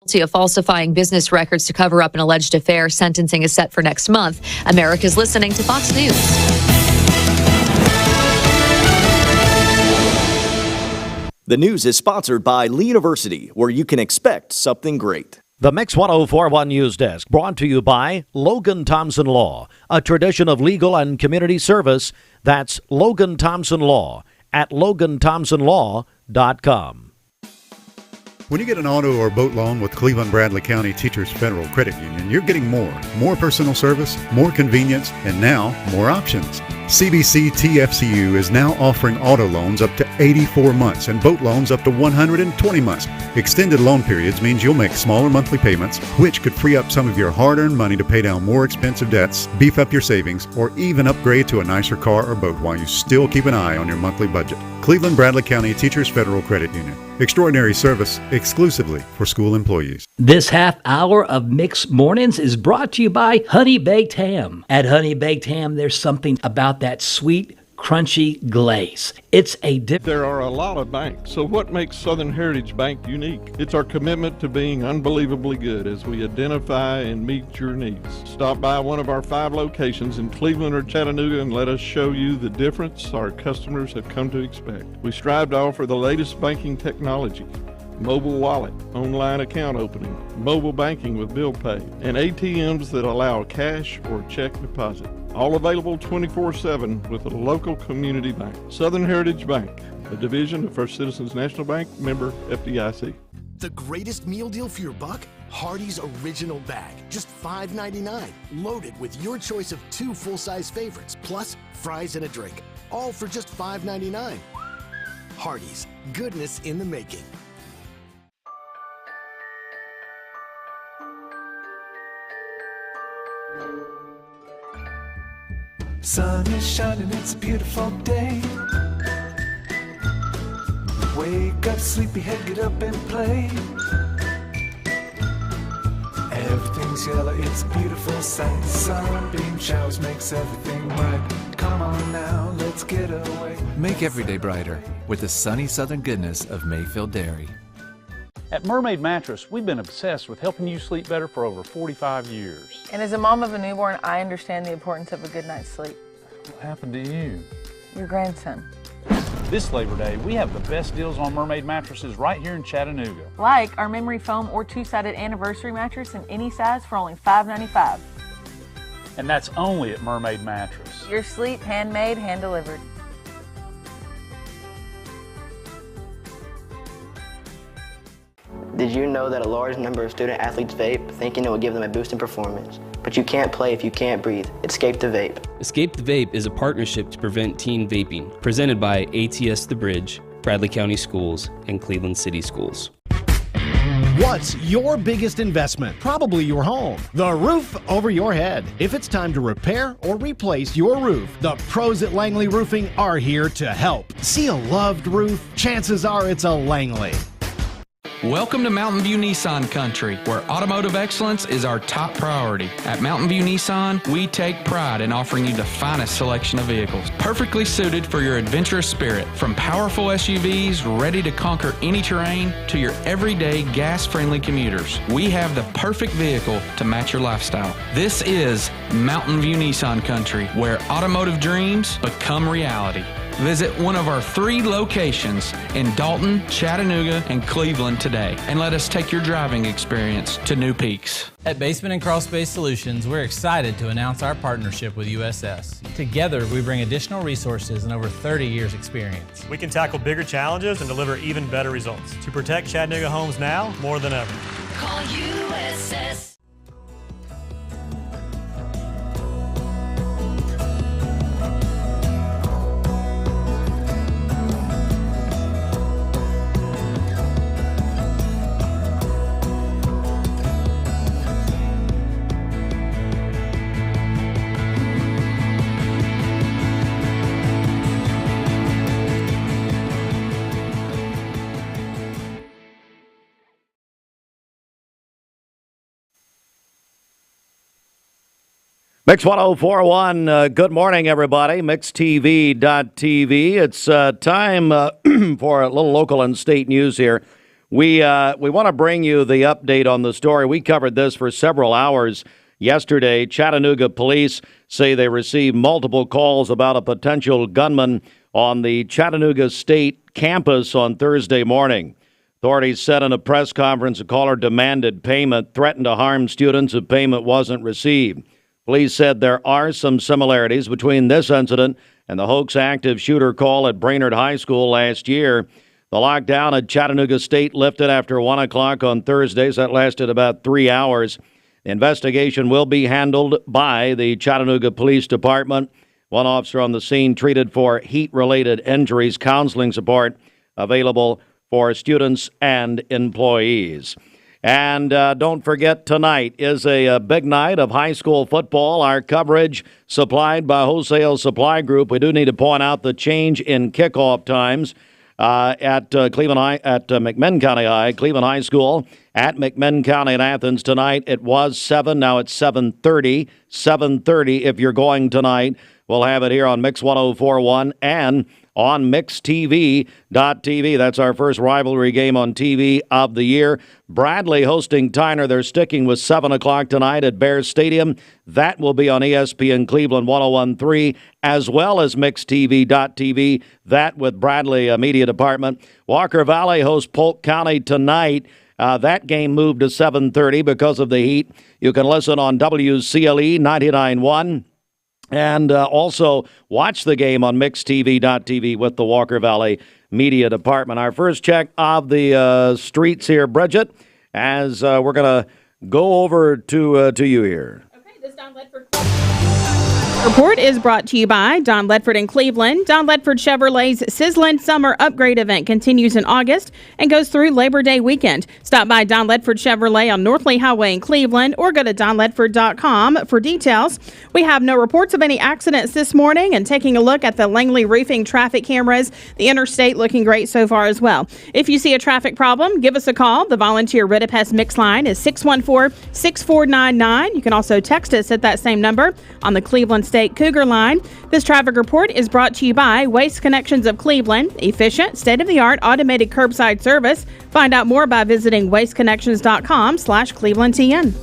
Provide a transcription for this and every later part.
Of falsifying business records to cover up an alleged affair. Sentencing is set for next month. America's listening to Fox News. The news is sponsored by Lee University, where you can expect something great. The Mix 1041 News Desk brought to you by Logan Thompson Law, a tradition of legal and community service. That's Logan Thompson Law at LoganThompsonLaw.com. When you get an auto or boat loan with Cleveland Bradley County Teachers Federal Credit Union, you're getting more personal service, more convenience, and now more options. CBC TFCU is now offering auto loans up to 84 months and boat loans up to 120 months. Extended loan periods means you'll make smaller monthly payments, which could free up some of your hard-earned money to pay down more expensive debts, beef up your savings, or even upgrade to a nicer car or boat while you still keep an eye on your monthly budget. Cleveland Bradley County Teachers Federal Credit Union. Extraordinary service exclusively for school employees. This half hour of Mixed Mornings is brought to you by Honey Baked Ham. At Honey Baked Ham, there's something about that sweet, crunchy glaze. It's a There are a lot of banks, so what makes Southern Heritage Bank unique? It's our commitment to being unbelievably good as we identify and meet your needs. Stop by one of our 5 locations in Cleveland or Chattanooga and let us show you the difference our customers have come to expect. We strive to offer the latest banking technology, mobile wallet, online account opening, mobile banking with bill pay, and ATMs that allow cash or check deposit. All available 24/7 with a local community bank. Southern Heritage Bank, a division of First Citizens National Bank, member FDIC. The greatest meal deal for your buck? Hardee's Original Bag, just $5.99. Loaded with your choice of 2 full-size favorites, plus fries and a drink. All for just $5.99. Hardee's, goodness in the making. Sun is shining, it's a beautiful day. Wake up, sleepyhead, get up and play. Everything's yellow, it's a beautiful sight. Sunbeam showers makes everything bright. Come on now, let's get away. Make every day brighter with the sunny southern goodness of Mayfield Dairy. At Mermaid Mattress, we've been obsessed with helping you sleep better for over 45 years. And as a mom of a newborn, I understand the importance of a good night's sleep. What happened to you? Your grandson. This Labor Day, we have the best deals on Mermaid mattresses right here in Chattanooga. Like our memory foam or 2-sided anniversary mattress in any size for only $5.95. And that's only at Mermaid Mattress. Your sleep handmade, hand-delivered. Did you know that a large number of student athletes vape, thinking it will give them a boost in performance? But you can't play if you can't breathe. Escape the Vape. Escape the Vape is a partnership to prevent teen vaping, presented by ATS The Bridge, Bradley County Schools, and Cleveland City Schools. What's your biggest investment? Probably your home. The roof over your head. If it's time to repair or replace your roof, the pros at Langley Roofing are here to help. See a loved roof? Chances are it's a Langley. Welcome to Mountain View Nissan Country, where automotive excellence is our top priority. At Mountain View Nissan, we take pride in offering you the finest selection of vehicles, perfectly suited for your adventurous spirit. From powerful SUVs ready to conquer any terrain to your everyday gas-friendly commuters, we have the perfect vehicle to match your lifestyle. This is Mountain View Nissan Country, where automotive dreams become reality. Visit one of our 3 locations in Dalton, Chattanooga, and Cleveland today, and let us take your driving experience to new peaks. At Basement and Crawl Space Solutions, we're excited to announce our partnership with USS. Together, we bring additional resources and over 30 years experience. We can tackle bigger challenges and deliver even better results to protect Chattanooga homes now more than ever. Call USS. Mix 1041, good morning, everybody. MixTV.tv. It's time for a little local and state news here We want to bring you the update on the story. We covered this for several hours yesterday. Chattanooga police say they received multiple calls about a potential gunman on the Chattanooga State campus on Thursday morning. Authorities said in a press conference a caller demanded payment, threatened to harm students if payment wasn't received. Police said there are some similarities between this incident and the hoax active shooter call at Brainerd High School last year. The lockdown at Chattanooga State lifted after 1 o'clock on Thursdays. That lasted about 3 hours. The investigation will be handled by the Chattanooga Police Department. One officer on the scene treated for heat-related injuries. Counseling support available for students and employees. And don't forget, tonight is a big night of high school football. Our coverage supplied by Wholesale Supply Group. We do need to point out the change in kickoff times at Cleveland High, at McMinn County High, Cleveland High School at McMinn County in Athens. Tonight it was 7. Now it's 7:30. 7:30 if you're going tonight. We'll have it here on Mix 104.1 and on MixTV.tv. That's our first rivalry game on TV of the year. Bradley hosting Tyner. They're sticking with 7 o'clock tonight at Bears Stadium. That will be on ESPN Cleveland 101.3 as well as MixTV.tv. That with Bradley Media Department. Walker Valley hosts Polk County tonight. That game moved to 7:30 because of the heat. You can listen on WCLE 99.1. And also watch the game on MixTV.tv with the Walker Valley Media Department. Our first check of the streets here, Bridget, as we're going to go over to you here. Okay, this Don Ledford report is brought to you by Don Ledford in Cleveland. Don Ledford Chevrolet's Sizzlin' Summer Upgrade event continues in August and goes through Labor Day weekend. Stop by Don Ledford Chevrolet on North Lee Highway in Cleveland or go to donledford.com for details. We have no reports of any accidents this morning, and taking a look at the Langley Roofing traffic cameras, the interstate looking great so far as well. If you see a traffic problem, give us a call. The volunteer Ridipest Mix line is 614-6499. You can also text us at that same number on the Cleveland State Cougar line. This traffic report is brought to you by Waste Connections of Cleveland. Efficient, state-of-the-art automated curbside service. Find out more by visiting wasteconnections.com/ClevelandTN.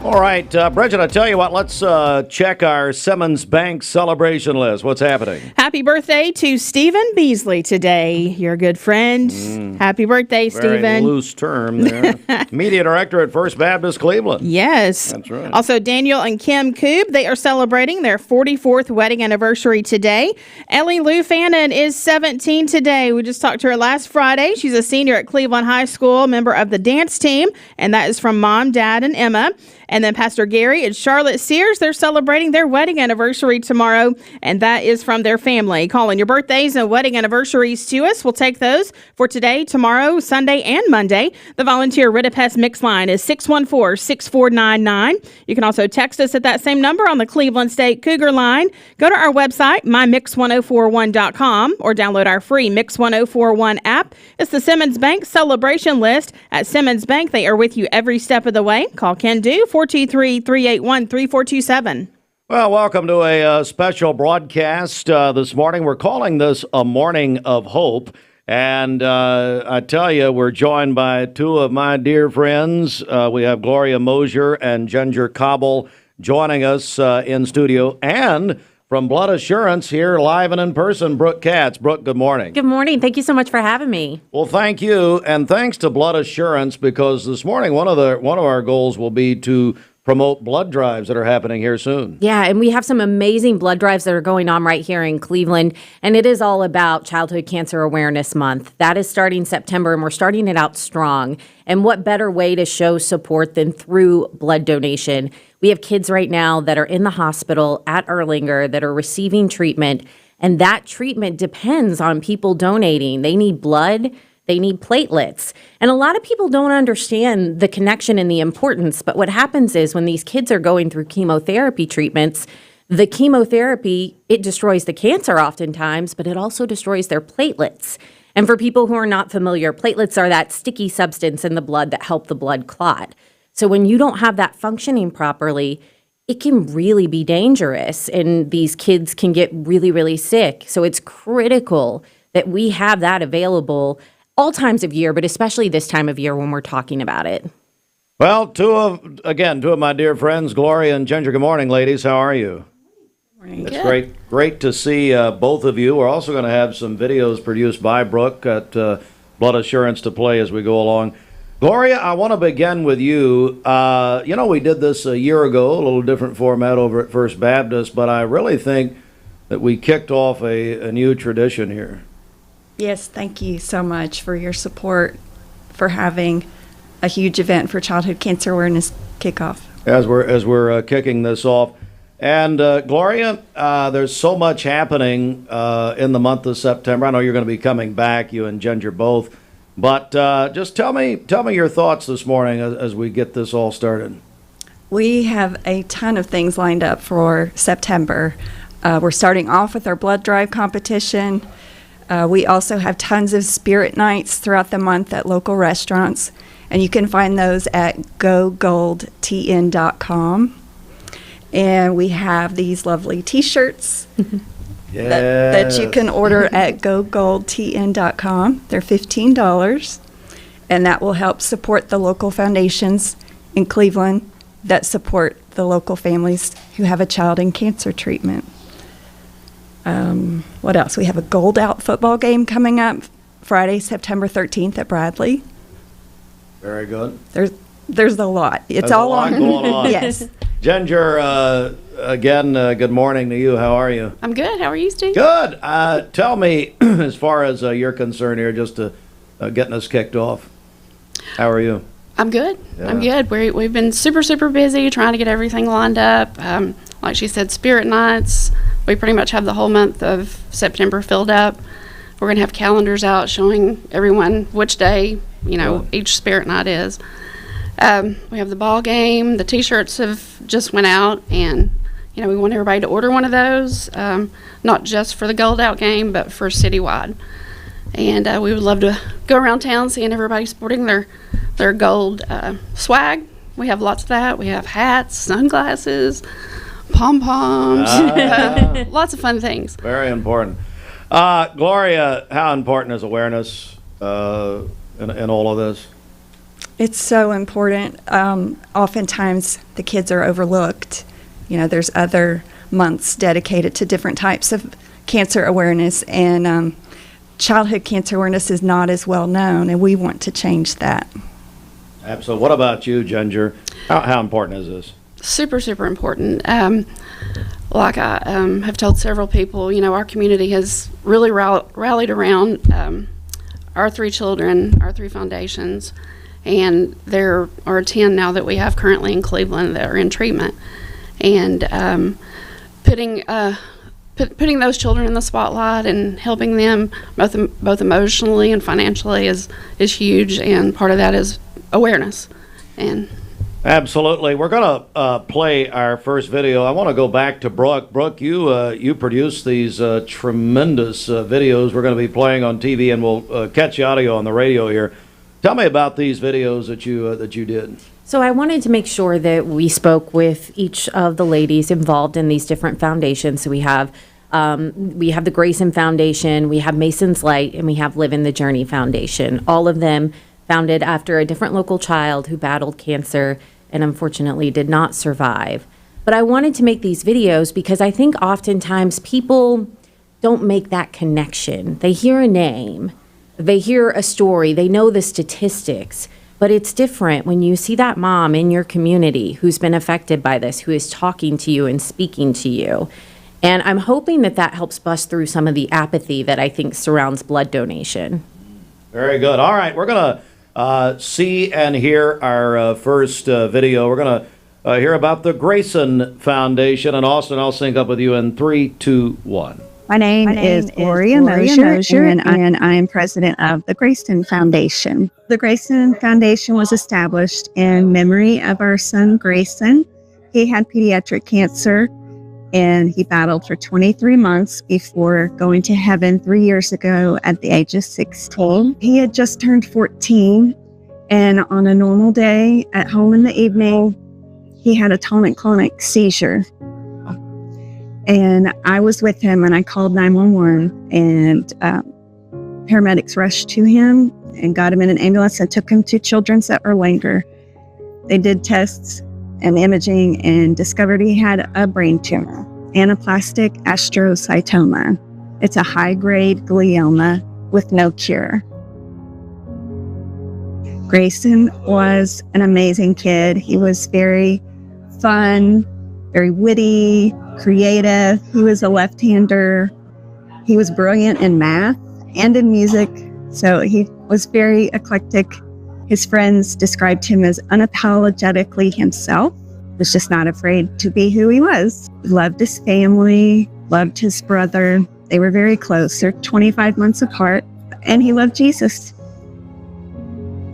All right, Bridget, I tell you what, let's check our Simmons Bank celebration list. What's happening? Happy birthday to Stephen Beasley today, your good friend. Happy birthday, Stephen. Very loose term there. Media director at First Baptist Cleveland. Yes. That's right. Also, Daniel and Kim Coob, they are celebrating their 44th wedding anniversary today. Ellie Lou Fannin is 17 today. We just talked to her last Friday. She's a senior at Cleveland High School, member of the dance team, and that is from Mom, Dad, and Emma. And then Pastor Gary and Charlotte Sears, they're celebrating their wedding anniversary tomorrow, and that is from their family. Calling your birthdays and wedding anniversaries to us. We'll take those for today, tomorrow, Sunday, and Monday. The volunteer Ridipest Mix line is 614-6499. You can also text us at that same number on the Cleveland State Cougar line. Go to our website, mymix1041.com, or download our free Mix 1041 app. It's the Simmons Bank celebration list. At Simmons Bank, they are with you every step of the way. Call Ken Do, 423-381-3427. Well, welcome to a special broadcast this morning. We're calling this a morning of hope. And I tell you, we're joined by two of my dear friends. We have Gloria Mosier and Ginger Cobble joining us in studio. And from Blood Assurance here live and in person, Brooke Katz. Brooke, good morning. Good morning. Thank you so much for having me. Well, thank you. And thanks to Blood Assurance, because this morning one of our goals will be to promote blood drives that are happening here soon. Yeah, and we have some amazing blood drives that are going on right here in Cleveland, and it is all about Childhood Cancer Awareness Month. That is starting September, and we're starting it out strong. And what better way to show support than through blood donation? We have kids right now that are in the hospital at Erlanger that are receiving treatment, and that treatment depends on people donating. They need blood. They need platelets. And a lot of people don't understand the connection and the importance. But what happens is when these kids are going through chemotherapy treatments, the chemotherapy, it destroys the cancer oftentimes, but it also destroys their platelets. And for people who are not familiar, platelets are that sticky substance in the blood that help the blood clot. So when you don't have that functioning properly, it can really be dangerous, and these kids can get really, really sick. So it's critical that we have that available all times of year, but especially this time of year when we're talking about it. Well, two of my dear friends, Gloria and Ginger. Good morning, ladies. How are you? It's great to see both of you. We're also going to have some videos produced by Brooke at Blood Assurance to play as we go along. Gloria, I want to begin with you. We did this a year ago, a little different format over at First Baptist, but I really think that we kicked off a new tradition here. Yes, thank you so much for your support for having a huge event for Childhood Cancer Awareness Kickoff. As we're kicking this off. And Gloria, there's so much happening in the month of September. I know you're going to be coming back, you and Ginger both. But just tell me your thoughts this morning as we get this all started. We have a ton of things lined up for September. We're starting off with our blood drive competition. We also have tons of spirit nights throughout the month at local restaurants. And you can find those at gogoldtn.com. And we have these lovely T-shirts that you can order at gogoldtn.com. They're $15, and that will help support the local foundations in Cleveland that support the local families who have a child in cancer treatment. What else? We have a Gold Out football game coming up Friday, September 13th at Bradley. Very good. There's a lot. It's all on. Going on. Yes. Ginger, again, good morning to you. How are you? I'm good. How are you, Steve? Good. Tell me, as far as you're concerned here, just to getting us kicked off. How are you? I'm good. Yeah. I'm good. We've been super, super busy trying to get everything lined up. Like she said, spirit nights. We pretty much have the whole month of September filled up. We're going to have calendars out showing everyone which day, each spirit night is. We have the ball game. The T-shirts have just went out, and we want everybody to order one of those, not just for the Gold Out game, but for citywide. And we would love to go around town seeing everybody sporting their gold swag. We have lots of that. We have hats, sunglasses, pom-poms, lots of fun things. Very important. Gloria, how important is awareness in all of this? It's so important. Oftentimes the kids are overlooked. There's other months dedicated to different types of cancer awareness, and childhood cancer awareness is not as well known, and we want to change that. Absolutely. What about you, Ginger? How important is this? Super, super important. Like I have told several people, our community has really rallied around our three children, our three foundations. And there are 10 now that we have currently in Cleveland that are in treatment. And putting those children in the spotlight and helping them both emotionally and financially is huge. And part of that is awareness. And absolutely. We're going to play our first video. I want to go back to Brooke. Brooke, you produce these tremendous videos we're going to be playing on TV, and we'll catch the audio on the radio here. Tell me about these videos that you did. So I wanted to make sure that we spoke with each of the ladies involved in these different foundations. So we have the Grayson Foundation, we have Mason's Light, and we have Live in the Journey Foundation. All of them founded after a different local child who battled cancer and unfortunately did not survive. But I wanted to make these videos because I think oftentimes people don't make that connection. They hear a name, they hear a story, they know the statistics, but it's different when you see that mom in your community who's been affected by this, who is talking to you and speaking to you. And I'm hoping that helps bust through some of the apathy that I think surrounds blood donation. Very good. All right, we're going to see and hear our first video. We're going to hear about the Grayson Foundation. And Austin, I'll sync up with you in 3, 2, 1. My name is Gloria Mosher, and I am president of the Grayson Foundation. The Grayson Foundation was established in memory of our son, Grayson. He had pediatric cancer, and he battled for 23 months before going to heaven 3 years ago at the age of 16. He had just turned 14, and on a normal day at home in the evening, he had a tonic-clonic seizure. And I was with him, and I called 911, and paramedics rushed to him. and got him in an ambulance and took him to Children's at Erlanger. They did tests and imaging and discovered he had a brain tumor, anaplastic astrocytoma. It's a high-grade glioma with no cure. Grayson was an amazing kid. He was very fun, very witty, creative. He was a left-hander. He was brilliant in math and in music, so he was very eclectic. His friends described him as unapologetically himself, was just not afraid to be who he was. He loved his family, loved his brother. They were very close. They're 25 months apart, and he loved Jesus.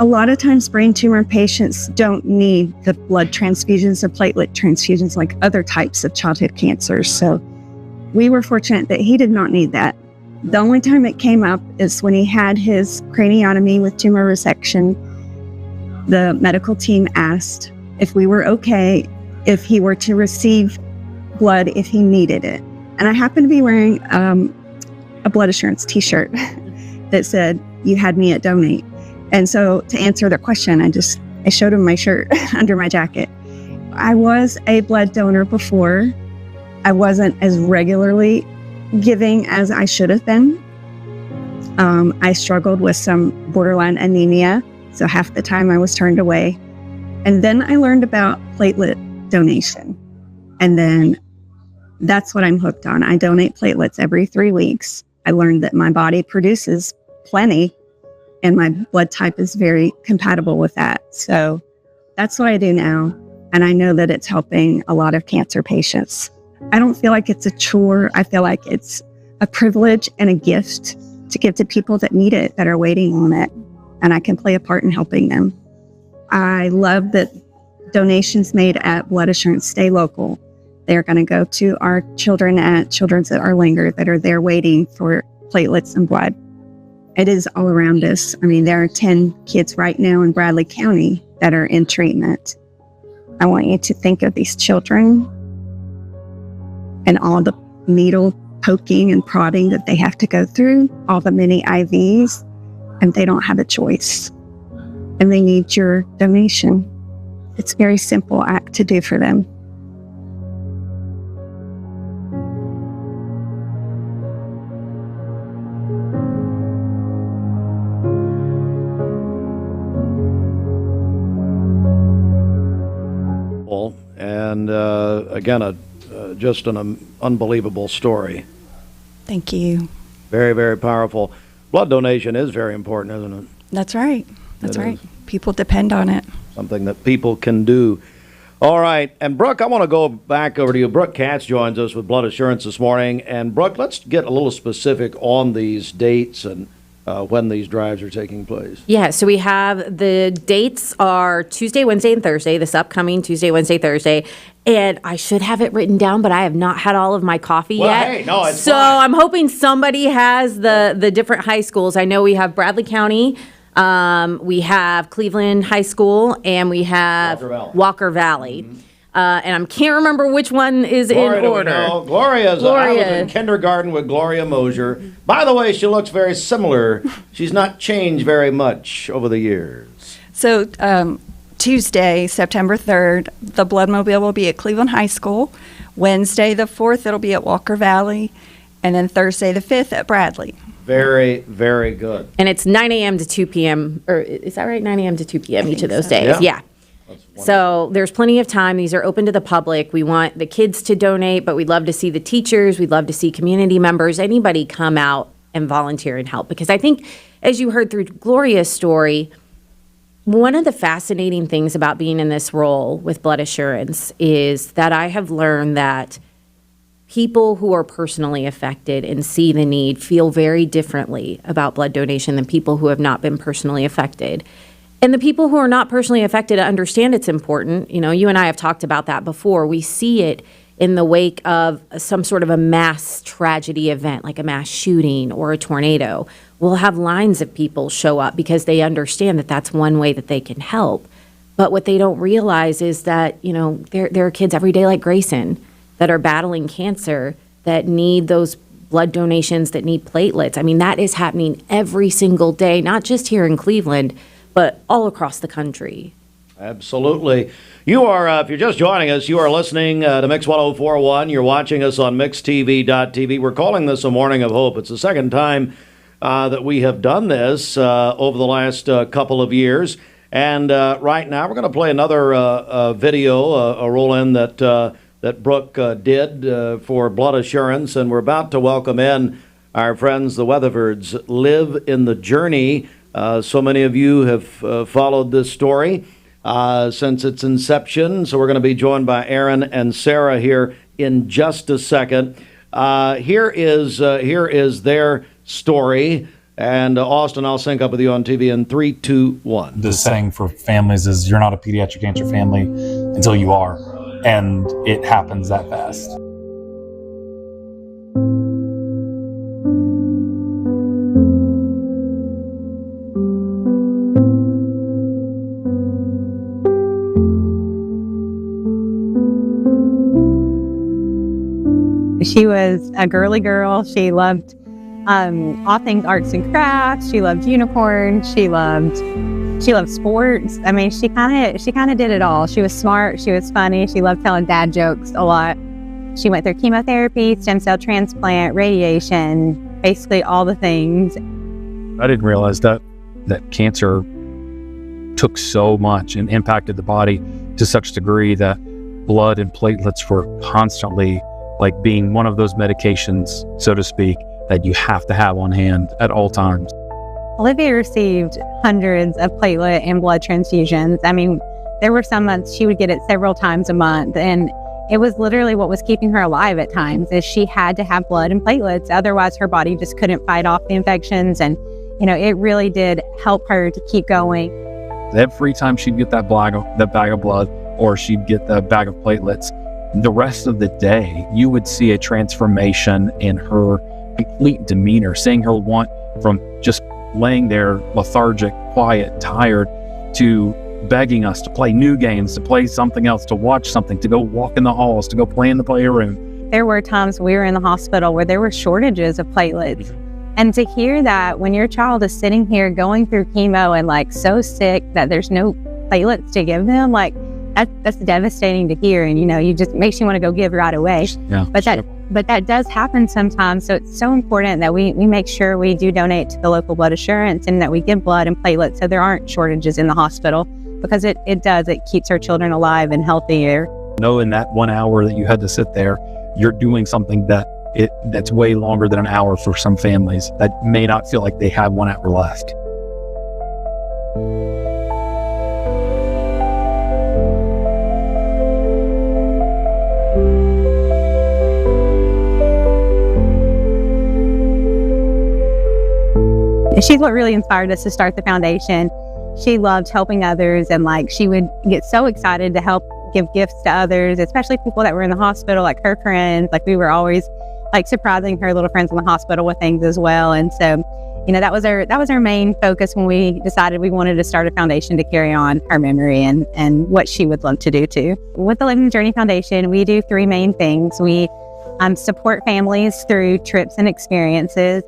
A lot of times brain tumor patients don't need the blood transfusions or platelet transfusions like other types of childhood cancers. So we were fortunate that he did not need that. The only time it came up is when he had his craniotomy with tumor resection. The medical team asked if we were okay if he were to receive blood if he needed it. And I happened to be wearing a blood assurance t-shirt that said, "You had me at donate." And so to answer the question, I showed him my shirt under my jacket. I was a blood donor before. I wasn't as regularly giving as I should have been. I struggled with some borderline anemia, so half the time I was turned away. And then I learned about platelet donation. And then that's what I'm hooked on. I donate platelets every 3 weeks. I learned that my body produces plenty, and my blood type is very compatible with that. So that's what I do now. And I know that it's helping a lot of cancer patients. I don't feel like it's a chore. I feel like it's a privilege and a gift to give to people that need it, that are waiting on it. And I can play a part in helping them. I love that donations made at Blood Assurance stay local. They're going to go to our children at Children's at Erlanger that are there waiting for platelets and blood. It is all around us. I mean, there are 10 kids right now in Bradley County that are in treatment. I want you to think of these children and all the needle poking and prodding that they have to go through, all the many IVs, and they don't have a choice. And they need your donation. It's a very simple act to do for them. And again, just an unbelievable story. Thank you. Very, very powerful. Blood donation is very important, isn't it? That's right. That's It right. is. People depend on it. Something that people can do. All right. And Brooke, I want to go back over to you. Brooke Katz joins us with Blood Assurance this morning. And Brooke, let's get a little specific on these dates and when these drives are taking place. Yeah, so we have the dates are Tuesday, Wednesday, and Thursday, this upcoming Tuesday, Wednesday, Thursday. And I should have it written down, but I have not had all of my coffee yet. Hey, no, it's so fine. I'm hoping somebody has the different high schools. I know we have Bradley County, we have Cleveland High School, and we have Walker Valley. And I can't remember which one is Gloria, in order. Gloria's. I was in kindergarten with Gloria Mosier. By the way, she looks very similar. She's not changed very much over the years. So Tuesday, September 3rd, the Bloodmobile will be at Cleveland High School. Wednesday, the 4th, it'll be at Walker Valley. And then Thursday, the 5th, at Bradley. Very, very good. And it's 9 a.m. to 2 p.m. Or is that right? 9 a.m. to 2 p.m. each of those days. Yeah. So there's plenty of time. These are open to the public. We want the kids to donate, but we'd love to see the teachers. We'd love to see community members, anybody come out and volunteer and help. Because I think, as you heard through Gloria's story, one of the fascinating things about being in this role with Blood Assurance is that I have learned that people who are personally affected and see the need feel very differently about blood donation than people who have not been personally affected. And the people who are not personally affected understand it's important. You know, you and I have talked about that before. We see it in the wake of some sort of a mass tragedy event, like a mass shooting or a tornado. We'll have lines of people show up because they understand that that's one way that they can help. But what they don't realize is that, you know, there are kids every day like Grayson that are battling cancer that need those blood donations that need platelets. I mean, that is happening every single day, not just here in Cleveland, but all across the country. Absolutely. You are, if you're just joining us, you are listening to Mix 1041. You're watching us on mixtv.tv. We're calling this a Morning of Hope. It's the second time that we have done this over the last couple of years. And right now we're going to play another video, a roll-in that Brooke did for Blood Assurance. And we're about to welcome in our friends, the Weatherfords. Live in the Journey. So many of you have followed this story since its inception. So we're going to be joined by Aaron and Sarah here in just a second. Here is their story. And Austin, I'll sync up with you on TV in 3, 2, 1. The saying for families is you're not a pediatric cancer family until you are. And it happens that fast. She was a girly girl. She loved all things arts and crafts. She loved unicorns. She loved sports. I mean, she kind of did it all. She was smart. She was funny. She loved telling dad jokes a lot. She went through chemotherapy, stem cell transplant, radiation, basically all the things. I didn't realize that cancer took so much and impacted the body to such a degree that blood and platelets were constantly like being one of those medications, so to speak, that you have to have on hand at all times. Olivia received hundreds of platelet and blood transfusions. I mean, there were some months she would get it several times a month, and it was literally what was keeping her alive at times, is she had to have blood and platelets. Otherwise, her body just couldn't fight off the infections, and it really did help her to keep going. Every time she'd get that bag of blood, or she'd get the bag of platelets, the rest of the day, you would see a transformation in her complete demeanor, seeing her want from just laying there lethargic, quiet, tired, to begging us to play new games, to play something else, to watch something, to go walk in the halls, to go play in the playroom. There were times we were in the hospital where there were shortages of platelets. And to hear that when your child is sitting here going through chemo and so sick that there's no platelets to give them, that's devastating to hear. And you just makes you want to go give right away. Yeah, but that does happen sometimes. So it's so important that we make sure we do donate to the local Blood Assurance and that we give blood and platelets so there aren't shortages in the hospital, because it keeps our children alive and healthier. In that 1 hour that you had to sit there, you're doing something that's way longer than an hour for some families that may not feel like they have 1 hour left. She's what really inspired us to start the foundation. She loved helping others, and she would get so excited to help give gifts to others, especially people that were in the hospital, like her friends. We were always surprising her little friends in the hospital with things as well. And so, that was our main focus when we decided we wanted to start a foundation to carry on her memory and what she would love to do too. With the Living Journey Foundation, we do 3 main things. We support families through trips and experiences.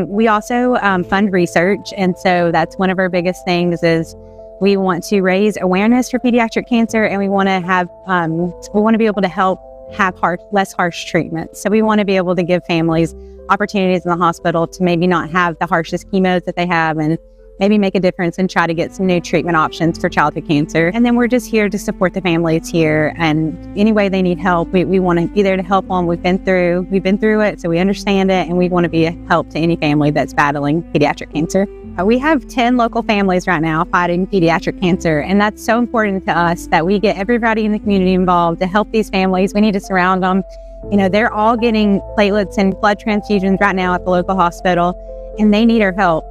We also fund research, and so that's one of our biggest things is we want to raise awareness for pediatric cancer, and we want to be able to help have less harsh treatment. So we want to be able to give families opportunities in the hospital to maybe not have the harshest chemos that they have, and maybe make a difference and try to get some new treatment options for childhood cancer. And then we're just here to support the families here, and any way they need help, we want to be there to help them. We've been through it, so we understand it, and we want to be a help to any family that's battling pediatric cancer. We have 10 local families right now fighting pediatric cancer, and that's so important to us that we get everybody in the community involved to help these families. We need to surround them. They're all getting platelets and blood transfusions right now at the local hospital, and they need our help.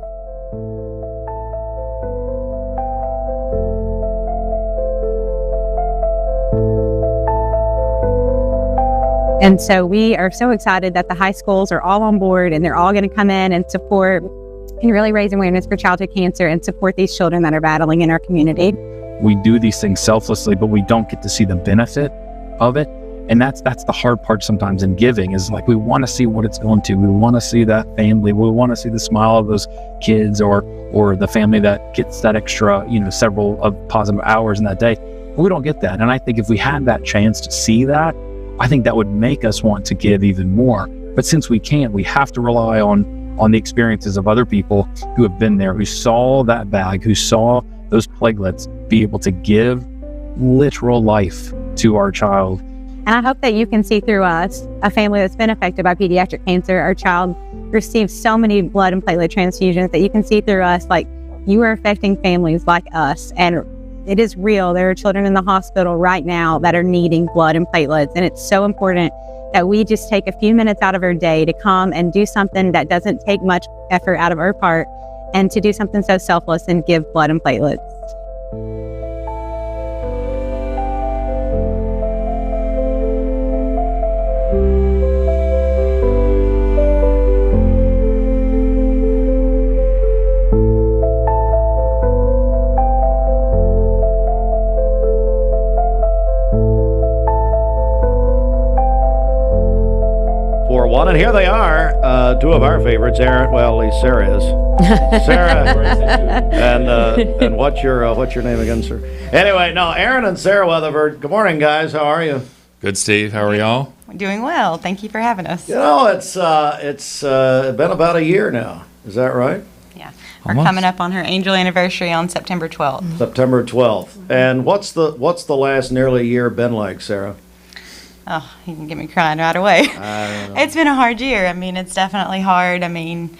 And so we are so excited that the high schools are all on board, and they're all going to come in and support and really raise awareness for childhood cancer and support these children that are battling in our community. We do these things selflessly, but we don't get to see the benefit of it And that's the hard part sometimes in giving, is like we want to see what it's going to. We want to see that family. We want to see the smile of those kids or the family that gets that extra, several of positive hours in that day. But we don't get that. And I think if we had that chance to see that, I think that would make us want to give even more. But since we can't, we have to rely on the experiences of other people who have been there, who saw that bag, who saw those platelets be able to give literal life to our child. And I hope that you can see through us, a family that's been affected by pediatric cancer, our child receives so many blood and platelet transfusions, that you can see through us, like, you are affecting families like us. And it is real. There are children in the hospital right now that are needing blood and platelets. And it's so important that we just take a few minutes out of our day to come and do something that doesn't take much effort out of our part, and to do something so selfless and give blood and platelets. And here they are, two of our favorites, Aaron. Well, at least Sarah is. Sarah, and what's your name again, sir? Anyway, no, Aaron and Sarah Weatherford. Good morning, guys. How are you? Good, Steve. How are y'all? We're doing well. Thank you for having us. It's been about a year now. Is that right? Yeah, we're coming up on her angel anniversary on September 12th. September 12th. And what's the last nearly year been like, Sarah? Oh, you can get me crying right away. It's been a hard year. I mean, it's definitely hard. I mean,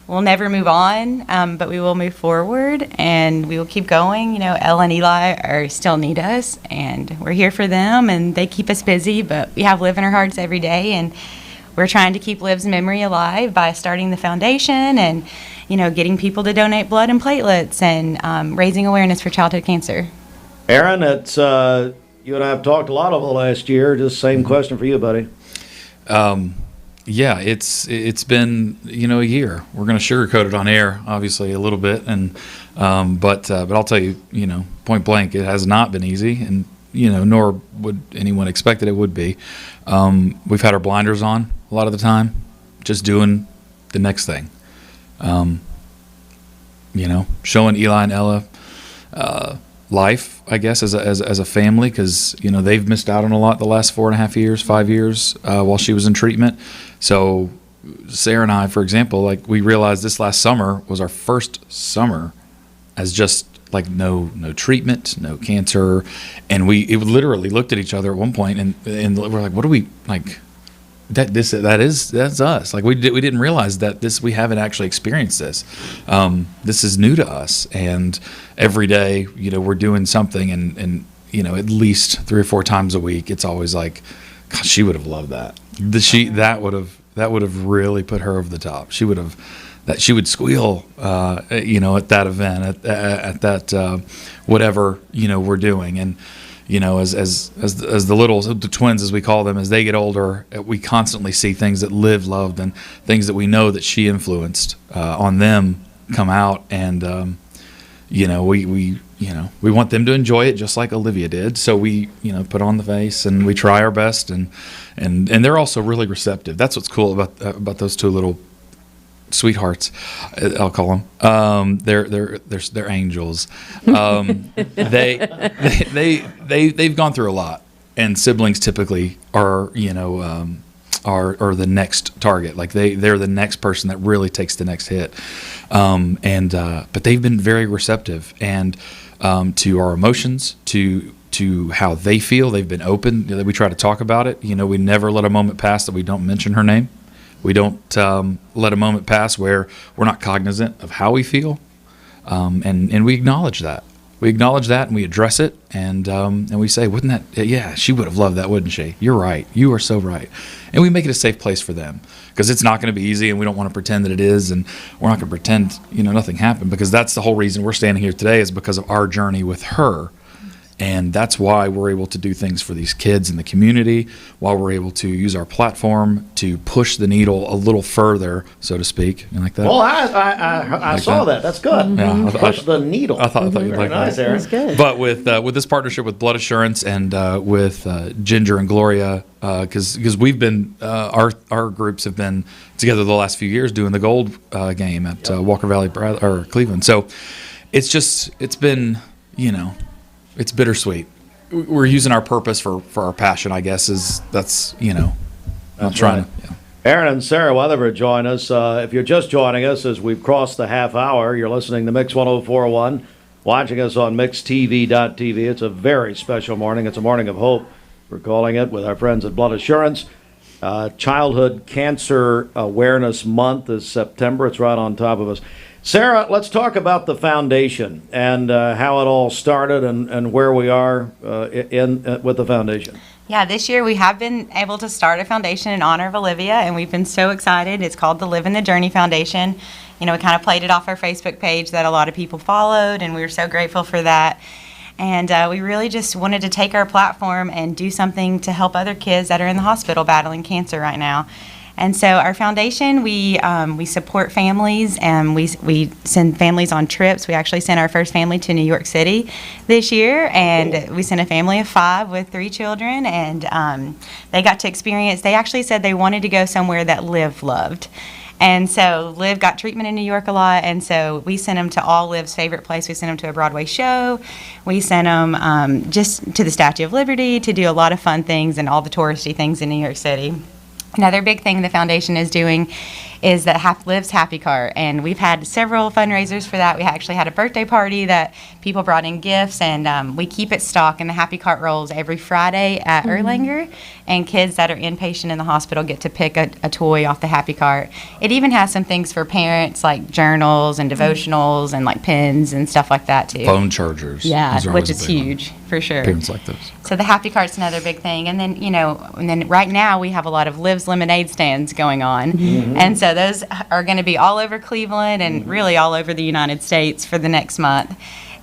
we'll never move on, but we will move forward, and we will keep going. Ella and Eli still need us, and we're here for them, and they keep us busy, but we have Liv in our hearts every day, and we're trying to keep Liv's memory alive by starting the foundation and, getting people to donate blood and platelets and raising awareness for childhood cancer. Aaron, it's... you and I have talked a lot over the last year. Just same question for you, buddy. Yeah, it's been a year. We're going to sugarcoat it on air, obviously, a little bit, and but I'll tell you, point blank, it has not been easy, and nor would anyone expect that it would be. We've had our blinders on a lot of the time, just doing the next thing. Showing Eli and Ella life, I guess, as a family, because they've missed out on a lot the last 5 years while she was in treatment. So Sarah and I, for example, like, we realized this last summer was our first summer as just like no treatment, no cancer, and we literally looked at each other at one point and we're like, what do we like? That's us. Like, we didn't realize that we haven't actually experienced this. This is new to us, and every day, we're doing something, and at least 3 or 4 times a week, it's always like, gosh, she would have loved that. That would have really put her over the top. She would squeal, at that event, at that whatever we're doing, and. As the twins, as we call them, as they get older, we constantly see things that Liv loved and things that we know that she influenced on them come out, and we want them to enjoy it just like Olivia did. So we put on the face and we try our best, and they're also really receptive. That's what's cool about those two little sweethearts, I'll call them. They're angels. They've gone through a lot, and siblings typically are are the next target. Like they're the next person that really takes the next hit. But they've been very receptive and to our emotions, to how they feel. They've been open. We try to talk about it. We never let a moment pass that we don't mention her name. We don't let a moment pass where we're not cognizant of how we feel, and we acknowledge that. We acknowledge that, and we address it, and we say, "Wouldn't that? Yeah, she would have loved that, wouldn't she? You're right. You are so right." And we make it a safe place for them, because it's not going to be easy, and we don't want to pretend that it is, and we're not going to pretend nothing happened, because that's the whole reason we're standing here today, is because of our journey with her, And that's why we're able to do things for these kids in the community, while we're able to use our platform to push the needle a little further, so to speak. You like that? Well, I Like saw that? that. That's good. Yeah, Push the needle. I thought you'd Very like nice, that. Aaron. That's good. But with this partnership with Blood Assurance and with Ginger and Gloria, because we've been our groups have been together the last few years doing the gold game at Walker Valley or Cleveland. So it's been, it's bittersweet. We're using our purpose for our passion, I guess. I'm trying to. Yeah. Aaron and Sarah Weatherford join us. If you're just joining us as we've crossed the half hour, you're listening to Mix 104.1, watching us on mixtv.tv. It's a very special morning. It's a morning of hope, we're calling it, with our friends at Blood Assurance. Childhood Cancer Awareness Month is September. It's right on top of us. Sarah, let's talk about the foundation and how it all started and where we are with the foundation. Yeah, this year we have been able to start a foundation in honor of Olivia, and we've been so excited. It's called the Live in the Journey Foundation. We kind of played it off our Facebook page that a lot of people followed, and we were so grateful for that. And we really just wanted to take our platform and do something to help other kids that are in the hospital battling cancer right now. And so our foundation, we support families, and we send families on trips. We actually sent our first family to New York City this year, and we sent a family of 5 with 3 children, and they got to experience, they actually said they wanted to go somewhere that Liv loved. And so Liv got treatment in New York a lot, and so we sent them to all Liv's favorite place. We sent them to a Broadway show. We sent them just to the Statue of Liberty to do a lot of fun things and all the touristy things in New York City. Another big thing the foundation is doing is that Liv's Happy Cart, and we've had several fundraisers for that. We actually had a birthday party that people brought in gifts, and we keep it stocked, and the Happy Cart rolls every Friday at Erlanger, and kids that are inpatient in the hospital get to pick a toy off the Happy Cart. It even has some things for parents, like journals and devotionals and like pens and stuff like that too. Phone chargers. Yeah, Those are which always is a big one. huge for sure. Parents like those. So the Happy Cart's another big thing. And then, right now we have a lot of Liv's lemonade stands going on. And so those are going to be all over Cleveland and really all over the United States for the next month.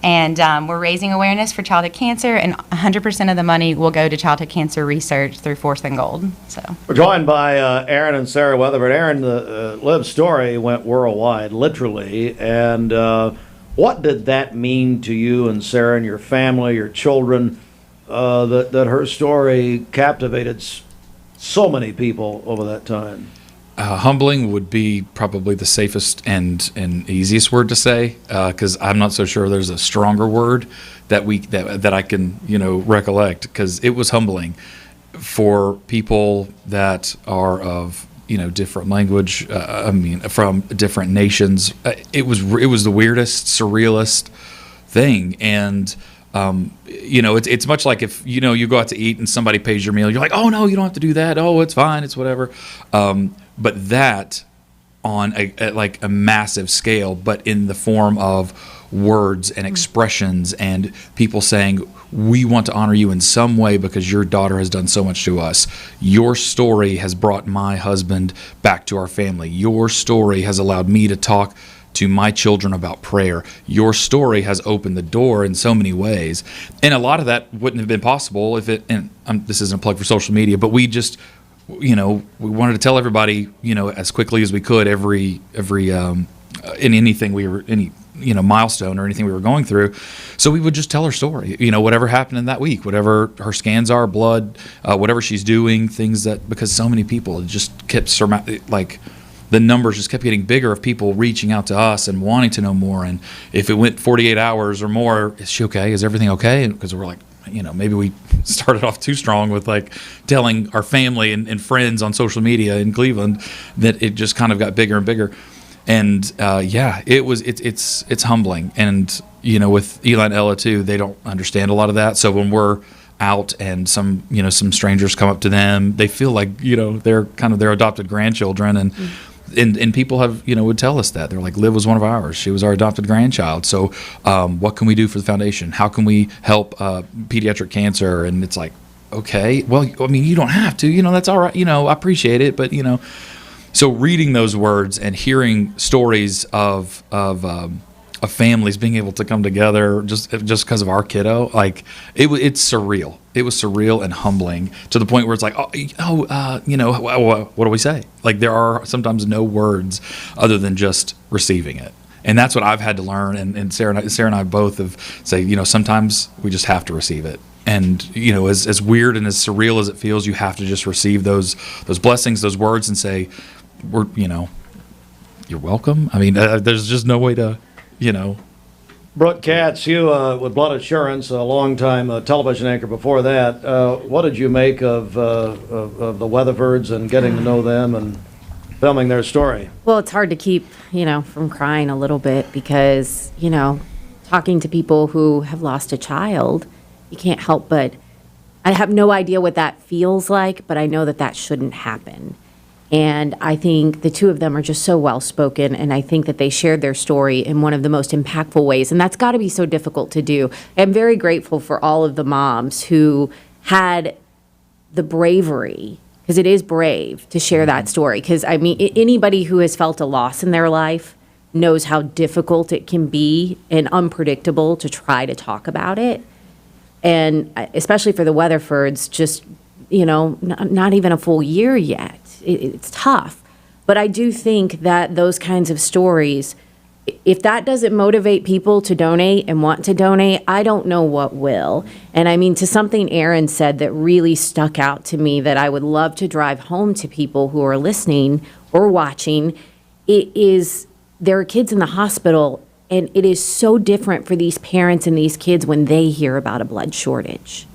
And we're raising awareness for childhood cancer, and 100% of the money will go to childhood cancer research through Fourth and Gold. So we're joined by Aaron and Sarah Weatherford. Aaron, the Liv's story went worldwide, literally. And what did that mean to you and Sarah and your family, your children, that her story captivated so many people over that time? Humbling would be probably the safest and easiest word to say, because I'm not so sure there's a stronger word that I can recollect, because it was humbling for people that are of different language. From different nations. It was the weirdest, surrealist thing, and it's much like if you go out to eat and somebody pays your meal, you're like, oh no, you don't have to do that. Oh, it's fine, it's whatever. But that on a massive scale, but in the form of words and expressions and people saying, we want to honor you in some way because your daughter has done so much to us. Your story has brought my husband back to our family. Your story has allowed me to talk to my children about prayer. Your story has opened the door in so many ways. And a lot of that wouldn't have been possible if this isn't a plug for social media, but we just, we wanted to tell everybody, as quickly as we could every in anything any milestone or anything we were going through. So we would just tell her story, whatever happened in that week, whatever her scans are, blood, whatever she's doing, things because so many people, it just kept the numbers just kept getting bigger of people reaching out to us and wanting to know more. And if it went 48 hours or more, is she okay? Is everything okay? Because we're like, maybe we started off too strong with telling our family and friends on social media in Cleveland, that it just kind of got bigger and bigger. And it's humbling. And with Eli and Ella too, they don't understand a lot of that. So when we're out and some strangers come up to them, they feel like they're kind of their adopted grandchildren. And people have would tell us that they're like, Liv was one of ours. She was our adopted grandchild. So what can we do for the foundation? How can we help pediatric cancer? And it's like, okay, well, you don't have to. That's all right. I appreciate it, but So reading those words and hearing stories of of families being able to come together just because of our kiddo. Like it's surreal. It was surreal and humbling to the point where it's like, what do we say? Like there are sometimes no words other than just receiving it. And that's what I've had to learn. And Sarah and I both have say, sometimes we just have to receive it. And, as weird and as surreal as it feels, you have to just receive those blessings, those words, and say, you're welcome. I mean, there's just no way to, Brooke Katz, you with Blood Assurance, a long-time television anchor before that. What did you make of the Weatherfords and getting to know them and filming their story? Well, it's hard to keep, from crying a little bit because, talking to people who have lost a child, you can't help but, I have no idea what that feels like, but I know that shouldn't happen. And I think the two of them are just so well-spoken, and I think that they shared their story in one of the most impactful ways, and that's got to be so difficult to do. I'm very grateful for all of the moms who had the bravery, because it is brave to share that story, because, anybody who has felt a loss in their life knows how difficult it can be and unpredictable to try to talk about it. And especially for the Weatherfords, just, not even a full year yet. It's tough. But I do think that those kinds of stories, if that doesn't motivate people to donate and want to donate, I don't know what will. And to something Aaron said that really stuck out to me that I would love to drive home to people who are listening or watching, it is there are kids in the hospital, and it is so different for these parents and these kids when they hear about a blood shortage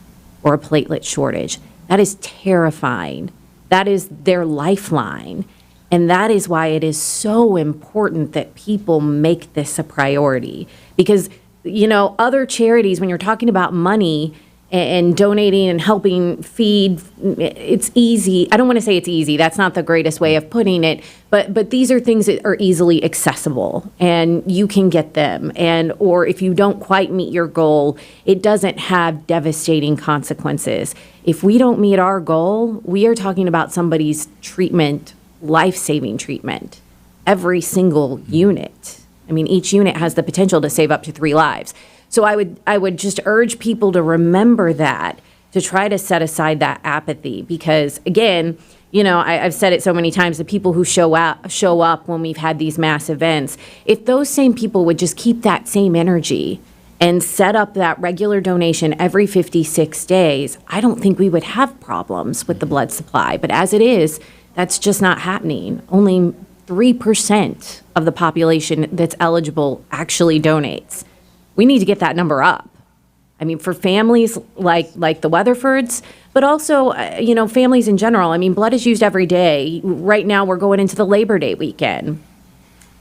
or a platelet shortage. That is terrifying. That is their lifeline. And that is why it is so important that people make this a priority. Because, other charities, when you're talking about money and donating and helping feed, it's easy. I don't want to say it's easy. That's not the greatest way of putting it. But these are things that are easily accessible, and you can get them. Or if you don't quite meet your goal, it doesn't have devastating consequences. If we don't meet our goal, we are talking about somebody's treatment, life-saving treatment, every single unit. Each unit has the potential to save up to 3 lives. So I would just urge people to remember that, to try to set aside that apathy, because again, I've said it so many times, the people who show up when we've had these mass events, if those same people would just keep that same energy and set up that regular donation every 56 days, I don't think we would have problems with the blood supply. But as it is, that's just not happening. Only 3% of the population that's eligible actually donates. We need to get that number up. For families like the Weatherfords, but also, families in general. Blood is used every day. Right now, we're going into the Labor Day weekend.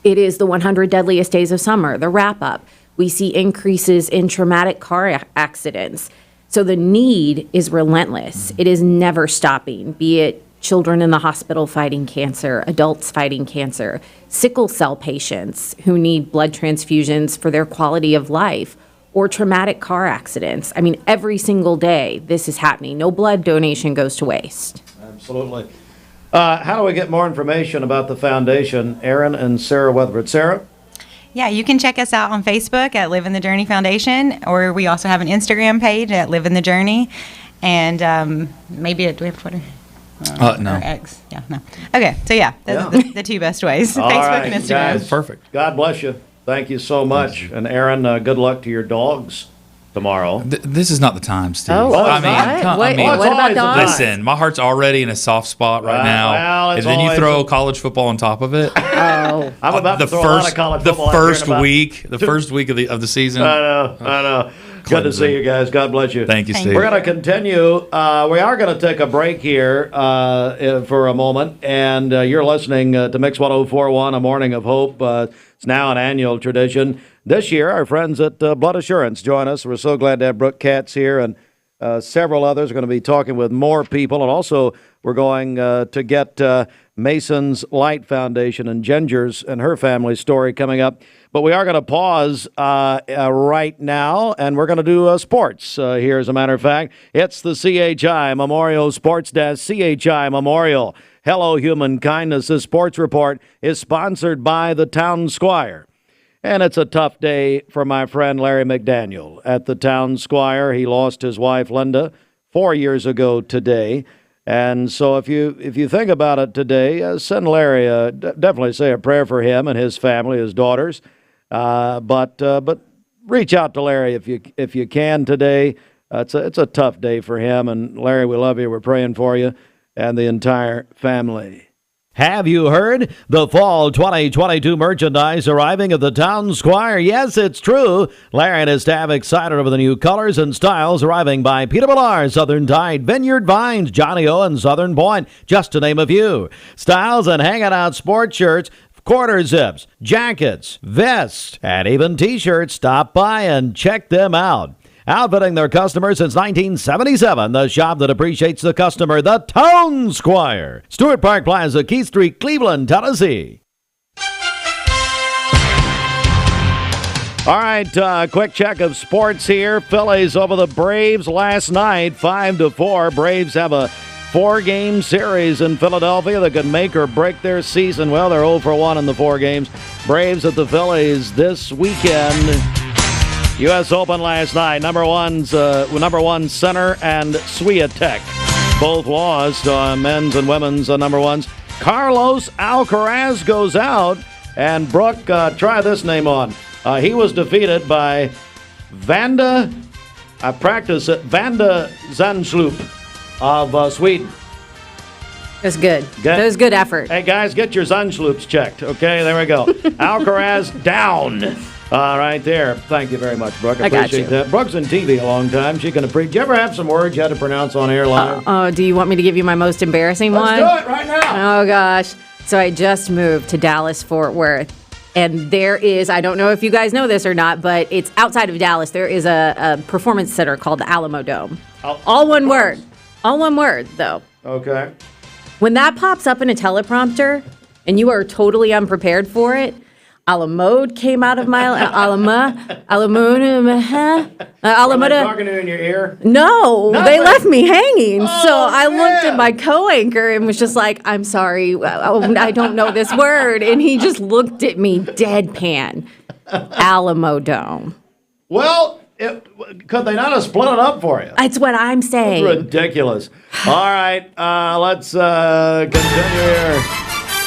It is the 100 deadliest days of summer, the wrap-up. We see increases in traumatic car accidents. So the need is relentless. It is never stopping, be it children in the hospital fighting cancer, adults fighting cancer, sickle cell patients who need blood transfusions for their quality of life, or traumatic car accidents. Every single day this is happening. No blood donation goes to waste. Absolutely. How do we get more information about the foundation? Aaron and Sarah Weatherford. Sarah? Yeah, you can check us out on Facebook at Live in the Journey Foundation, or we also have an Instagram page at Live in the Journey, and do we have Twitter? No. Or X. Yeah, no. Okay, so the two best ways, All Facebook right, and Instagram. guys, perfect. God bless you. Thank you so much. And Aaron, good luck to your dogs tomorrow. This is not the time, Steve. Oh, what about dogs? Listen, my heart's already in a soft spot right now, well, and then you throw college football on top of it. Oh, I'm about to throw a lot of college football out here the first week of the season. I know. Good to see you guys. God bless you. Thank you, Steve. We're going to continue. We are going to take a break here for a moment, and you're listening to Mix 104.1, A Morning of Hope. It's now an annual tradition. This year, our friends at Blood Assurance join us. We're so glad to have Brooke Katz here, and several others are going to be talking with more people, and also we're going to get Mason's Light Foundation and Ginger's and her family's story coming up. But we are going to pause right now, and we're going to do sports here, as a matter of fact. It's the CHI Memorial Sports Desk. CHI Memorial, Hello Human Kindness. This sports report is sponsored by the Town Squire. And it's a tough day for my friend Larry McDaniel at the Town Squire. He lost his wife, Linda, 4 years ago today. And so if you think about it today, send Larry, definitely say a prayer for him and his family, his daughters. But reach out to Larry if you can today. It's a tough day for him. And Larry, we love you. We're praying for you and the entire family. Have you heard? The fall 2022 merchandise arriving at the Town Squire. Yes, it's true. Larry and his staff excited over the new colors and styles arriving by Peter Millar, Southern Tide, Vineyard Vines, Johnny O, Southern Point, just to name a few. Styles and hanging out sports shirts, quarter zips, jackets, vests, and even t-shirts. Stop by and check them out. Outfitting their customers since 1977, the shop that appreciates the customer, the Town Squire. Stewart Park Plaza, Keith Street, Cleveland, Tennessee. All right, quick check of sports here. Phillies over the Braves last night, 5-4. Braves have a 4-game series in Philadelphia that could make or break their season. Well, they're 0-1 in the 4 games. Braves at the Phillies this weekend. U.S. Open last night. Number one center and Swiatek both lost. Men's and women's number ones. Carlos Alcaraz goes out, and Brooke, try this name on. He was defeated by Vanda Zandsloop of Sweden. It was good. It was good effort. Hey, guys, get your Zandsloops checked. Okay, there we go. Alcaraz down. Right there. Thank you very much, Brooke. I appreciate that. Brooke's in TV a long time. She can appreciate. Do you ever have some words you had to pronounce on air live? Do you want me to give you my most embarrassing one? Let's do it right now. Oh, gosh. So I just moved to Dallas-Fort Worth. And there is, I don't know if you guys know this or not, but it's outside of Dallas. There is a performance center called the Alamo Dome. All one word. All one word, though. Okay. When that pops up in a teleprompter and you are totally unprepared for it, Alamode came out of my Are they talking to you in your ear? No, Nothing. they left me hanging. So I looked at my co-anchor and was just like, "I'm sorry, I don't know this word," and he just looked at me deadpan. Alamo Dome. Well, could they not have split it up for you? That's what I'm saying. That's ridiculous. All right, let's continue here.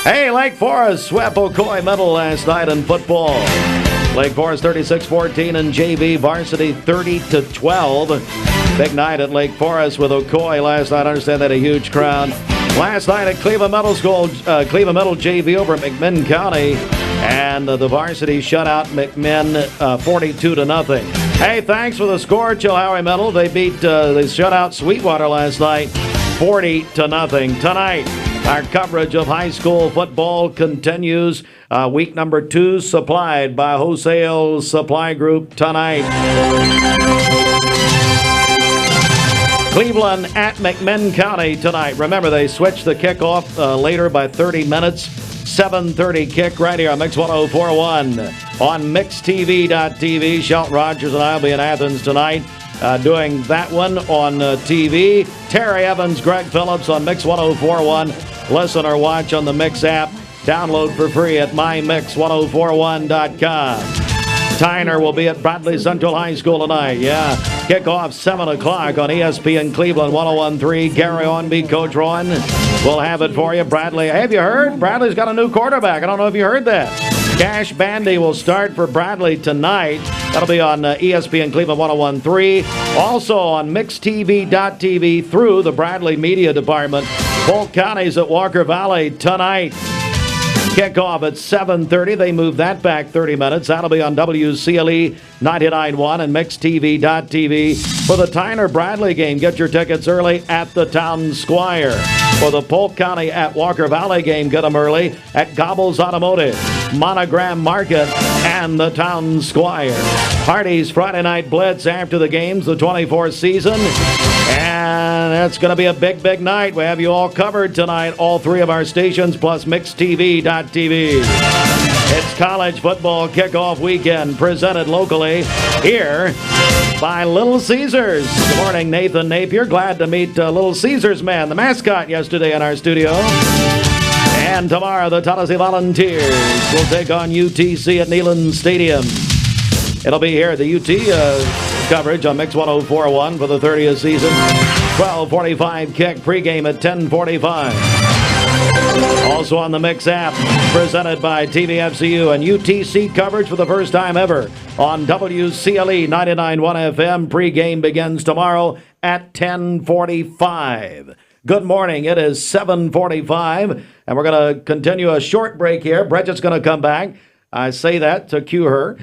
Hey, Lake Forest swept Ocoee Middle last night in football. Lake Forest 36-14 and JV varsity 30-12. Big night at Lake Forest with Ocoee last night. I understand that a huge crowd. Last night at Cleveland Middle School, Cleveland Middle JV over at McMinn County, and the varsity shut out McMinn 42-0. Hey, thanks for the score, Chilhowie Middle. They shut out Sweetwater last night 40-0. Tonight, our coverage of high school football continues. Week number 2 supplied by Wholesale Supply Group tonight. Cleveland at McMinn County tonight. Remember, they switched the kickoff later by 30 minutes. 7:30 kick right here on Mix 104.1 on MixTV.tv. Shelton Rogers and I will be in Athens tonight doing that one on TV. Terry Evans, Greg Phillips on Mix 104.1. Listen or watch on the Mix app. Download for free at mymix1041.com. Tyner will be at Bradley Central High School tonight. Yeah. Kickoff 7 o'clock on ESPN Cleveland 101.3. Gary Onby, Coach Ron will have it for you. Bradley, have you heard? Bradley's got a new quarterback. I don't know if you heard that. Cash Bandy will start for Bradley tonight. That'll be on ESPN Cleveland 101.3. Also on MixTV.tv through the Bradley Media Department. Polk County's at Walker Valley tonight. Kickoff at 7:30. They move that back 30 minutes. That'll be on WCLE 99.1 and MixTV.tv. For the Tyner Bradley game, get your tickets early at the Town Squire. For the Polk County at Walker Valley game, get them early at Gobbles Automotive, Monogram Market, and the Town Squire. Hardy's Friday Night Blitz after the games, the 24th season. And it's going to be a big, big night. We have you all covered tonight, all 3 of our stations, plus MixTV.tv. It's college football kickoff weekend, presented locally here by Little Caesars. Good morning, Nathan Napier. Glad to meet Little Caesars man, the mascot, yesterday in our studio. And tomorrow, the Tennessee Volunteers will take on UTC at Neyland Stadium. It'll be here at the UT coverage on Mix 104.1 for the 30th season. 12:45 kick, pregame at 10:45. Also on the Mix app, presented by TVFCU, and UTC coverage for the first time ever on WCLE 99.1 FM. Pregame begins tomorrow at 10:45. Good morning. It is 7:45, and we're going to continue a short break here. Bridget's going to come back. I say that to cue her.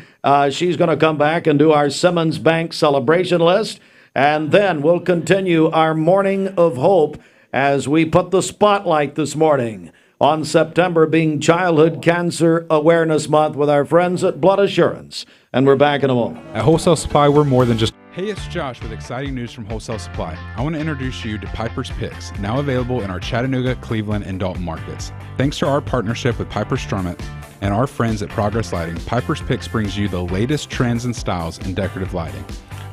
She's going to come back and do our Simmons Bank celebration list, and then we'll continue our Morning of Hope as we put the spotlight this morning on September being Childhood Cancer Awareness Month with our friends at Blood Assurance. And we're back in a moment. At Wholesale Supply, we're more than just... Hey, it's Josh with exciting news from Wholesale Supply. I want to introduce you to Piper's Picks, now available in our Chattanooga, Cleveland, and Dalton markets. Thanks to our partnership with Piper Strummett and our friends at Progress Lighting, Piper's Picks brings you the latest trends and styles in decorative lighting.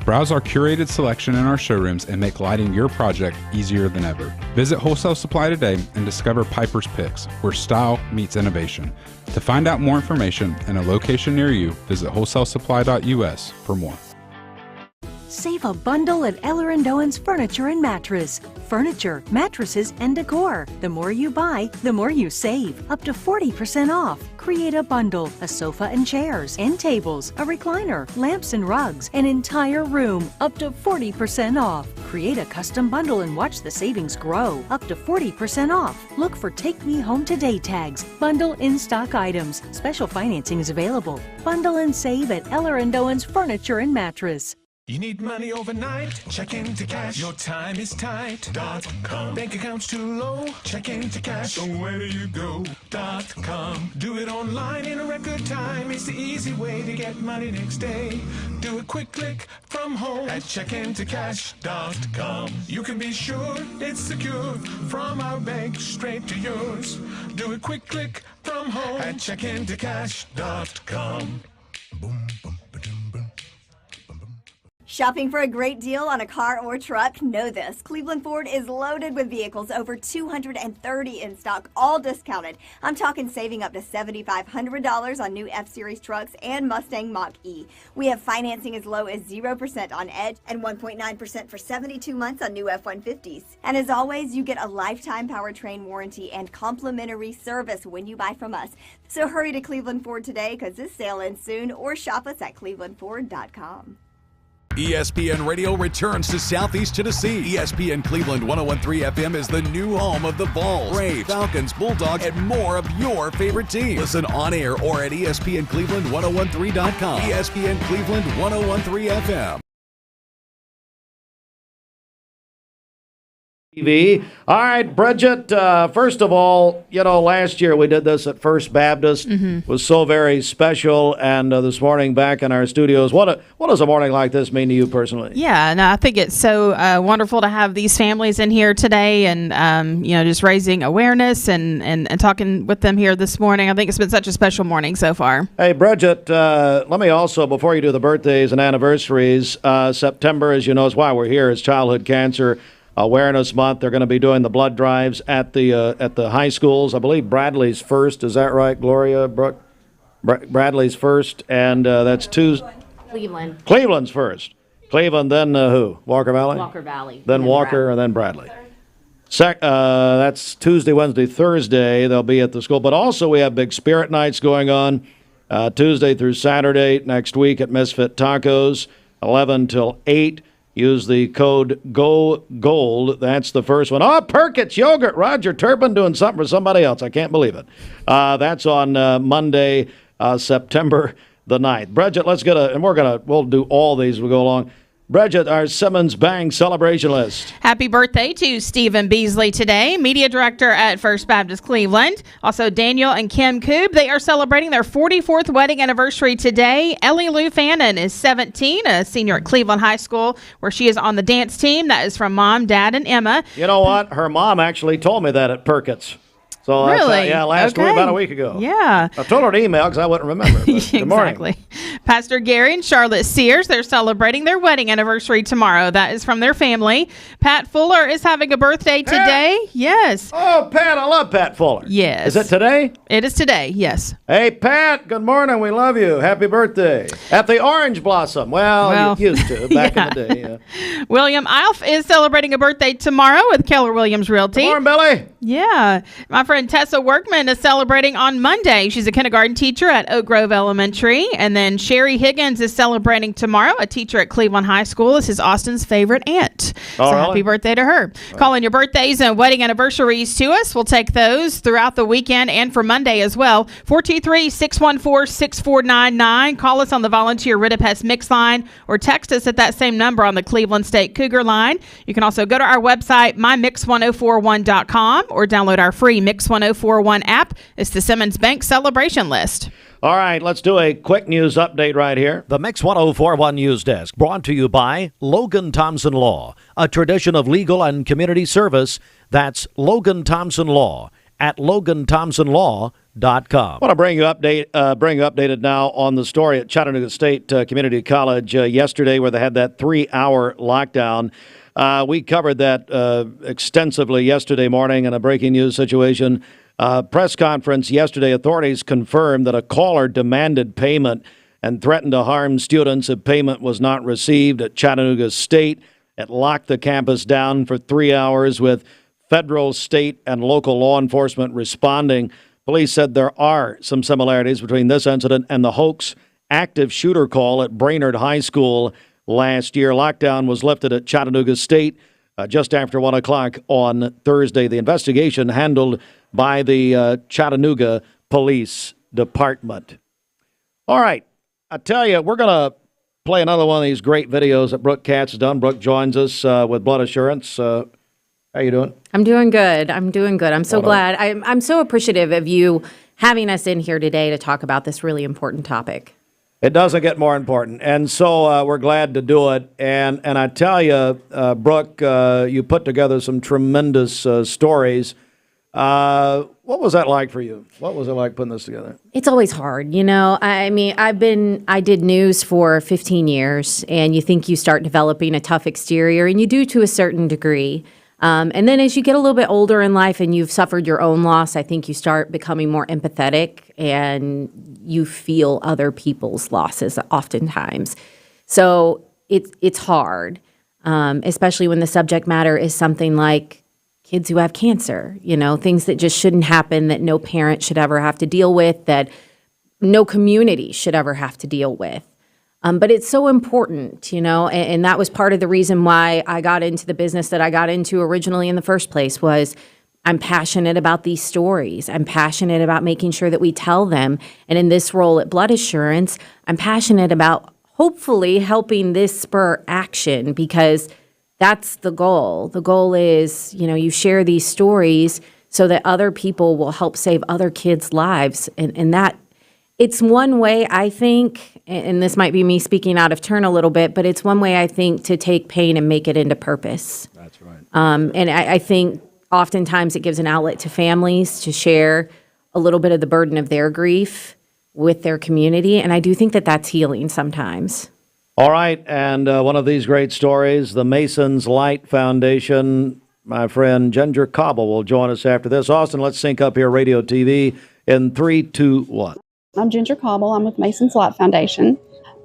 Browse our curated selection in our showrooms and make lighting your project easier than ever. Visit Wholesale Supply today and discover Piper's Picks, where style meets innovation. To find out more information and a location near you, visit wholesalesupply.us for more. Save a bundle at Eller & Owen's Furniture and Mattress. Furniture, mattresses, and decor. The more you buy, the more you save. Up to 40% off. Create a bundle, a sofa and chairs, end tables, a recliner, lamps and rugs, an entire room. Up to 40% off. Create a custom bundle and watch the savings grow. Up to 40% off. Look for Take Me Home Today tags. Bundle in-stock items. Special financing is available. Bundle and save at Eller & Owen's Furniture and Mattress. You need money overnight? Check into cash. Your time is tight. .com. Bank account's too low? Check into cash. So where do you go? .com. Do it online in a record time. It's the easy way to get money next day. Do a quick click from home at checkintocash.com. You can be sure it's secure from our bank straight to yours. Do a quick click from home at checkintocash.com. Boom, boom. Shopping for a great deal on a car or truck? Know this. Cleveland Ford is loaded with vehicles, over 230 in stock, all discounted. I'm talking saving up to $7,500 on new F-Series trucks and Mustang Mach-E. We have financing as low as 0% on Edge and 1.9% for 72 months on new F-150s. And as always, you get a lifetime powertrain warranty and complimentary service when you buy from us. So hurry to Cleveland Ford today, because this sale ends soon, or shop us at clevelandford.com. ESPN Radio returns to Southeast Tennessee. ESPN Cleveland 101.3 FM is the new home of the Vols, Braves, Falcons, Bulldogs, and more of your favorite teams. Listen on air or at ESPNCleveland1013.com. ESPN Cleveland 101.3 FM. TV. All right, Bridget, first of all, you know, last year we did this at First Baptist. It was so very special, and this morning back in our studios, what does a morning like this mean to you personally? Yeah, no, I think it's so wonderful to have these families in here today, and you know, just raising awareness and talking with them here this morning. I think it's been such a special morning so far. Hey, Bridget, let me also, before you do the birthdays and anniversaries, September, as you know, is why we're here. It's Childhood Cancer Awareness Month. They're going to be doing the blood drives at the high schools. I believe Bradley's first. Is that right, Gloria? Brooke? Bradley's first, and that's Tuesday. Cleveland. Cleveland's first. Cleveland, then who? Walker Valley? Walker Valley. Then Walker, and then Bradley. That's Tuesday, Wednesday, Thursday. They'll be at the school. But also we have big spirit nights going on Tuesday through Saturday next week at Misfit Tacos, 11 till 8. Use the code GOGOLD. That's the first one. Oh, Perkins Yogurt. Roger Turpin doing something for somebody else. I can't believe it. That's on Monday, September the 9th. Bridget, let's get and we'll do all these as we go along. Bridget, our Simmons Bang celebration list. Happy birthday to Stephen Beasley today, media director at First Baptist Cleveland. Also, Daniel and Kim Koob, they are celebrating their 44th wedding anniversary today. Ellie Lou Fannin is 17, a senior at Cleveland High School, where she is on the dance team. That is from Mom, Dad, and Emma. You know what? Her mom actually told me that at Perkins. So Really? last week, Okay. about a week ago. Yeah. I told her to email because I wouldn't remember. But Good morning. Exactly. Pastor Gary and Charlotte Sears, they're celebrating their wedding anniversary tomorrow. That is from their family. Pat Fuller is having a birthday today. Yes. Oh, Pat, I love Pat Fuller. Yes. Is it today? It is today, yes. Hey, Pat, good morning. We love you. Happy birthday. At the Orange Blossom. Well, you used to back in the day. Yeah. William Alf is celebrating a birthday tomorrow with Keller Williams Realty. Good morning, Billy. Yeah. My friend Tessa Workman is celebrating on Monday. She's a kindergarten teacher at Oak Grove Elementary. And then Sherry Higgins is celebrating tomorrow, a teacher at Cleveland High School. This is Austin's favorite aunt. So happy birthday to her. Call in your birthdays and wedding anniversaries to us. We'll take those throughout the weekend and for Monday as well. 423-614-6499. Call us on the Volunteer Ridipest Mix line or text us at that same number on the Cleveland State Cougar line. You can also go to our website, mymix1041.com, or download our free Mix 1041 app. It's the Simmons Bank celebration list. All right, let's do a quick news update right here. The Mix 1041 News Desk, brought to you by Logan Thompson Law, a tradition of legal and community service. That's Logan Thompson Law at LoganThompsonLaw.com. I want to bring you updated now on the story at Chattanooga State Community College yesterday, where they had that 3-hour lockdown. We covered that extensively yesterday morning in a breaking news situation. Press conference yesterday, authorities confirmed that a caller demanded payment and threatened to harm students if payment was not received at Chattanooga State. It locked the campus down for 3 hours with federal, state, and local law enforcement responding. Police said there are some similarities between this incident and the hoax active shooter call at Brainerd High School last year. Lockdown was lifted at Chattanooga State just after 1 o'clock on Thursday. The investigation handled by the Chattanooga Police Department. All right. I tell you, we're going to play another one of these great videos that Brooke Katz has done. Brooke joins us with Blood Assurance. How you doing? I'm doing good. I'm so glad. I'm so appreciative of you having us in here today to talk about this really important topic. It doesn't get more important. And so we're glad to do it. And I tell you, Brooke, you put together some tremendous stories. What was that like for you? What was it like putting this together? It's always hard. You know, I mean, I did news for 15 years, and you think you start developing a tough exterior, and you do to a certain degree. And then as you get a little bit older in life and you've suffered your own loss, I think you start becoming more empathetic and you feel other people's losses oftentimes. So it's hard, especially when the subject matter is something like kids who have cancer, you know, things that just shouldn't happen, that no parent should ever have to deal with, that no community should ever have to deal with. But it's so important, you know, and that was part of the reason why I got into the business that I got into originally in the first place. Was I'm passionate about these stories. I'm passionate about making sure that we tell them. And in this role at Blood Assurance, I'm passionate about hopefully helping this spur action, because that's the goal. The goal is, you know, you share these stories so that other people will help save other kids' lives. And that it's one way, I think, and this might be me speaking out of turn a little bit, but it's one way, I think, to take pain and make it into purpose. That's right. And I think oftentimes it gives an outlet to families to share a little bit of the burden of their grief with their community. And I do think that that's healing sometimes. All right. And one of these great stories, the Mason's Light Foundation. My friend Ginger Cobble will join us after this. Austin, let's sync up here, radio, TV, in 3, 2, 1. I'm Ginger Cobble. I'm with Mason's Light Foundation.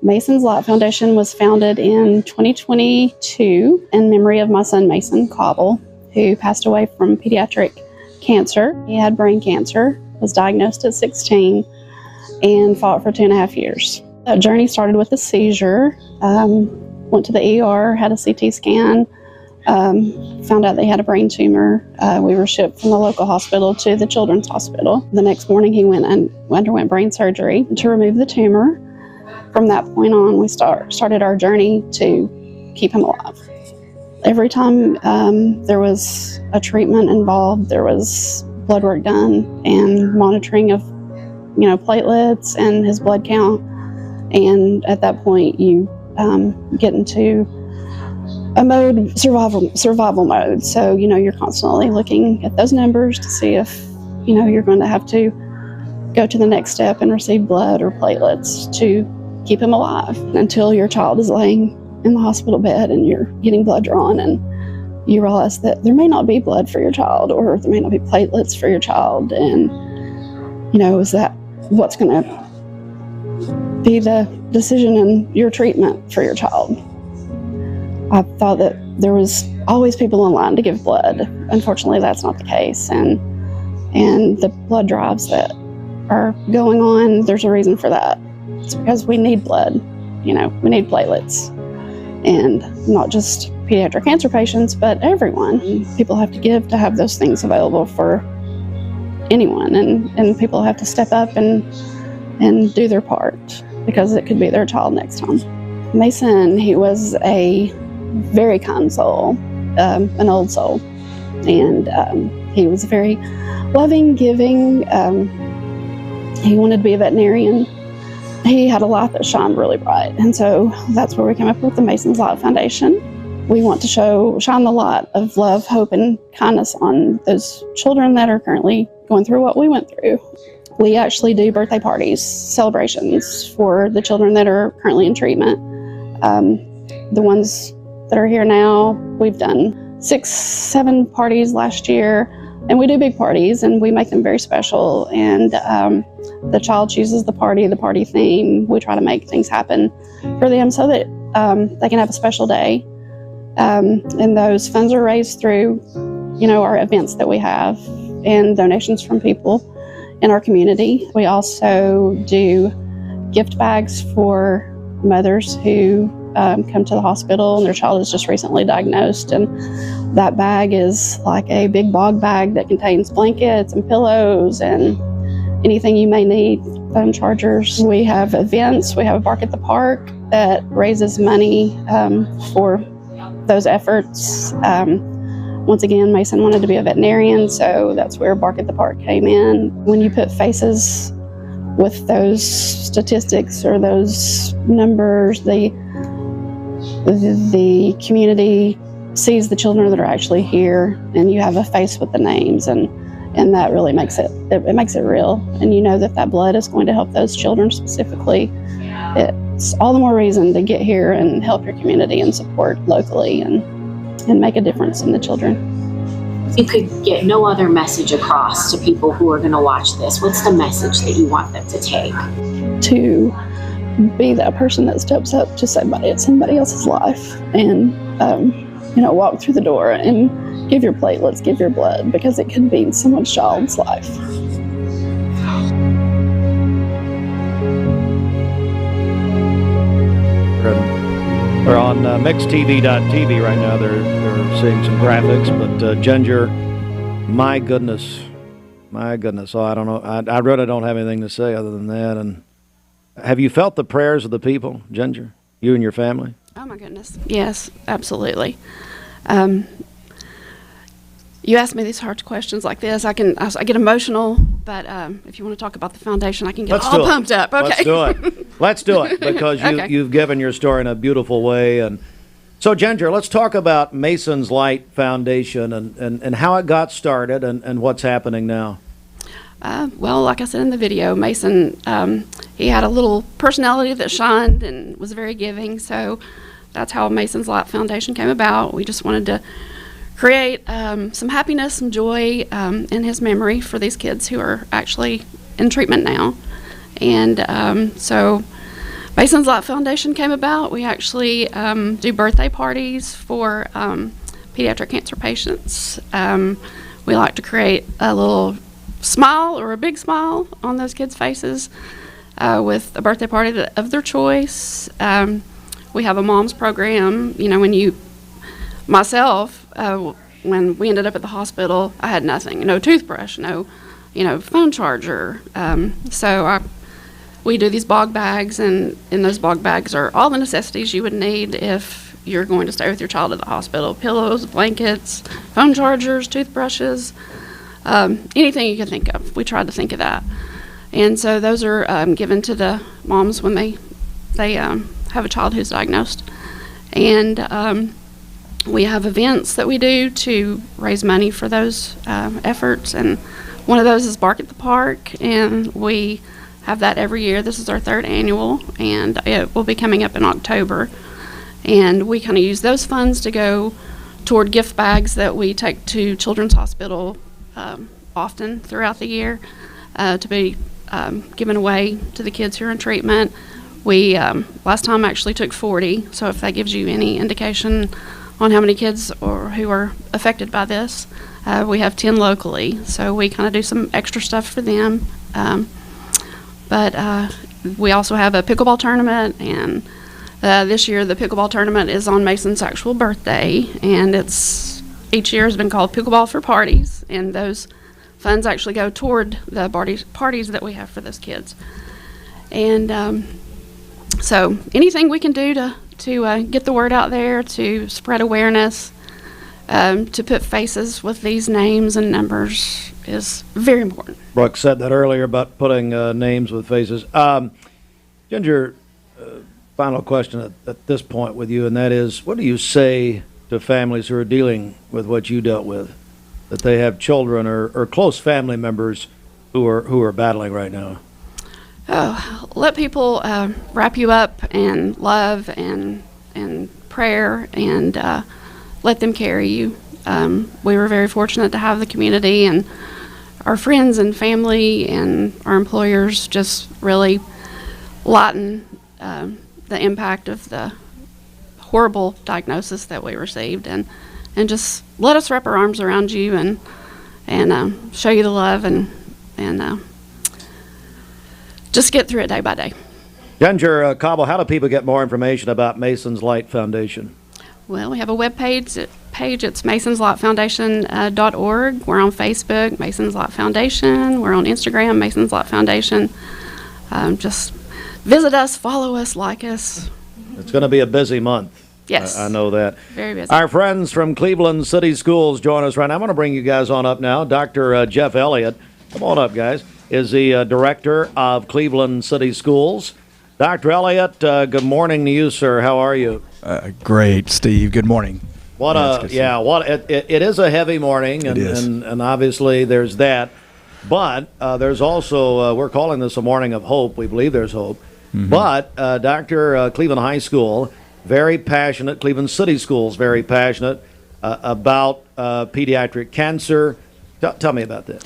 Mason's Light Foundation was founded in 2022 in memory of my son, Mason Cobble, who passed away from pediatric cancer. He had brain cancer, was diagnosed at 16, and fought for 2.5 years. That journey started with a seizure. Went to the ER, had a CT scan, found out they had a brain tumor. We were shipped from the local hospital to the children's hospital. The next morning he went and underwent brain surgery to remove the tumor. From that point on, we started our journey to keep him alive. Every time there was a treatment involved, there was blood work done and monitoring of, you know, platelets and his blood count. And at that point, you get into a mode, survival mode. So, you know, you're constantly looking at those numbers to see if you're going to have to go to the next step and receive blood or platelets to keep him alive until your child is laying in the hospital bed and you're getting blood drawn and you realize that there may not be blood for your child or there may not be platelets for your child. And, is that what's going to be the decision in your treatment for your child? I thought that there was always people in line to give blood. Unfortunately, that's not the case. And the blood drives that are going on, there's a reason for that. It's because we need blood, we need platelets. And not just pediatric cancer patients, but everyone. People have to give to have those things available for anyone. And people have to step up and do their part because it could be their child next time. Mason, he was a very kind soul, an old soul. And he was very loving, giving. He wanted to be a veterinarian. He had a light that shined really bright. And so that's where we came up with the Mason's Light Foundation. We want to shine the light of love, hope, and kindness on those children that are currently going through what we went through. We actually do birthday parties, celebrations for the children that are currently in treatment. The ones that are here now, we've done 6-7 parties last year. And we do big parties and we make them very special. And the child chooses the party theme. We try to make things happen for them so that they can have a special day. And those funds are raised through, our events that we have and donations from people in our community. We also do gift bags for mothers who come to the hospital and their child is just recently diagnosed. And that bag is like a big bog bag that contains blankets and pillows and anything you may need, phone chargers. We have events. We have a Bark at the Park that raises money for those efforts. Once again, Mason wanted to be a veterinarian, so that's where Bark at the Park came in. When you put faces with those statistics or those numbers, the community sees the children that are actually here, and you have a face with the names, and that really makes it real. And you know that blood is going to help those children specifically. It's all the more reason to get here and help your community and support locally and make a difference in the children. You could get no other message across to people who are going to watch this. What's the message that you want them to take? To be that person that steps up to somebody else's life and walk through the door and give your platelets, give your blood, because it could be someone's child's life. They're on mixtv.tv right now. They're seeing some graphics, but Ginger, my goodness. Oh, I don't know. I really don't have anything to say other than that. And have you felt the prayers of the people, Ginger? You and your family? Oh my goodness. Yes, absolutely. You ask me these hard questions like this, I get emotional, but if you want to talk about the foundation, I can get all pumped up. Okay. Let's do it because you've given your story in a beautiful way. And so, Ginger, let's talk about Mason's Light Foundation and how it got started and what's happening now. Well, like I said in the video, Mason, he had a little personality that shined and was very giving, so that's how Mason's Light Foundation came about. We just wanted to create some happiness, some joy in his memory for these kids who are actually in treatment now. And so Mason's Light Foundation came about. We actually do birthday parties for pediatric cancer patients. We like to create a little smile or a big smile on those kids' faces with a birthday party of their choice. We have a mom's program. When we ended up at the hospital, I had nothing, no toothbrush, no, phone charger. We do these bog bags, and in those bog bags are all the necessities you would need if you're going to stay with your child at the hospital: pillows, blankets, phone chargers, toothbrushes, anything you can think of. We tried to think of that. And so those are given to the moms when they have a child who's diagnosed. And we have events that we do to raise money for those efforts, and One of those is Bark at the Park, and we have that every year. This is our 3rd annual, and it will be coming up in October. And we kind of use those funds to go toward gift bags that we take to Children's Hospital often throughout the year to be given away to the kids who are in treatment. We last time actually took 40, so if that gives you any indication on how many kids or who are affected by this, we have 10 locally, so we kind of do some extra stuff for them. But we also have a pickleball tournament, and this year the pickleball tournament is on Mason's actual birthday, and each year has been called Pickleball for Parties, and those funds actually go toward the parties that we have for those kids. And so anything we can do to get the word out there, to spread awareness, to put faces with these names and numbers is very important. Brooke said that earlier about putting names with faces. Ginger, final question at this point with you, and that is, what do you say to families who are dealing with what you dealt with, that they have children or close family members who are battling right now? Oh, let people wrap you up in love and prayer, and let them carry you. We were very fortunate to have the community and our friends and family and our employers just really lighten the impact of the horrible diagnosis that we received, and just let us wrap our arms around you and show you the love and just get through it day by day. Ginger Cobble, how do people get more information about Mason's Light Foundation? Well, we have a web page. It's masonslightfoundation.org. We're on Facebook, Mason's Light Foundation. We're on Instagram, Mason's Light Foundation. Just visit us, follow us, like us. It's going to be a busy month. Yes. I know that. Very busy. Our friends from Cleveland City Schools join us right now. I'm going to bring you guys on up now. Dr. Jeff Elliott, come on up, guys, is the director of Cleveland City Schools. Dr. Elliott, good morning to you, sir. How are you? Great, Steve. Good morning. It is a heavy morning, and obviously there's that. But there's also, we're calling this a morning of hope. We believe there's hope. Mm-hmm. But Dr. Cleveland High School, very passionate, Cleveland City Schools, very passionate about pediatric cancer. Tell me about this.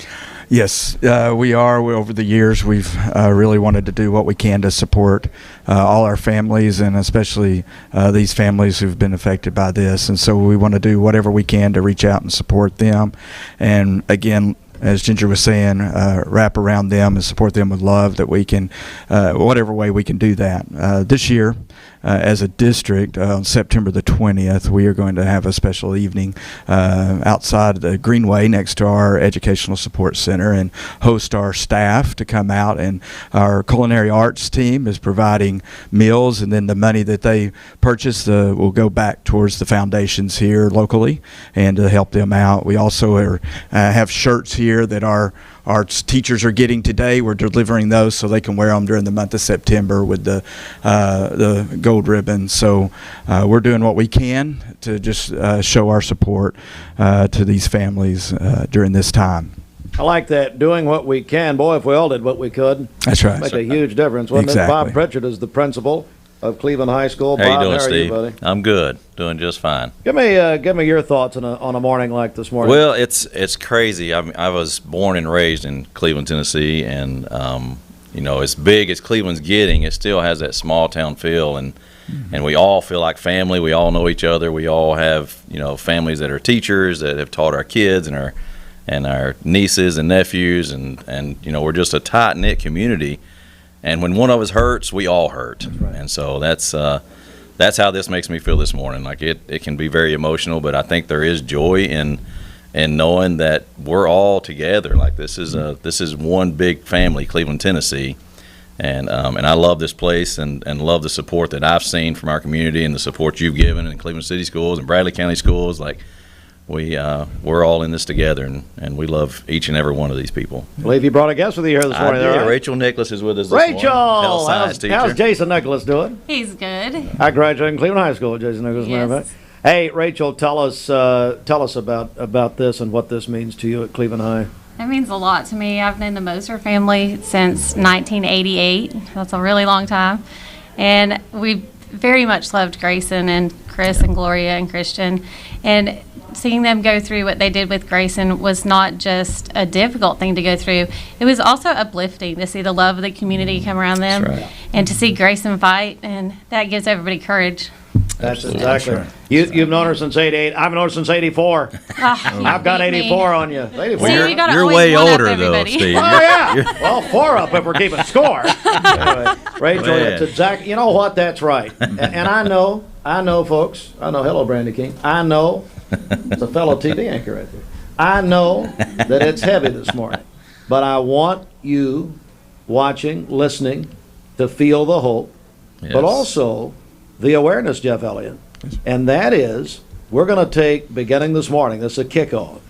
Yes, we are. Over the years, we've really wanted to do what we can to support all our families, and especially these families who've been affected by this. And so we want to do whatever we can to reach out and support them. And again, as Ginger was saying, wrap around them and support them with love, that we can, whatever way we can do that. This year, as a district, on September the 20th, we are going to have a special evening outside the Greenway next to our Educational Support Center, and host our staff to come out. And our culinary arts team is providing meals, and then the money that they purchase will go back towards the foundations here locally and to help them out. We also have shirts here that our teachers are getting today. We're delivering those so they can wear them during the month of September with the gold ribbon. So we're doing what we can to just show our support to these families during this time. I like that, doing what we can. Boy, if we all did what we could, that's right. Make a huge difference. Wouldn't it? Bob Pritchard is the principal of Cleveland High School. How Bob, you doing, how are Steve? you, buddy? I'm good, doing just fine. Give me your thoughts on a morning like this morning. Well, it's crazy. I was born and raised in Cleveland, Tennessee, and as big as Cleveland's getting, it still has that small town feel, and we all feel like family. We all know each other. We all have families that are teachers that have taught our kids and our nieces and nephews, and we're just a tight knit community. And when one of us hurts, we all hurt. That's right. And so that's how this makes me feel this morning. Like it can be very emotional, but I think there is joy in knowing that we're all together. Like this is one big family, Cleveland, Tennessee. And I love this place and love the support that I've seen from our community and the support you've given in Cleveland City Schools and Bradley County Schools. Like we're all in this together, and we love each and every one of these people. I believe you brought a guest with you here this morning. I did. Right? Rachel Nicholas is with us this Rachel, morning. Health science teacher. How's Jason Nicholas doing? He's good. I graduated in Cleveland High School with Jason Nicholas. Yes. Hey, Rachel, tell us about this and what this means to you at Cleveland High. It means a lot to me. I've known the Moser family since 1988. That's a really long time. And we very much loved Grayson and Chris and Gloria and Christian. And seeing them go through what they did with Grayson was not just a difficult thing to go through. It was also uplifting to see the love of the community come around them. That's right. And to see Grayson fight. And that gives everybody courage. That's exactly right. You've known her since 88. I've known her since 84. I've got 84 on you. 84. Well, you're way older, though, Steve. Oh, yeah. Well, 4 up if we're keeping score. Anyway, Rachel, that's exactly. You know what? That's right. And I know, folks. I know. Hello, Brandy King. I know. It's a fellow TV anchor right there. I know that it's heavy this morning. But I want you watching, listening, to feel the hope. Yes. But also the awareness, Jeff Elliott. And that is, we're going to take, beginning this morning, this is a kickoff,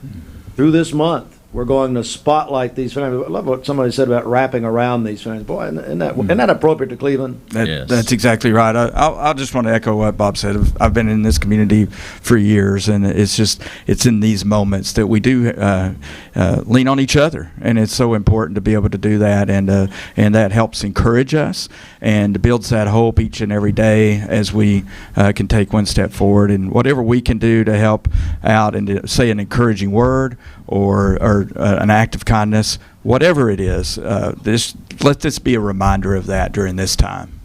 through this month, we're going to spotlight these families. I love what somebody said about wrapping around these families. Boy, isn't that appropriate to Cleveland? That's exactly right. I just want to echo what Bob said. I've been in this community for years, and it's in these moments that we do lean on each other, and it's so important to be able to do that, and that helps encourage us and builds that hope each and every day as we can take one step forward. And whatever we can do to help out and to say an encouraging word or an act of kindness, whatever it is, let this be a reminder of that during this time.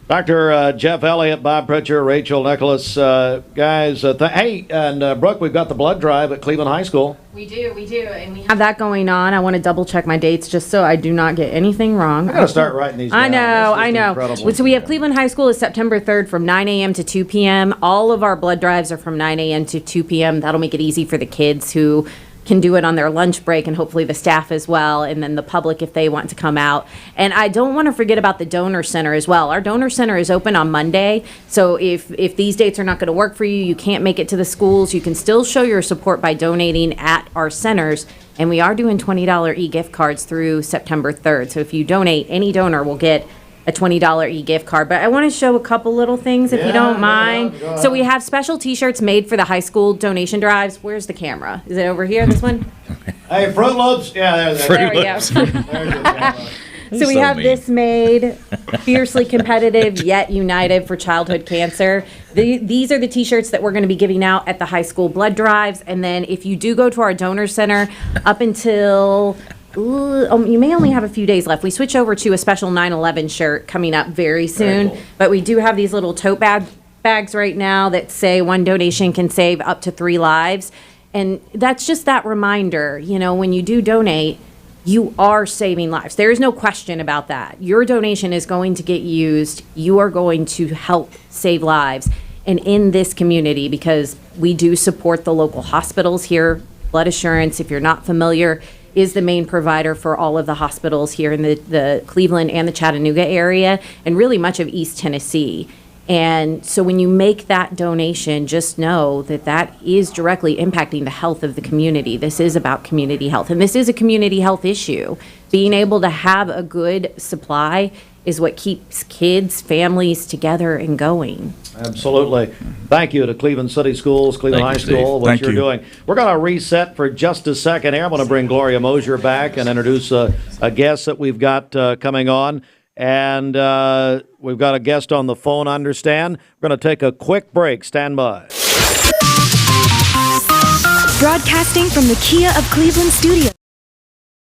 Dr. Jeff Elliott, Bob Pritchard, Rachel Nicholas, guys, hey, and Brooke, we've got the blood drive at Cleveland High School. We do, and we have that going on. I want to double check my dates just so I do not get anything wrong. I gotta start writing these down. I know. Incredible. So we have Cleveland High School is September 3rd from 9 a.m. to 2 p.m. All of our blood drives are from 9 a.m. to 2 p.m. That'll make it easy for the kids who can do it on their lunch break, and hopefully the staff as well, and then the public if they want to come out. And I don't want to forget about the donor center as well. Our donor center is open on Monday, so if these dates are not going to work for you, you can't make it to the schools, you can still show your support by donating at our centers. And we are doing $20 e-gift cards through September 3rd. So if you donate, any donor will get a $20 e-gift card. But I want to show a couple little things if you don't mind. So we have special t-shirts made for the high school donation drives. Where's the camera? Is it over here, this one? Hey, Fruit Loops. Yeah, there we go. So we have this made, fiercely competitive yet united for childhood cancer. These are the t-shirts that we're going to be giving out at the high school blood drives. And then if you do go to our donor center up until... you may only have a few days left. We switch over to a special 9/11 shirt coming up very soon. Very cool. But we do have these little tote bags right now that say one donation can save up to 3 lives. And that's just that reminder, when you do donate, you are saving lives. There is no question about that. Your donation is going to get used. You are going to help save lives. And in this community, because we do support the local hospitals here, Blood Assurance, if you're not familiar, is the main provider for all of the hospitals here in the Cleveland and the Chattanooga area, and really much of East Tennessee. And so when you make that donation, just know that is directly impacting the health of the community. This is about community health, and this is a community health issue. Being able to have a good supply is what keeps kids, families together and going. Absolutely. Thank you to Cleveland City Schools, Cleveland High School, what you're doing. We're going to reset for just a second here. I want to bring Gloria Mosier back and introduce a guest that we've got coming on. And we've got a guest on the phone, I understand. We're going to take a quick break. Stand by. Broadcasting from the Kia of Cleveland studio.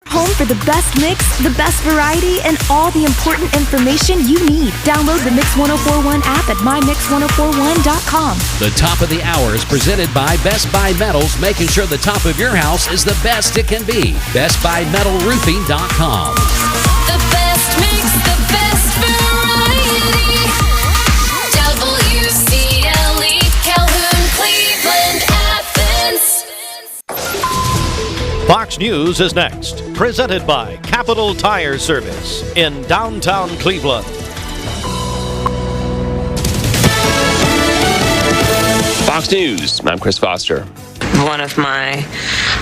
Home for the best mix, the best variety, and all the important information you need. Download the Mix 1041 app at mymix1041.com. The top of the hour is presented by Best Buy Metals, making sure the top of your house is the best it can be. BestBuyMetalRoofing.com. The best mix, the best variety. WCLE, Calhoun, Cleveland, Athens. Fox News is next, presented by Capital Tire Service in downtown Cleveland. Fox News, I'm Chris Foster. One of my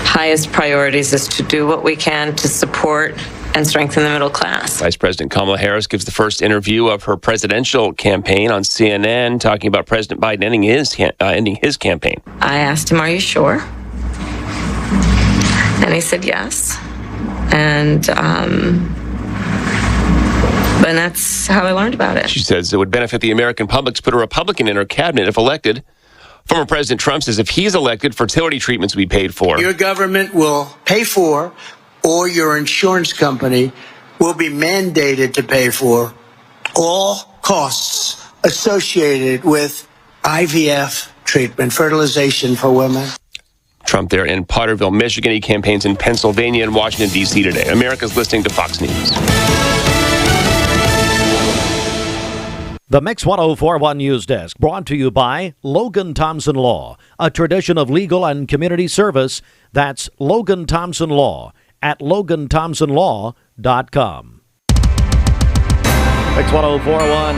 highest priorities is to do what we can to support and strengthen the middle class. Vice President Kamala Harris gives the first interview of her presidential campaign on CNN, talking about President Biden ending his campaign. I asked him, "Are you sure?" And he said yes. And that's how I learned about it. She says it would benefit the American public to put a Republican in her cabinet if elected. Former President Trump says if he's elected, fertility treatments will be paid for. Your government will pay for, or your insurance company will be mandated to pay for, all costs associated with IVF treatment, fertilization for women. Trump there in Potterville, Michigan. He campaigns in Pennsylvania and Washington, D.C. today. America's listening to Fox News. The Mix 1041 News Desk, brought to you by Logan Thompson Law, a tradition of legal and community service. That's Logan Thompson Law at LoganThompsonLaw.com. Mix 1041,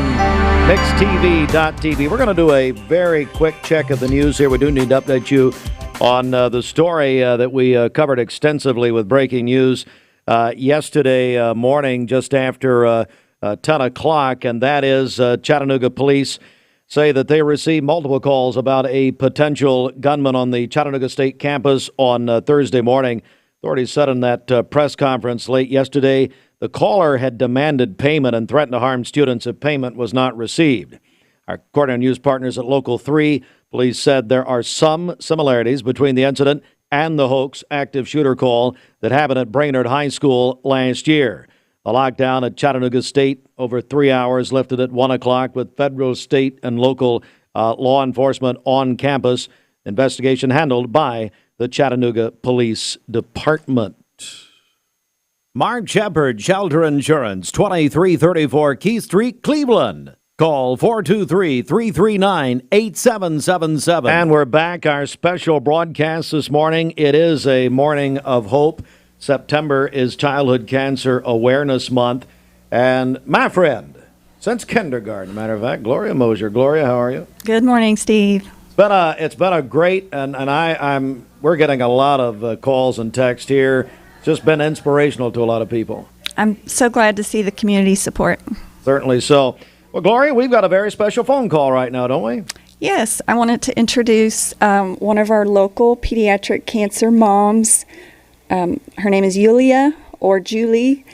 MixTV.tv. We're going to do a very quick check of the news here. We do need to update you on the story that we covered extensively with breaking news yesterday morning, just after 10 o'clock, and that is Chattanooga police say that they received multiple calls about a potential gunman on the Chattanooga State campus on Thursday morning. Authorities said in that press conference late yesterday the caller had demanded payment and threatened to harm students if payment was not received. According to news partners at Local 3, police said there are some similarities between the incident and the hoax active shooter call that happened at Brainerd High School last year. A lockdown at Chattanooga State over 3 hours, lifted at 1 o'clock with federal, state, and local law enforcement on campus. Investigation handled by the Chattanooga Police Department. Mark Shepard, Shelter Insurance, 2334 Keith Street, Cleveland. Call 423-339-8777. And we're back. Our special broadcast this morning. It is a morning of hope. September is Childhood Cancer Awareness Month. And my friend, since kindergarten, matter of fact, Gloria Mosier. Gloria, how are you? Good morning, Steve. It's been a great, we're getting a lot of calls and text here. It's just been inspirational to a lot of people. I'm so glad to see the community support. Certainly so. Well, Gloria, we've got a very special phone call right now, don't we? Yes, I wanted to introduce one of our local pediatric cancer moms. Her name is Yulia, or Julie.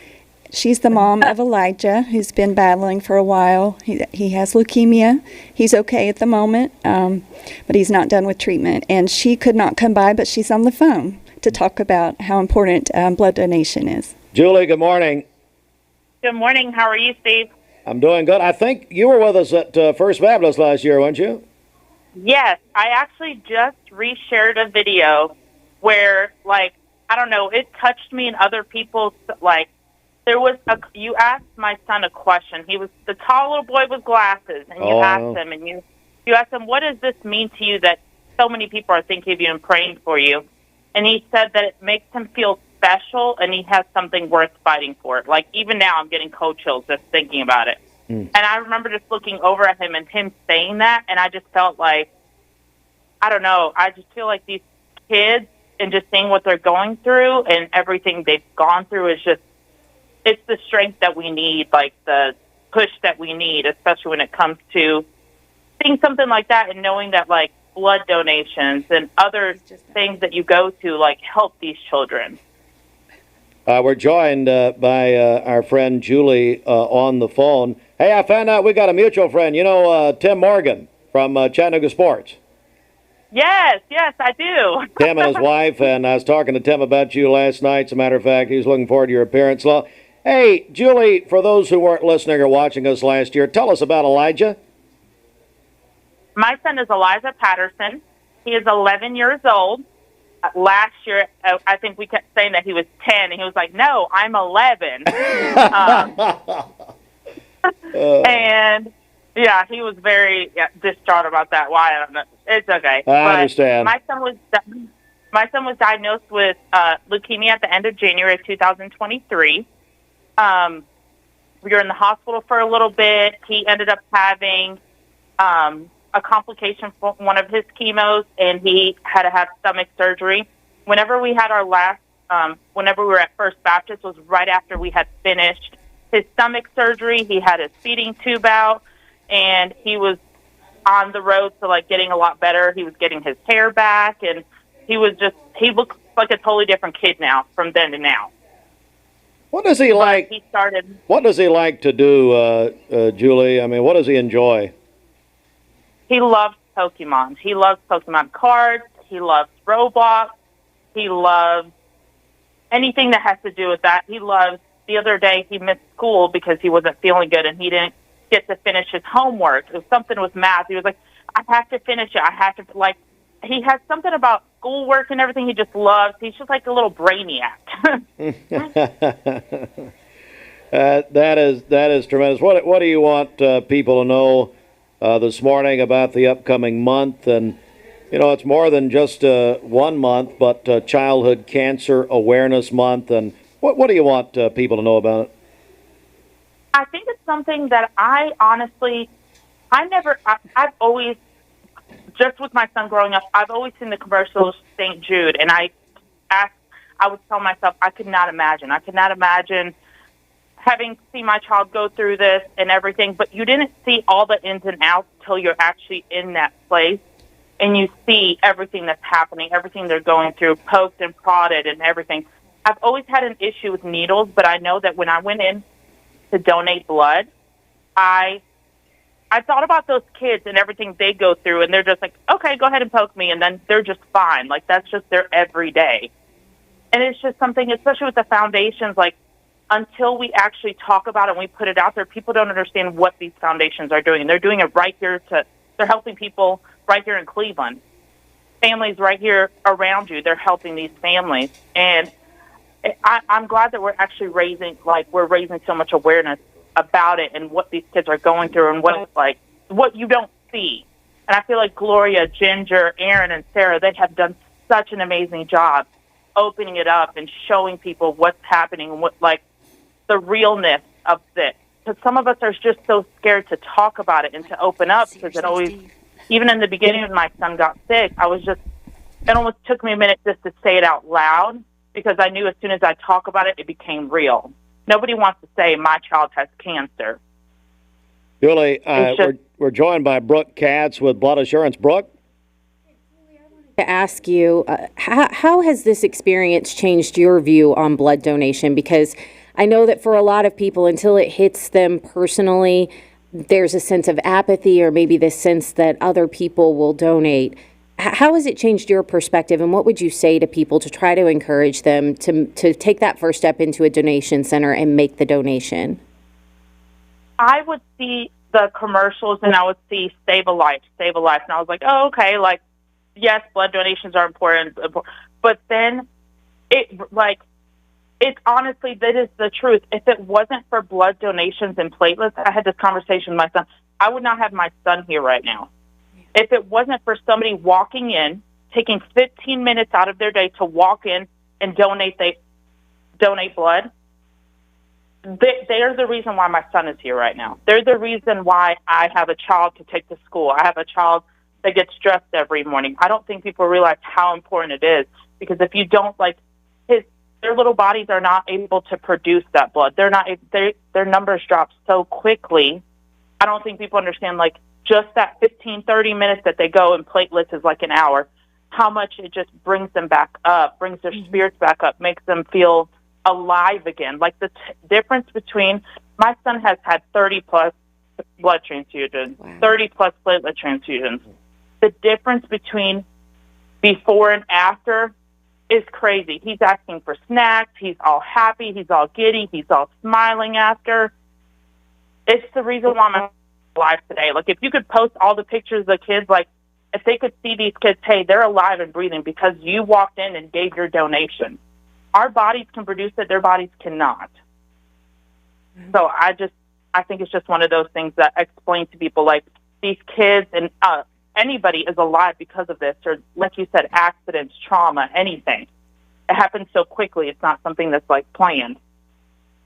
She's the mom of Elijah, who's been battling for a while. He has leukemia. He's okay at the moment, but he's not done with treatment. And she could not come by, but she's on the phone to talk about how important blood donation is. Julie, good morning. Good morning. How are you, Steve? I'm doing good. I think you were with us at First Baptist last year, weren't you? Yes. I actually just reshared a video where, I don't know, it touched me and other people. You asked my son a question. He was the tall little boy with glasses, and you asked him, and you asked him, what does this mean to you that so many people are thinking of you and praying for you? And he said that it makes him feel special, and he has something worth fighting for. Even now, I'm getting cold chills just thinking about it. And I remember just looking over at him and him saying that, and I just felt like, I don't know, I just feel like these kids, and just seeing what they're going through and everything they've gone through is just, it's the strength that we need, the push that we need, especially when it comes to seeing something like that and knowing that, blood donations and other things that you go to, help these children. We're joined by our friend Julie on the phone. Hey, I found out we got a mutual friend, Tim Morgan from Chattanooga Sports. Yes, I do. Tim and his wife, and I was talking to Tim about you last night. As a matter of fact, he was looking forward to your appearance. Well, hey, Julie, for those who weren't listening or watching us last year, tell us about Elijah. My son is Elijah Patterson. He is 11 years old. Last year, I think we kept saying that he was 10, and he was like, no, I'm 11. And... yeah, he was very distraught about that. Why? I don't know. It's okay. I understand. My son was diagnosed with leukemia at the end of January of 2023. We were in the hospital for a little bit. He ended up having a complication from one of his chemos, and he had to have stomach surgery. Whenever we had our last, whenever we were at First Baptist, was right after we had finished his stomach surgery. He had his feeding tube out. And he was on the road to getting a lot better. He was getting his hair back, and he looks like a totally different kid now from then to now. What does he like? He started. What does he like to do, Julie? I mean, what does he enjoy? He loves Pokemon. He loves Pokemon cards. He loves Roblox. He loves anything that has to do with that. He loves. The other day, he missed school because he wasn't feeling good and he didn't get to finish his homework. It was something with math. He was like, I have to finish it. I have to, like, he has something about schoolwork and everything he just loves. He's just like a little brainiac. That is tremendous. What do you want people to know this morning about the upcoming month? And, you know, it's more than just 1 month, but Childhood Cancer Awareness Month. And what do you want people to know about it? I think it's something that I've always, just with my son growing up, I've always seen the commercials, St. Jude, and I would tell myself, I could not imagine having seen my child go through this and everything, but you didn't see all the ins and outs till you're actually in that place, and you see everything that's happening, everything they're going through, poked and prodded and everything. I've always had an issue with needles, but I know that when I went in to donate blood, I thought about those kids and everything they go through, and they're just like, okay, go ahead and poke me, and then they're just fine. Like, that's just their everyday. And it's just something, especially with the foundations, like, until we actually talk about it and we put it out there, people don't understand what these foundations are doing. And they're doing it right here they're helping people right here in Cleveland. Families right here around you, they're helping these families. And I'm glad that we're actually raising so much awareness about it and what these kids are going through and what it's like, what you don't see. And I feel like Gloria, Ginger, Aaron, and Sarah, they have done such an amazing job opening it up and showing people what's happening and what, like, the realness of this. Because some of us are just so scared to talk about it and to open up, because it always, even in the beginning when my son got sick, it almost took me a minute just to say it out loud, because I knew as soon as I talk about it, it became real. Nobody wants to say my child has cancer. Julie, we're joined by Brooke Katz with Blood Assurance. Brooke? To ask you, how has this experience changed your view on blood donation? Because I know that for a lot of people, until it hits them personally, there's a sense of apathy or maybe this sense that other people will donate. How has it changed your perspective, and what would you say to people to try to encourage them to take that first step into a donation center and make the donation? I would see the commercials and I would see Save a Life. And I was like, oh, okay, like, yes, blood donations are important. But then it's honestly, that is the truth. If it wasn't for blood donations and platelets, I had this conversation with my son, I would not have my son here right now. If it wasn't for somebody walking in, taking 15 minutes out of their day to walk in and donate blood, they are the reason why my son is here right now. They're the reason why I have a child to take to school. I have a child that gets dressed every morning. I don't think people realize how important it is, because if you don't, like, their little bodies are not able to produce that blood. Their numbers drop so quickly. I don't think people understand, like, just that 15, 30 minutes that they go, and platelets is like an hour, how much it just brings them back up, brings their spirits back up, makes them feel alive again. Like, the difference between, my son has had 30-plus blood transfusions, 30-plus platelet transfusions. The difference between before and after is crazy. He's asking for snacks. He's all happy. He's all giddy. He's all smiling after. It's the reason why I'm alive today. Like, if you could post all the pictures of the kids, like, if they could see these kids, hey, they're alive and breathing because you walked in and gave your donation. Our bodies can produce it. Their bodies cannot. So I think it's just one of those things that explain to people, like, these kids and anybody is alive because of this, or like you said, accidents, trauma, anything. It happens so quickly. It's not something that's, like, planned.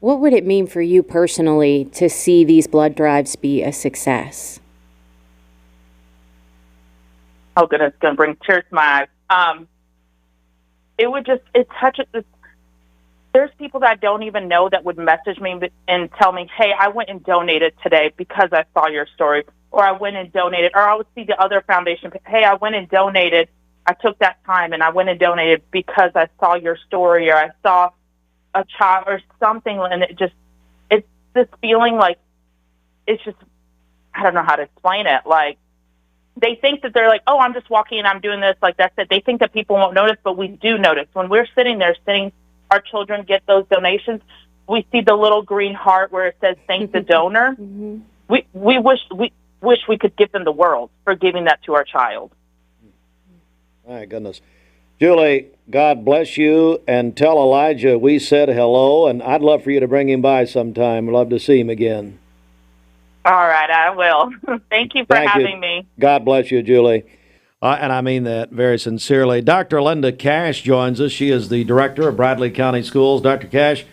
What would it mean for you personally to see these blood drives be a success? Oh, goodness, it's going to bring tears to my eyes. It touches. There's people that I don't even know that would message me and tell me, hey, I went and donated today because I saw your story, or I went and donated, or I would see the other foundation, hey, I went and donated. I took that time and I went and donated because I saw your story, or I saw a child or something, and it's this feeling like it's just, I don't know how to explain it. Like, they think that they're like, oh, I'm just walking and I'm doing this, like that's it. They think that people won't notice, but we do notice. When we're sitting there, our children get those donations, we see the little green heart where it says, thank the donor. We wish we could give them the world for giving that to our child. My goodness. Julie, God bless you, and tell Elijah we said hello, and I'd love for you to bring him by sometime. I'd love to see him again. All right, I will. Thank you for having me. God bless you, Julie. And I mean that very sincerely. Dr. Linda Cash joins us. She is the director of Bradley County Schools. Dr. Cash,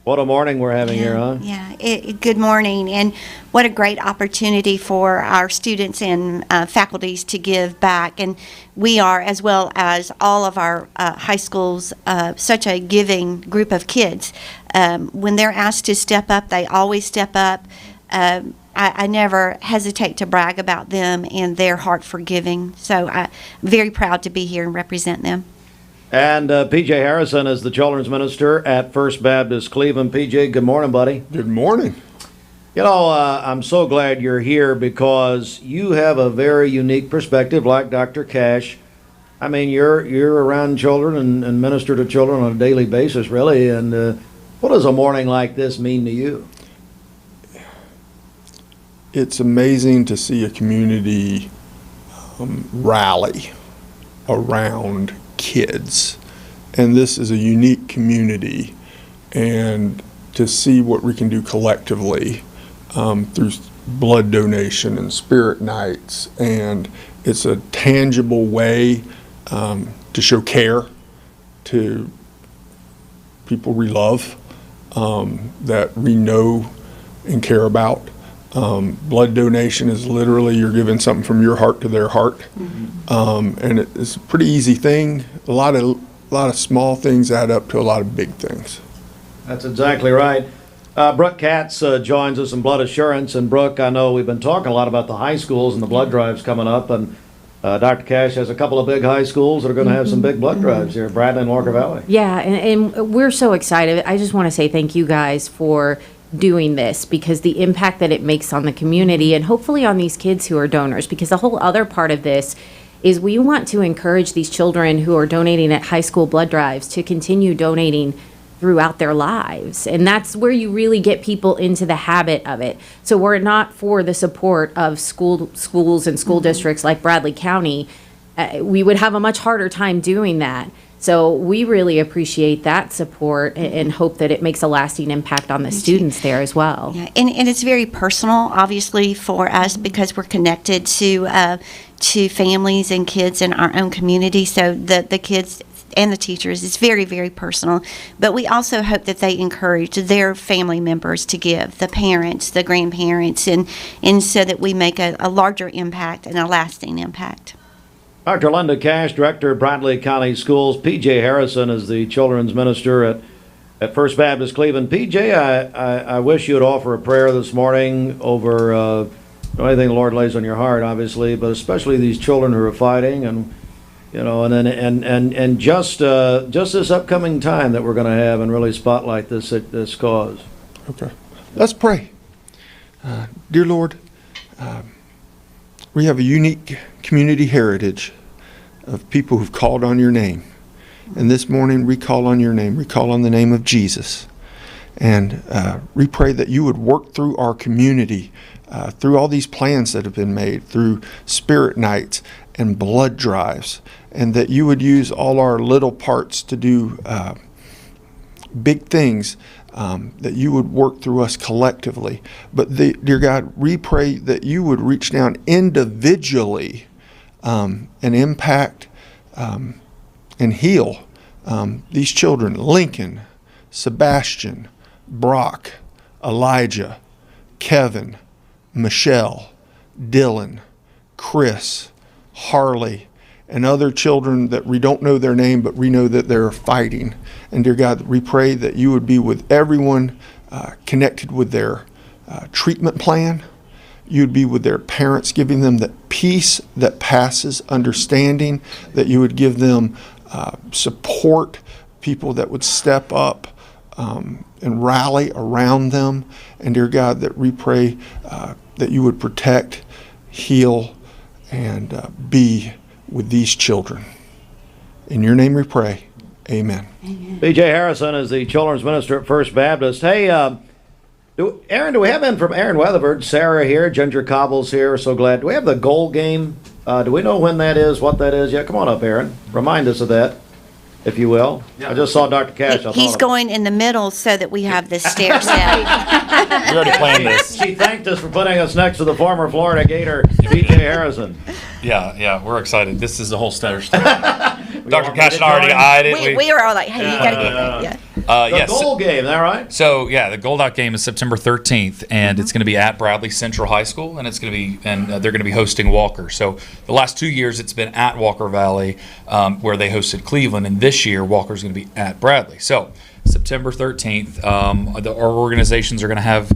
what a morning we're having here, huh? Yeah, good morning, and what a great opportunity for our students and faculties to give back. And we are, as well as all of our high schools, such a giving group of kids. When they're asked to step up, they always step up. I never hesitate to brag about them and their heart for giving. So I'm very proud to be here and represent them. And P.J. Harrison is the children's minister at First Baptist Cleveland. P.J., good morning, buddy. Good morning. You know, I'm so glad you're here because you have a very unique perspective, like Dr. Cash. I mean, you're around children and minister to children on a daily basis, really. And what does a morning like this mean to you? It's amazing to see a community rally around kids, and this is a unique community, and to see what we can do collectively through blood donation and spirit nights, and it's a tangible way to show care to people we love, that we know and care about. Blood donation is literally you're giving something from your heart to their heart, and it's a pretty easy thing. A lot of small things add up to a lot of big things. That's exactly right. Brooke Katz joins us in Blood Assurance, and Brooke, I know we've been talking a lot about the high schools and the blood drives coming up, and Dr. Cash has a couple of big high schools that are going to have some big blood drives here, Bradley and Walker Valley. Yeah, and we're so excited. I just want to say thank you guys for doing this, because the impact that it makes on the community and hopefully on these kids who are donors, because the whole other part of this is we want to encourage these children who are donating at high school blood drives to continue donating throughout their lives. And that's where you really get people into the habit of it. So we're not for the support of schools and school districts like Bradley County. We would have a much harder time doing that. So we really appreciate that support and hope that it makes a lasting impact on the students there as well. Yeah, and it's very personal, obviously, for us because we're connected to families and kids in our own community. So the kids and the teachers, it's very, very personal. But we also hope that they encourage their family members to give, the parents, the grandparents, and so that we make a larger impact and a lasting impact. Dr. Linda Cash, Director of Bradley County Schools. P.J. Harrison is the children's minister at First Baptist Cleveland. P.J., I wish you would offer a prayer this morning over anything the Lord lays on your heart, obviously, but especially these children who are fighting, and you know, and just this upcoming time that we're going to have and really spotlight this cause. Okay, let's pray. Dear Lord, we have a unique community heritage of people who've called on your name. And this morning we call on your name. We call on the name of Jesus. And we pray that you would work through our community, through all these plans that have been made, through spirit nights and blood drives, and that you would use all our little parts to do big things, that you would work through us collectively. But dear God, we pray that you would reach down individually and impact and heal these children: Lincoln, Sebastian, Brock, Elijah, Kevin, Michelle, Dylan, Chris, Harley, and other children that we don't know their name, but we know that they're fighting. And dear God, we pray that you would be with everyone connected with their treatment plan. You'd be with their parents, giving them that peace that passes understanding, that you would give them support, people that would step up and rally around them. And dear God, that we pray that you would protect, heal, and be with these children. In your name we pray. Amen. B.J. Harrison is the children's minister at First Baptist. Hey, Aaron, do we have in from Aaron Weatherford? Sarah here, Ginger Cobble's here. So glad. Do we have the goal game? Do we know when that is, what that is? Yeah, come on up, Aaron. Remind us of that, if you will. I just saw Dr. Cash. He's going in the middle so that we have this stair step. We already planned this. She thanked us for putting us next to the former Florida Gator, B.J. Harrison. Yeah, we're excited. This is the whole stair step. Dr. Cash and I already eyed it. We were all like, hey, you got to get that. Yeah. The goal game, is that right? So the Gold Out game is September 13th, and it's going to be at Bradley Central High School, and they're going to be hosting Walker. So the last 2 years it's been at Walker Valley, where they hosted Cleveland, and this year Walker's going to be at Bradley. So September 13th, our organizations are going to have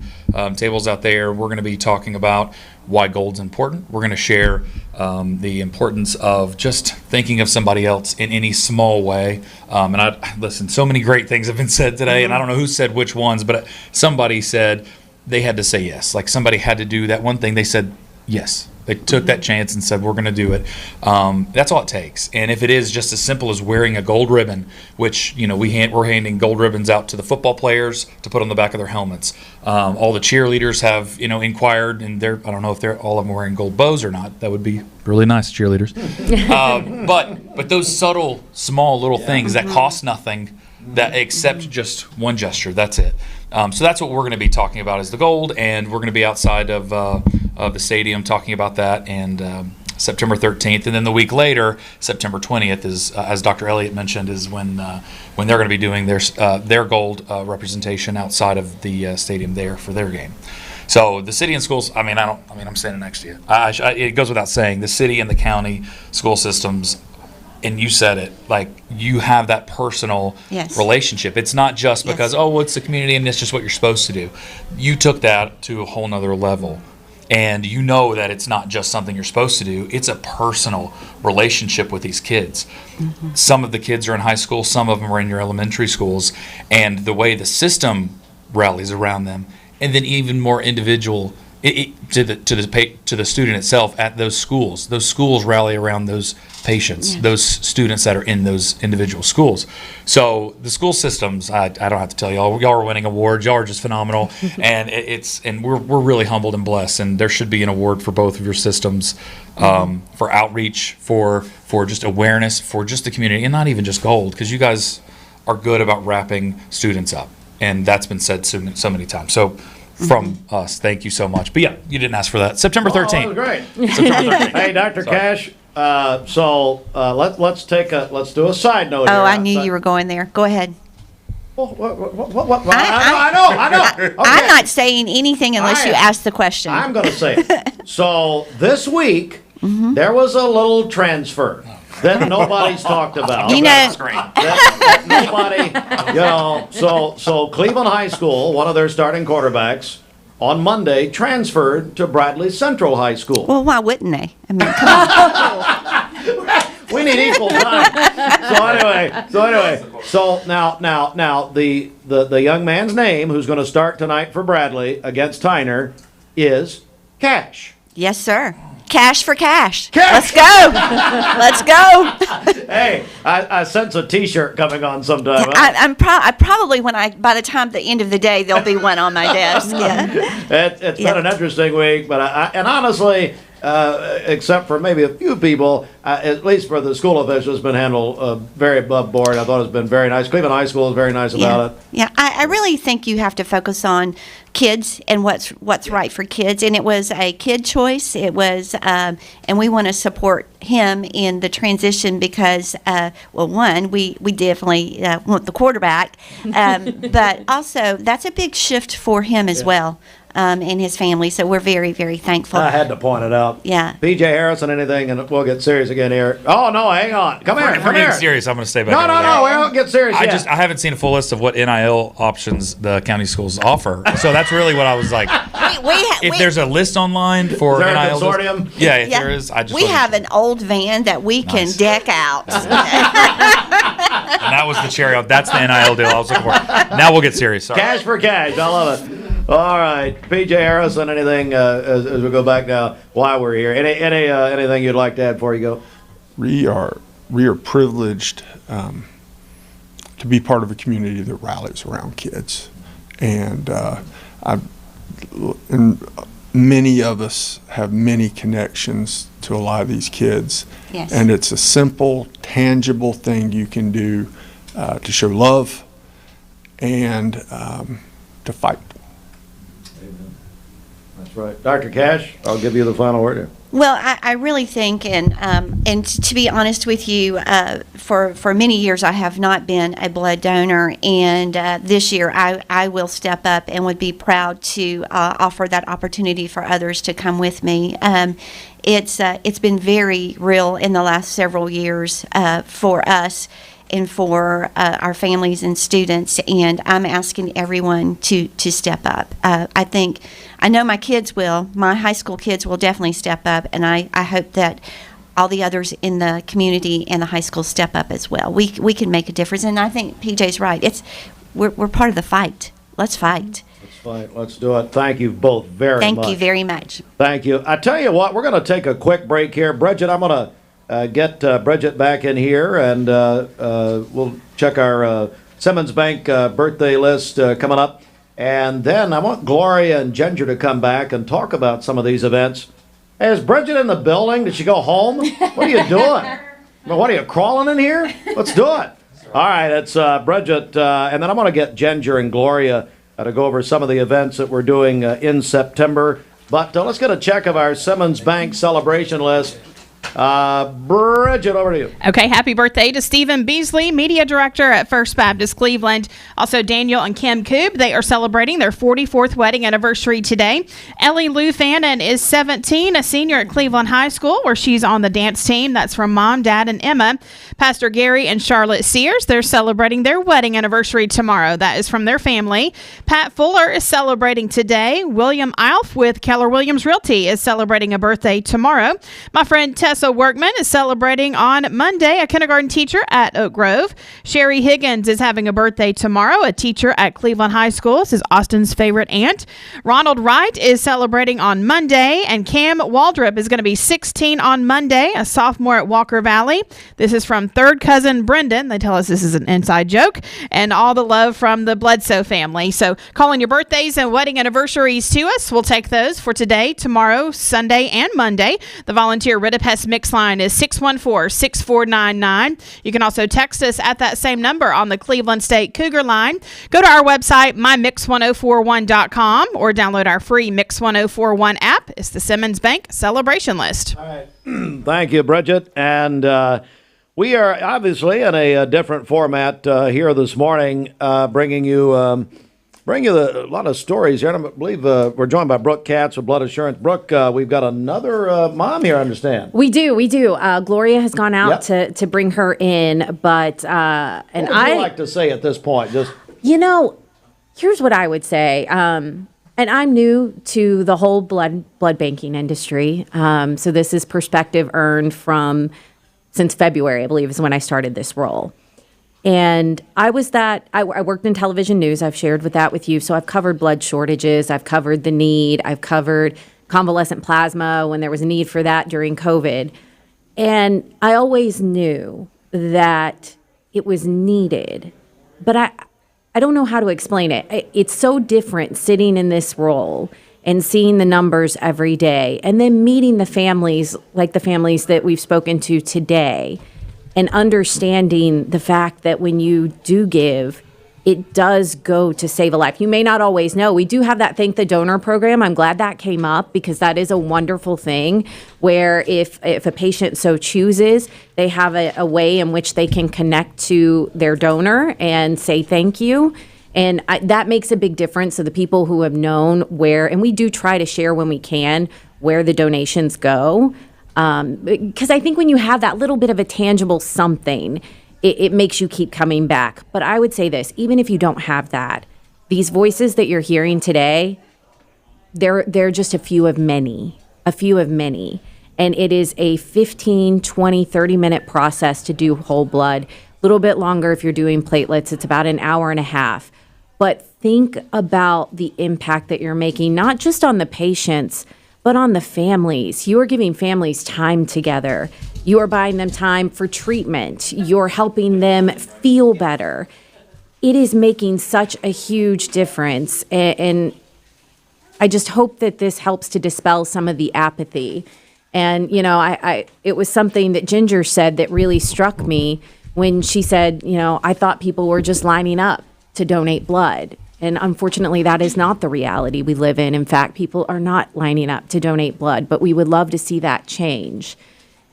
tables out there. We're going to be talking about why gold's important. We're going to share the importance of just thinking of somebody else in any small way. And listen, so many great things have been said today, and I don't know who said which ones, but somebody said they had to say yes. Like somebody had to do that one thing. They said yes. They took that chance and said, we're going to do it. That's all it takes. And if it is just as simple as wearing a gold ribbon, which, we're handing gold ribbons out to the football players to put on the back of their helmets. All the cheerleaders have, inquired, and I don't know if they're all of them wearing gold bows or not. That would be really nice, cheerleaders. But those subtle, small little things that cost nothing, that except just one gesture, that's it. So that's what we're going to be talking about is the gold, and we're going to be outside of the stadium talking about that, and September 13th, and then the week later, September 20th is, as Dr. Elliott mentioned, is when they're going to be doing their gold representation outside of the stadium there for their game. So the city and schools, I'm standing next to you. It goes without saying, the city and the county school systems, and you said it, like you have that personal relationship. It's not just because, it's the community and it's just what you're supposed to do. You took that to a whole nother level. And you know that it's not just something you're supposed to do. It's a personal relationship with these kids. Mm-hmm. Some of the kids are in high school. Some of them are in your elementary schools. And the way the system rallies around them, and then even more individual to the student itself at those schools. Those schools rally around those patients, those students that are in those individual schools. So the school systems, I don't have to tell y'all are winning awards. Y'all are just phenomenal, and we're really humbled and blessed. And there should be an award for both of your systems, for outreach, for just awareness, for just the community, and not even just gold, because you guys are good about wrapping students up, and that's been said so many times. So. From us, thank you so much. But yeah, you didn't ask for that. September 13th. Oh, that was great. September 13th. Hey, Dr. Cash. Let's do a side note. Oh, I knew you were going there. Go ahead. What? I know. Okay. I'm not saying anything unless you ask the question. I'm going to say it. So this week there was a little transfer that nobody's talked about. That nobody, so Cleveland High School, one of their starting quarterbacks, on Monday transferred to Bradley Central High School. Well, why wouldn't they? I mean, come on. We need equal time. So now the young man's name, who's going to start tonight for Bradley against Tyner, is Cash. Yes, sir. Cash for cash. Let's go. Let's go. Hey, I sense a T-shirt coming on sometime. I probably by the time the end of the day, there'll be one on my desk. Yeah. It's been an interesting week, but honestly, except for maybe a few people, at least for the school officials, been handled very above board. I thought it's been very nice. Cleveland High School is very nice about it. Yeah, I really think you have to focus on kids and what's right for kids. And it was a kid choice. It was, and we want to support him in the transition because, one, we definitely want the quarterback, but also that's a big shift for him as well. And his family, so we're very, very thankful. I had to point it out. Yeah. P.J. Harrison, anything, and we'll get serious again here. Oh, no, hang on. Come here. If we're getting serious, I'm going to stay back. No, we won't get serious yet. I haven't seen a full list of what NIL options the county schools offer. So that's really what I was like. If there's a list online for NIL. Is there a consortium? Yeah, if there is, I just. We have an old van that we can deck out. that was the cherry. That's the NIL deal I was looking for. Now we'll get serious. Sorry. Cash for cash. I love it. All right, PJ Harrison. Anything as we go back now? While we're here, anything you'd like to add before you go? We are privileged to be part of a community that rallies around kids, and many of us have many connections to a lot of these kids. Yes. And it's a simple, tangible thing you can do to show love and to fight. That's right. Dr. Cash, I'll give you the final word here. Well, I really think, and to be honest with you, for many years I have not been a blood donor, and this year I will step up and would be proud to offer that opportunity for others to come with me. It's been very real in the last several years for us and for our families and students, and I'm asking everyone to step up. I know my kids will. My high school kids will definitely step up, and I hope that all the others in the community and the high school step up as well. We can make a difference, and I think PJ's right. We're part of the fight. Let's fight. Let's fight. Let's do it. Thank you both very much. Thank you very much. Thank you. I tell you what, we're going to take a quick break here. Bridget, I'm going to get Bridget back in here, and we'll check our Simmons Bank birthday list coming up. And then I want Gloria and Ginger to come back and talk about some of these events. Hey, is Bridget in the building? Did she go home? What are you doing? What are you, crawling in here? Let's do it. All right, it's Bridget. And then I'm going to get Ginger and Gloria to go over some of the events that we're doing in September. But let's get a check of our Simmons Bank celebration list. Bridget, over to you. Okay, happy birthday to Stephen Beasley, Media Director at First Baptist Cleveland. Also, Daniel and Kim Koob, they are celebrating their 44th wedding anniversary today. Ellie Lou Fannin is 17, a senior at Cleveland High School, where she's on the dance team. That's from Mom, Dad, and Emma. Pastor Gary and Charlotte Sears, they're celebrating their wedding anniversary tomorrow. That is from their family. Pat Fuller is celebrating today. William Alf with Keller Williams Realty is celebrating a birthday tomorrow. My friend Tessa Workman is celebrating on Monday, a kindergarten teacher at Oak Grove. Sherry Higgins is having a birthday tomorrow, a teacher at Cleveland High School. This is Austin's favorite aunt. Ronald Wright is celebrating on Monday, and Cam Waldrop is going to be 16 on Monday, a sophomore at Walker Valley. This is from third cousin Brendan. They tell us this is an inside joke, and all the love from the Bledsoe family. So calling your birthdays and wedding anniversaries to us. We'll take those for today, tomorrow, Sunday, and Monday. The volunteer Ridipest Mix line is 614-6499. You can also text us at that same number on the Cleveland State Cougar line. Go to our website, mymix1041.com, or download our free Mix 1041 app. It's the Simmons Bank celebration list. All right. Thank you, Bridget. And we are obviously in a different format here this morning, bringing you a lot of stories here. And I believe we're joined by Brooke Katz with Blood Assurance. Brooke, we've got another mom here, I understand. We do. Gloria has gone out to bring her in, but What would you like to say at this point? Here's what I would say. And I'm new to the whole blood banking industry. So this is perspective earned since February, I believe, is when I started this role. And I worked in television news. I've shared with you. So I've covered blood shortages. I've covered the need. I've covered convalescent plasma when there was a need for that during COVID. And I always knew that it was needed, but I don't know how to explain it. It's so different sitting in this role and seeing the numbers every day and then meeting the families, like the families that we've spoken to today, and understanding the fact that when you do give, it does go to save a life. You may not always know. We do have that Thank the Donor program. I'm glad that came up because that is a wonderful thing where if a patient so chooses, they have a way in which they can connect to their donor and say thank you. And that makes a big difference. So the people who have known where, and we do try to share when we can, where the donations go. Because I think when you have that little bit of a tangible something, it makes you keep coming back. But I would say this, even if you don't have that, these voices that you're hearing today, they're just a few of many. And it is a 15, 20, 30-minute process to do whole blood. little bit longer if you're doing platelets. It's about an hour and a half. But think about the impact that you're making, not just on the patients, but on the families. You are giving families time together. You are buying them time for treatment. You're helping them feel better. It is making such a huge difference. And I just hope that this helps to dispel some of the apathy. And, you know, it was something that Ginger said that really struck me when she said, you know, I thought people were just lining up to donate blood. And unfortunately, that is not the reality we live in. In fact, people are not lining up to donate blood, but we would love to see that change.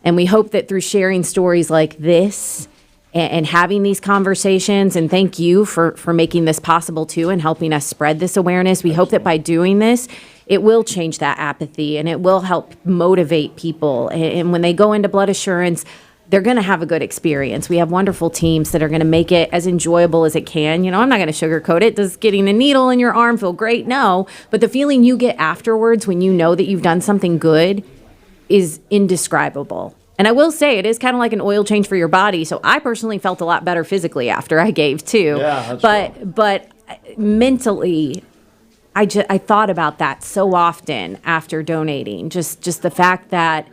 And we hope that through sharing stories like this and having these conversations, and thank you for making this possible too and helping us spread this awareness. We hope that by doing this, it will change that apathy and it will help motivate people. And when they go into blood assurance, they're going to have a good experience. We have wonderful teams that are going to make it as enjoyable as it can. You know, I'm not going to sugarcoat it. Does getting a needle in your arm feel great? No. But the feeling you get afterwards when you know that you've done something good is indescribable. And I will say it is kind of like an oil change for your body. So I personally felt a lot better physically after I gave too. Yeah, but mentally, I thought about that so often after donating. Just the fact that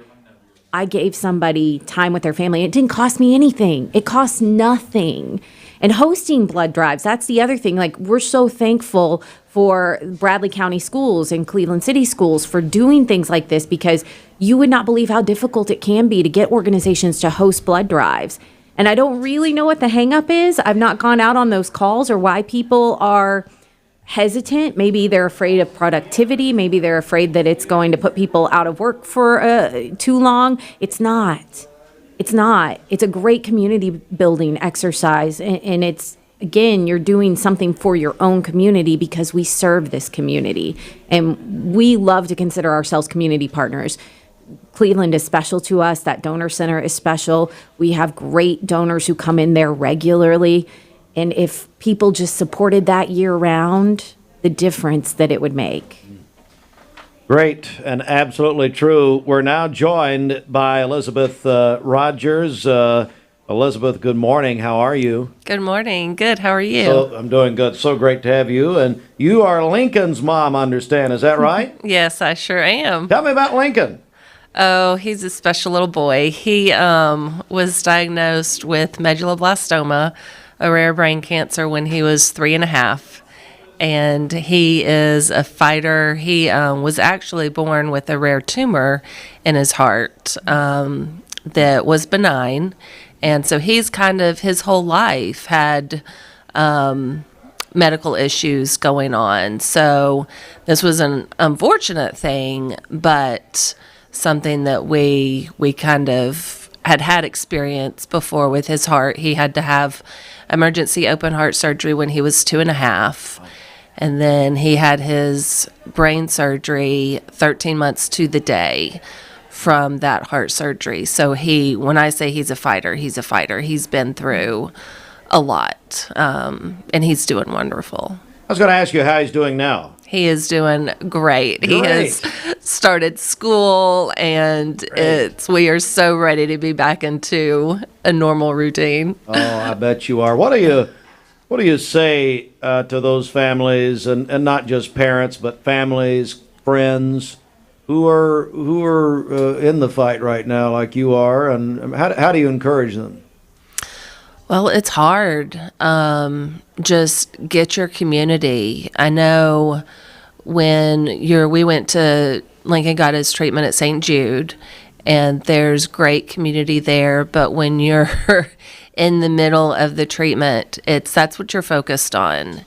I gave somebody time with their family. It didn't cost me anything. It cost nothing. And hosting blood drives, that's the other thing. Like, we're so thankful for Bradley County schools and Cleveland City schools for doing things like this, because you would not believe how difficult it can be to get organizations to host blood drives. And I don't really know what the hang up is. I've not gone out on those calls or why people are hesitant. Maybe they're afraid of productivity. Maybe they're afraid that it's going to put people out of work for too long. It's not. It's not. It's a great community building exercise. And it's, again, you're doing something for your own community because we serve this community. And we love to consider ourselves community partners. Cleveland is special to us. That donor center is special. We have great donors who come in there regularly. And if people just supported that year round, the difference that it would make. Great and absolutely true. We're now joined by Elizabeth Rogers. Elizabeth, good morning. How are you? Good morning. Good. How are you? So, I'm doing good. So great to have you. And you are Lincoln's mom, I understand. Is that right? Yes, I sure am. Tell me about Lincoln. Oh, he's a special little boy. He was diagnosed with medulloblastoma, a rare brain cancer, when he was 3.5. And he is a fighter. He was actually born with a rare tumor in his heart that was benign. And so he's kind of, his whole life had medical issues going on. So this was an unfortunate thing, but something that we kind of had experience before with his heart. He had to have emergency open heart surgery when he was 2.5. And then he had his brain surgery 13 months to the day from that heart surgery. So when I say he's a fighter, he's a fighter. He's been through a lot, and he's doing wonderful. I was going to ask you how he's doing now. He is doing great. He has started school, and we are so ready to be back into a normal routine. Oh, I bet you are. What do you say to those families, and not just parents, but families, friends who are in the fight right now, like you are, and how do you encourage them? Well, it's hard. Just get your community. I know when we went to Lincoln got his treatment at St. Jude, and there's great community there, but when you're in the middle of the treatment, that's what you're focused on.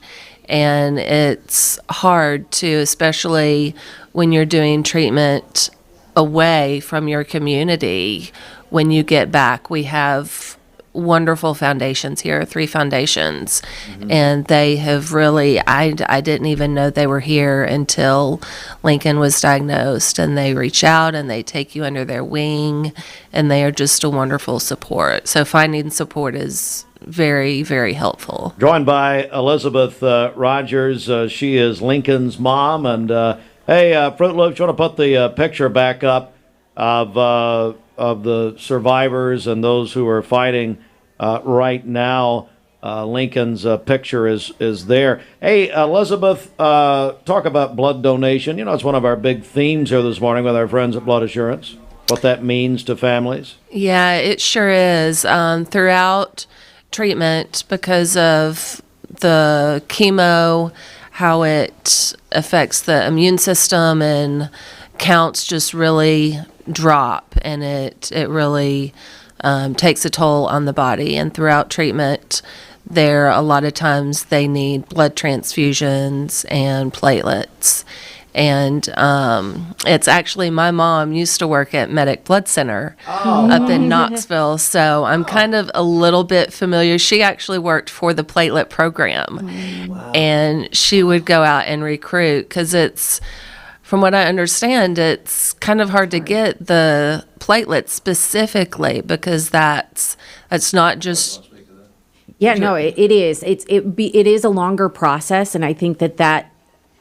And it's hard to, especially when you're doing treatment away from your community, when you get back. We have wonderful foundations here, 3 foundations, and they have really, I didn't even know they were here until Lincoln was diagnosed, and they reach out and they take you under their wing, and they are just a wonderful support. So finding support is very, very helpful. Joined by Elizabeth Rogers. She is Lincoln's mom. And hey, Fruit Loops, you want to put the picture back up of the survivors and those who are fighting right now. Lincoln's picture is there. Hey, Elizabeth, talk about blood donation. You know, it's one of our big themes here this morning with our friends at Blood Assurance, what that means to families. Yeah, it sure is. Throughout treatment, because of the chemo, how it affects the immune system and counts just really drop, and it really takes a toll on the body. And throughout treatment, there a lot of times they need blood transfusions and platelets. And it's actually, my mom used to work at Medic Blood Center up in Knoxville, so I'm kind of a little bit familiar. She actually worked for the platelet program, and she would go out and recruit, because it's, from what I understand, it's kind of hard to get the platelets specifically, because that's not just. Yeah, no, it is. It is a longer process, and I think that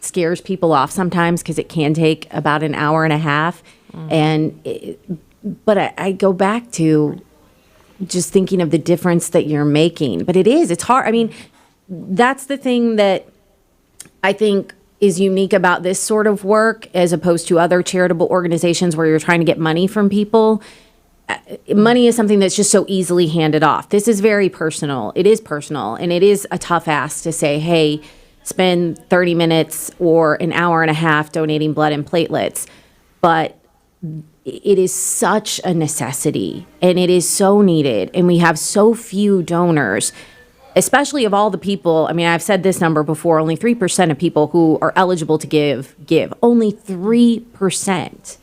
scares people off sometimes, because it can take about an hour and a half. But I go back to just thinking of the difference that you're making. But it's hard. I mean, that's the thing that I think is unique about this sort of work, as opposed to other charitable organizations where you're trying to get money from people. Money is something that's just so easily handed off. This is very personal. It is personal, and it is a tough ask to say, hey, spend 30 minutes or an hour and a half donating blood and platelets. But it is such a necessity, and it is so needed, and we have so few donors, especially of all the people. I mean, I've said this number before, only 3% of people who are eligible to give. Only 3%.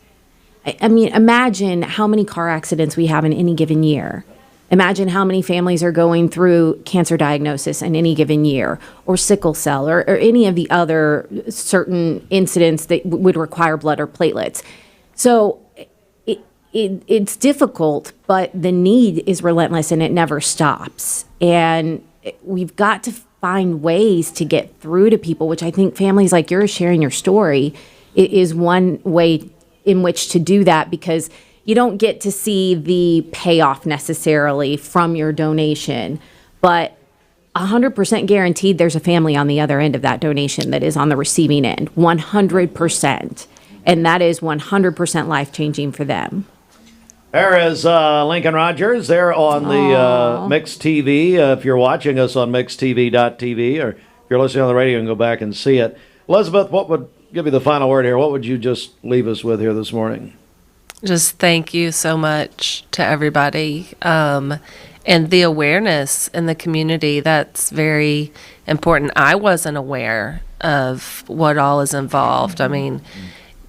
I mean, imagine how many car accidents we have in any given year. Imagine how many families are going through cancer diagnosis in any given year, or sickle cell, or any of the other certain incidents that would require blood or platelets. So it's difficult, but the need is relentless, and it never stops. And we've got to find ways to get through to people, which I think families like yours sharing your story is one way in which to do that, because you don't get to see the payoff necessarily from your donation, but 100% guaranteed there's a family on the other end of that donation that is on the receiving end, 100%. And that is 100% life-changing for them. There is Lincoln Rogers there on the Mix TV. If you're watching us on mixtv.tv, or if you're listening on the radio, you can go back and see it. Elizabeth, what would give you the final word here? What would you just leave us with here this morning? Just thank you so much to everybody. And the awareness in the community, that's very important. I wasn't aware of what all is involved. I mean,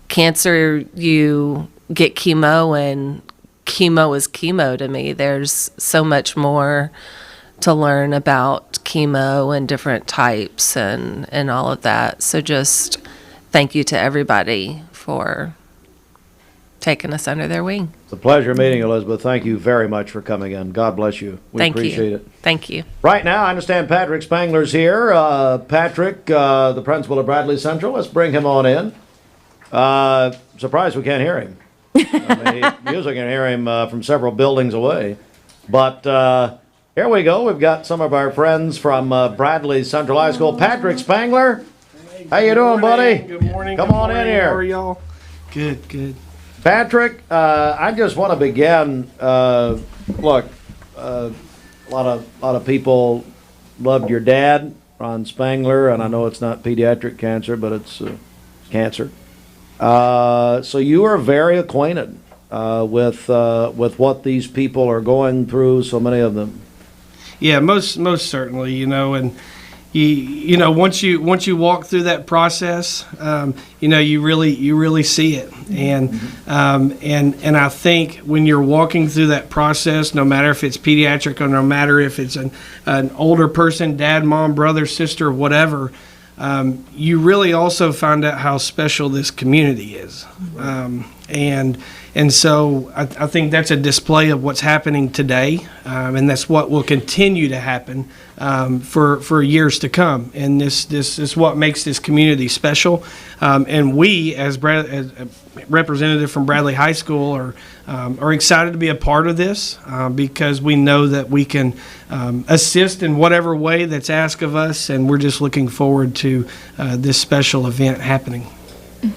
cancer, you get chemo, and chemo is chemo to me. There's so much more to learn about chemo and different types and all of that. So just thank you to everybody for taking us under their wing. It's a pleasure meeting you, Elizabeth. Thank you very much for coming in. God bless you. We appreciate it. Thank you. Right now, I understand Patrick Spangler's here. Patrick, the principal of Bradley Central. Let's bring him on in. Surprised we can't hear him. I mean, usually can hear him from several buildings away. But here we go. We've got some of our friends from Bradley Central High School. Patrick Spangler, how you doing, buddy? Good morning. Come on in here. How are y'all? Good. Patrick, I just want to begin. Look, a lot of people loved your dad, Ron Spangler, and I know it's not pediatric cancer, but it's cancer. So you are very acquainted with what these people are going through. So many of them. Yeah, most certainly. You know, and you know once you walk through that process, you know you really see it, and I think when you're walking through that process, no matter if it's pediatric or no matter if it's an older person, dad, mom, brother, sister, whatever. You really also find out how special this community is. And so I think that's a display of what's happening today, and that's what will continue to happen for years to come. And this is what makes this community special. And we, as a representative from Bradley High School, are excited to be a part of this because we know that we can assist in whatever way that's asked of us, and we're just looking forward to this special event happening.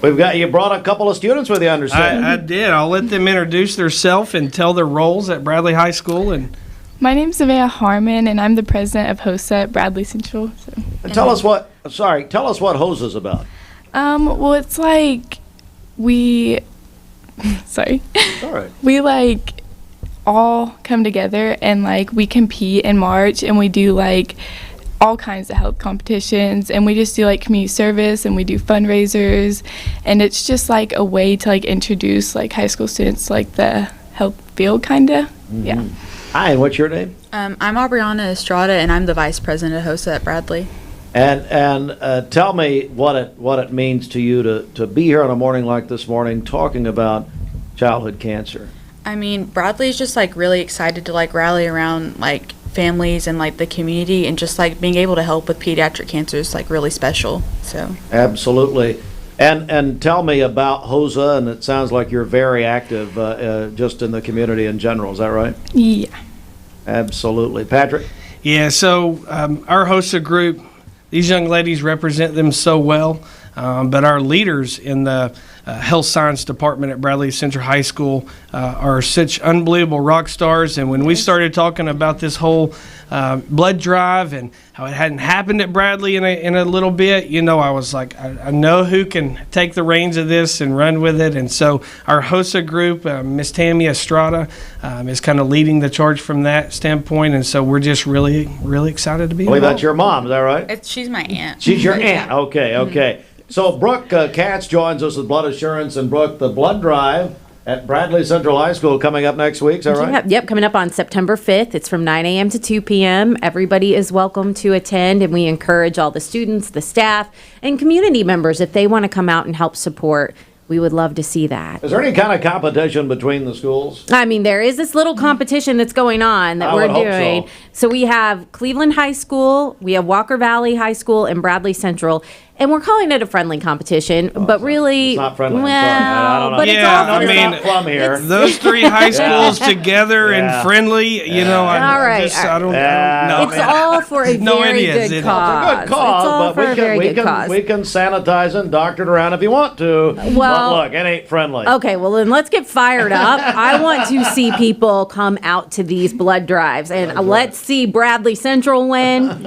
You brought a couple of students with you, I understand. I did. I'll let them introduce themselves and tell their roles at Bradley High School. And my name's Nevaeh Harmon, and I'm the president of HOSA at Bradley Central. And tell us what HOSA's about. Well, it's like sorry. All right. We like all come together and like we compete in March, and we do like all kinds of health competitions, and we just do like community service, and we do fundraisers, and it's just like a way to like introduce like high school students to, like the health field kinda. Yeah. Hi, and what's your name? I'm Aubriana Estrada, and I'm the vice president of HOSA at Bradley. And tell me what it means to you to be here on a morning like this morning talking about childhood cancer. I mean, Bradley's just like really excited to like rally around like families and like the community, and just like being able to help with pediatric cancer is like really special. So absolutely. And tell me about HOSA, and it sounds like you're very active just in the community in general. Is that right? Yeah. Absolutely. Patrick? Yeah, so our HOSA group, these young ladies represent them so well, but our leaders in the health science department at Bradley Central High School are such unbelievable rock stars. And when we started talking about this whole blood drive and how it hadn't happened at Bradley in a little bit, I was like, I know who can take the reins of this and run with it. And so our HOSA group, Miss Tammy Estrada, is kind of leading the charge from that standpoint. And so we're just really, really excited to be I believe involved. that's your mom, is that right? she's my aunt. She's your aunt. Okay. So Brooke Katz joins us with Blood Assurance, and Brooke, the blood drive at Bradley Central High School coming up next week, is that right? Yep, coming up on September 5th. It's from 9 a.m. to 2 p.m. Everybody is welcome to attend, and we encourage all the students, the staff, and community members, if they want to come out and help support, we would love to see that. Is there any kind of competition between the schools? I mean, there is this little competition that's going on that we're doing. So we have Cleveland High School, we have Walker Valley High School, and Bradley Central. And we're calling it a friendly competition, but really, it's not friendly. well, I don't know. but it's all from here. Those three high schools together and friendly, all right. I don't know. It's all for a very good cause. It's a good cause, It's all but for a very good cause. we can sanitize and doctor it around if you want to. Well, but look, it ain't friendly. Okay, well then let's get fired up. I want to see people come out to these blood drives, and let's see Bradley Central win.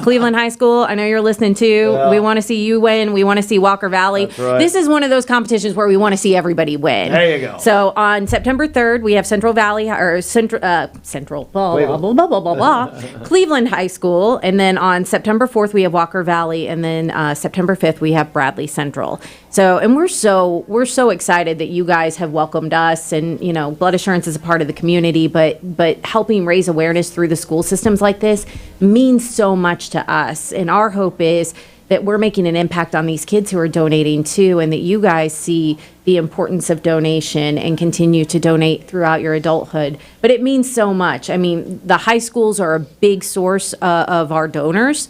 Cleveland High School, I know you're listening too. Yeah. We want to see you win. We want to see Walker Valley. That's right. This is one of those competitions where we want to see everybody win. There you go. So on September 3rd, we have Central Valley or Central blah blah blah blah blah blah blah Cleveland High School, and then on September 4th we have Walker Valley, and then September 5th we have Bradley Central. So, and we're so excited that you guys have welcomed us, and Blood Assurance is a part of the community, but helping raise awareness through the school systems like this means so much to us, and our hope is that we're making an impact on these kids who are donating too, and that you guys see the importance of donation and continue to donate throughout your adulthood. But it means so much. I mean, the high schools are a big source of our donors.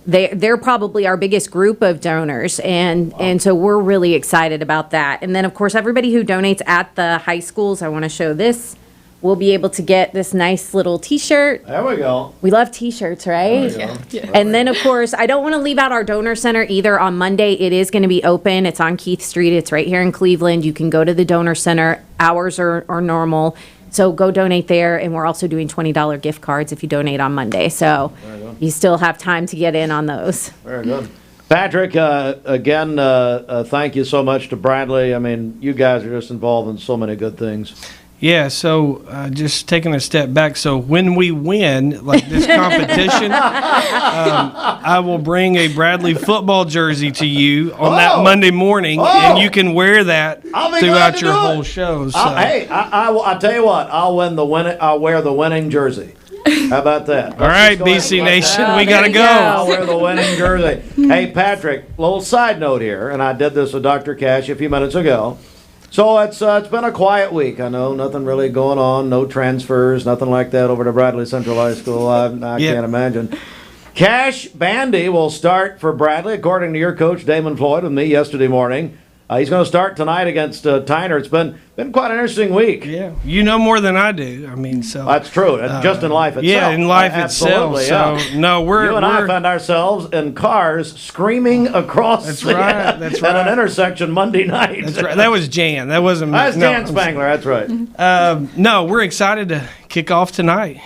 They're probably our biggest group of donors, and so we're really excited about that. And then, of course, everybody who donates at the high schools, I want to show this, will be able to get this nice little T-shirt. There we go. We love T-shirts, right? Yeah. And then, of course, I don't want to leave out our donor center either. On Monday, it is going to be open. It's on Keith Street. It's right here in Cleveland. You can go to the donor center. Hours are normal. So go donate there. And we're also doing $20 gift cards if you donate on Monday. So you still have time to get in on those. Very good. Patrick, again, thank you so much to Bradley. I mean, you guys are just involved in so many good things. Yeah, so just taking a step back, so when we win, like this competition, I will bring a Bradley football jersey to you on that Monday morning, and you can wear that throughout your whole show. So. I'll tell you what, I'll wear the winning jersey. How about that? All right, BC Nation, we got to go. I'll wear the winning jersey. Hey, Patrick, little side note here, and I did this with Dr. Cash a few minutes ago. So it's been a quiet week. I know nothing really going on, no transfers, nothing like that over to Bradley Central High School. I can't imagine. Cash Bandy will start for Bradley, according to your coach Damon Floyd with me yesterday morning. He's going to start tonight against Tyner. It's been quite an interesting week. Yeah, you know more than I do. I mean, so that's true. Just in life itself. Yeah, in life Absolutely, itself. So no, you and I found ourselves in cars screaming across That's right. at an intersection Monday night. That's right. That was Jan. That wasn't me. That's Jan Spangler. That's right. No, we're excited to kick off tonight.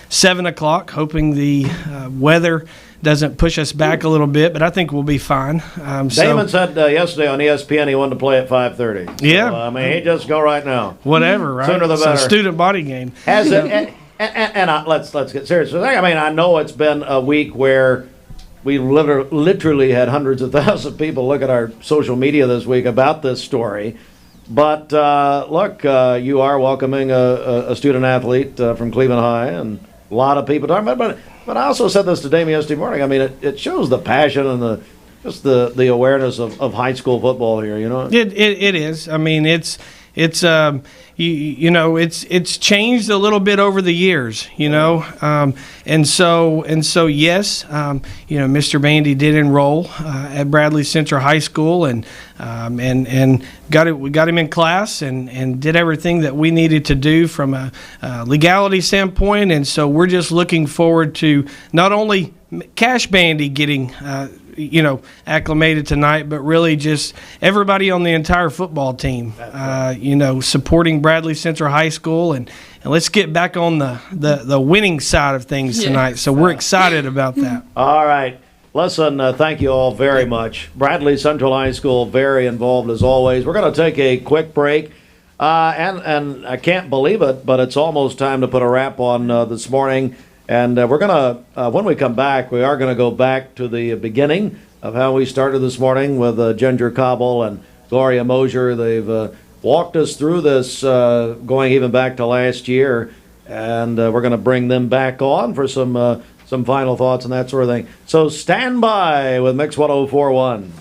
7 o'clock. Hoping the weather doesn't push us back a little bit, but I think we'll be fine. Damon said yesterday on ESPN he wanted to play at 5:30. Yeah. So, I mean, he just go right now. Whatever, right? Sooner the better. It's a student body game. Has it? Let's get serious. I mean, I know it's been a week where we literally had hundreds of thousands of people look at our social media this week about this story. But look, you are welcoming a student athlete from Cleveland High, and a lot of people talking about it. But I also said this to Damien yesterday morning. I mean, it shows the passion and the awareness of high school football here. It is. I mean, it's changed a little bit over the years. And so yes, Mr. Bandy did enroll at Bradley Central High School and we got him in class and did everything that we needed to do from a legality standpoint. And so we're just looking forward to not only Cash Bandy getting acclimated tonight, but really just everybody on the entire football team, supporting Bradley Central High School, and let's get back on the winning side of things tonight. So we're excited about that. All right. Listen, thank you all very much. Bradley Central High School, very involved as always. We're going to take a quick break, and I can't believe it, but it's almost time to put a wrap on this morning. And we're going to, when we come back, we are going to go back to the beginning of how we started this morning with Ginger Cobble and Gloria Mosier. They've walked us through this, going even back to last year, and we're going to bring them back on for some final thoughts and that sort of thing. So stand by with Mix 104.1.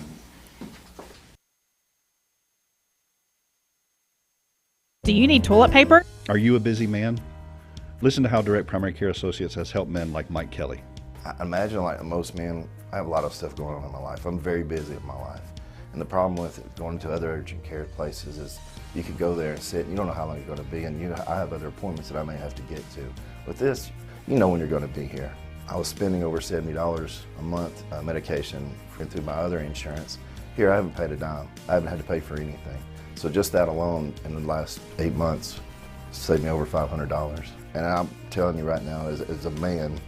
Do you need toilet paper? Are you a busy man? Listen to how Direct Primary Care Associates has helped men like Mike Kelly. I imagine like most men, I have a lot of stuff going on in my life. I'm very busy in my life. And the problem with going to other urgent care places is you could go there and sit, you don't know how long you're going to be, and I have other appointments that I may have to get to. With this, you know when you're going to be here. I was spending over $70 a month medication through my other insurance. Here, I haven't paid a dime. I haven't had to pay for anything. So just that alone in the last 8 months saved me over $500. And I'm telling you right now, as a man,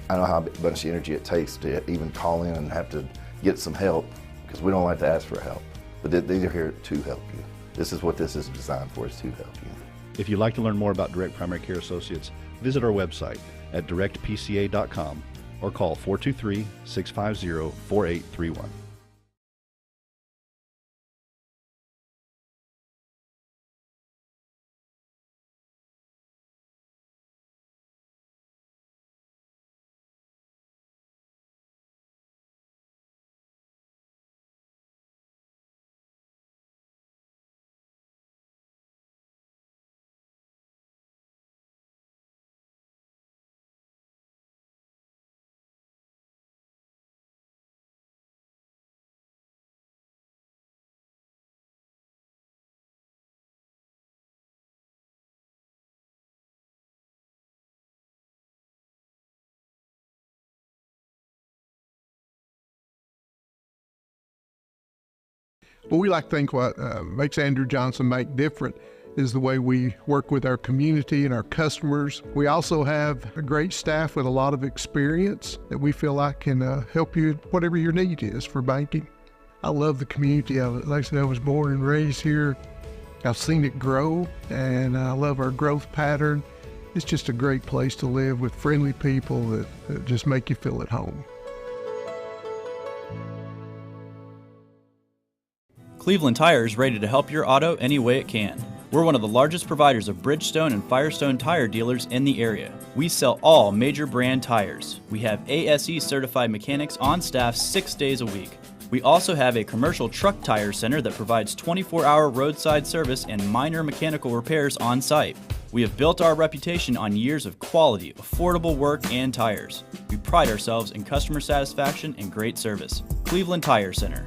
I know how much energy it takes to even call in and have to get some help, because we don't like to ask for help. But these are here to help you. This is what this is designed for, is to help you. If you'd like to learn more about Direct Primary Care Associates, visit our website at directpca.com or call 423-650-4831. Well, we like to think what makes Andrew Johnson make different is the way we work with our community and our customers. We also have a great staff with a lot of experience that we feel like can help you whatever your need is for banking. I love the community of it. Like I said, I was born and raised here. I've seen it grow, and I love our growth pattern. It's just a great place to live with friendly people that just make you feel at home. Cleveland Tire is ready to help your auto any way it can. We're one of the largest providers of Bridgestone and Firestone tire dealers in the area. We sell all major brand tires. We have ASE certified mechanics on staff 6 days a week. We also have a commercial truck tire center that provides 24-hour roadside service and minor mechanical repairs on site. We have built our reputation on years of quality, affordable work and tires. We pride ourselves in customer satisfaction and great service. Cleveland Tire Center.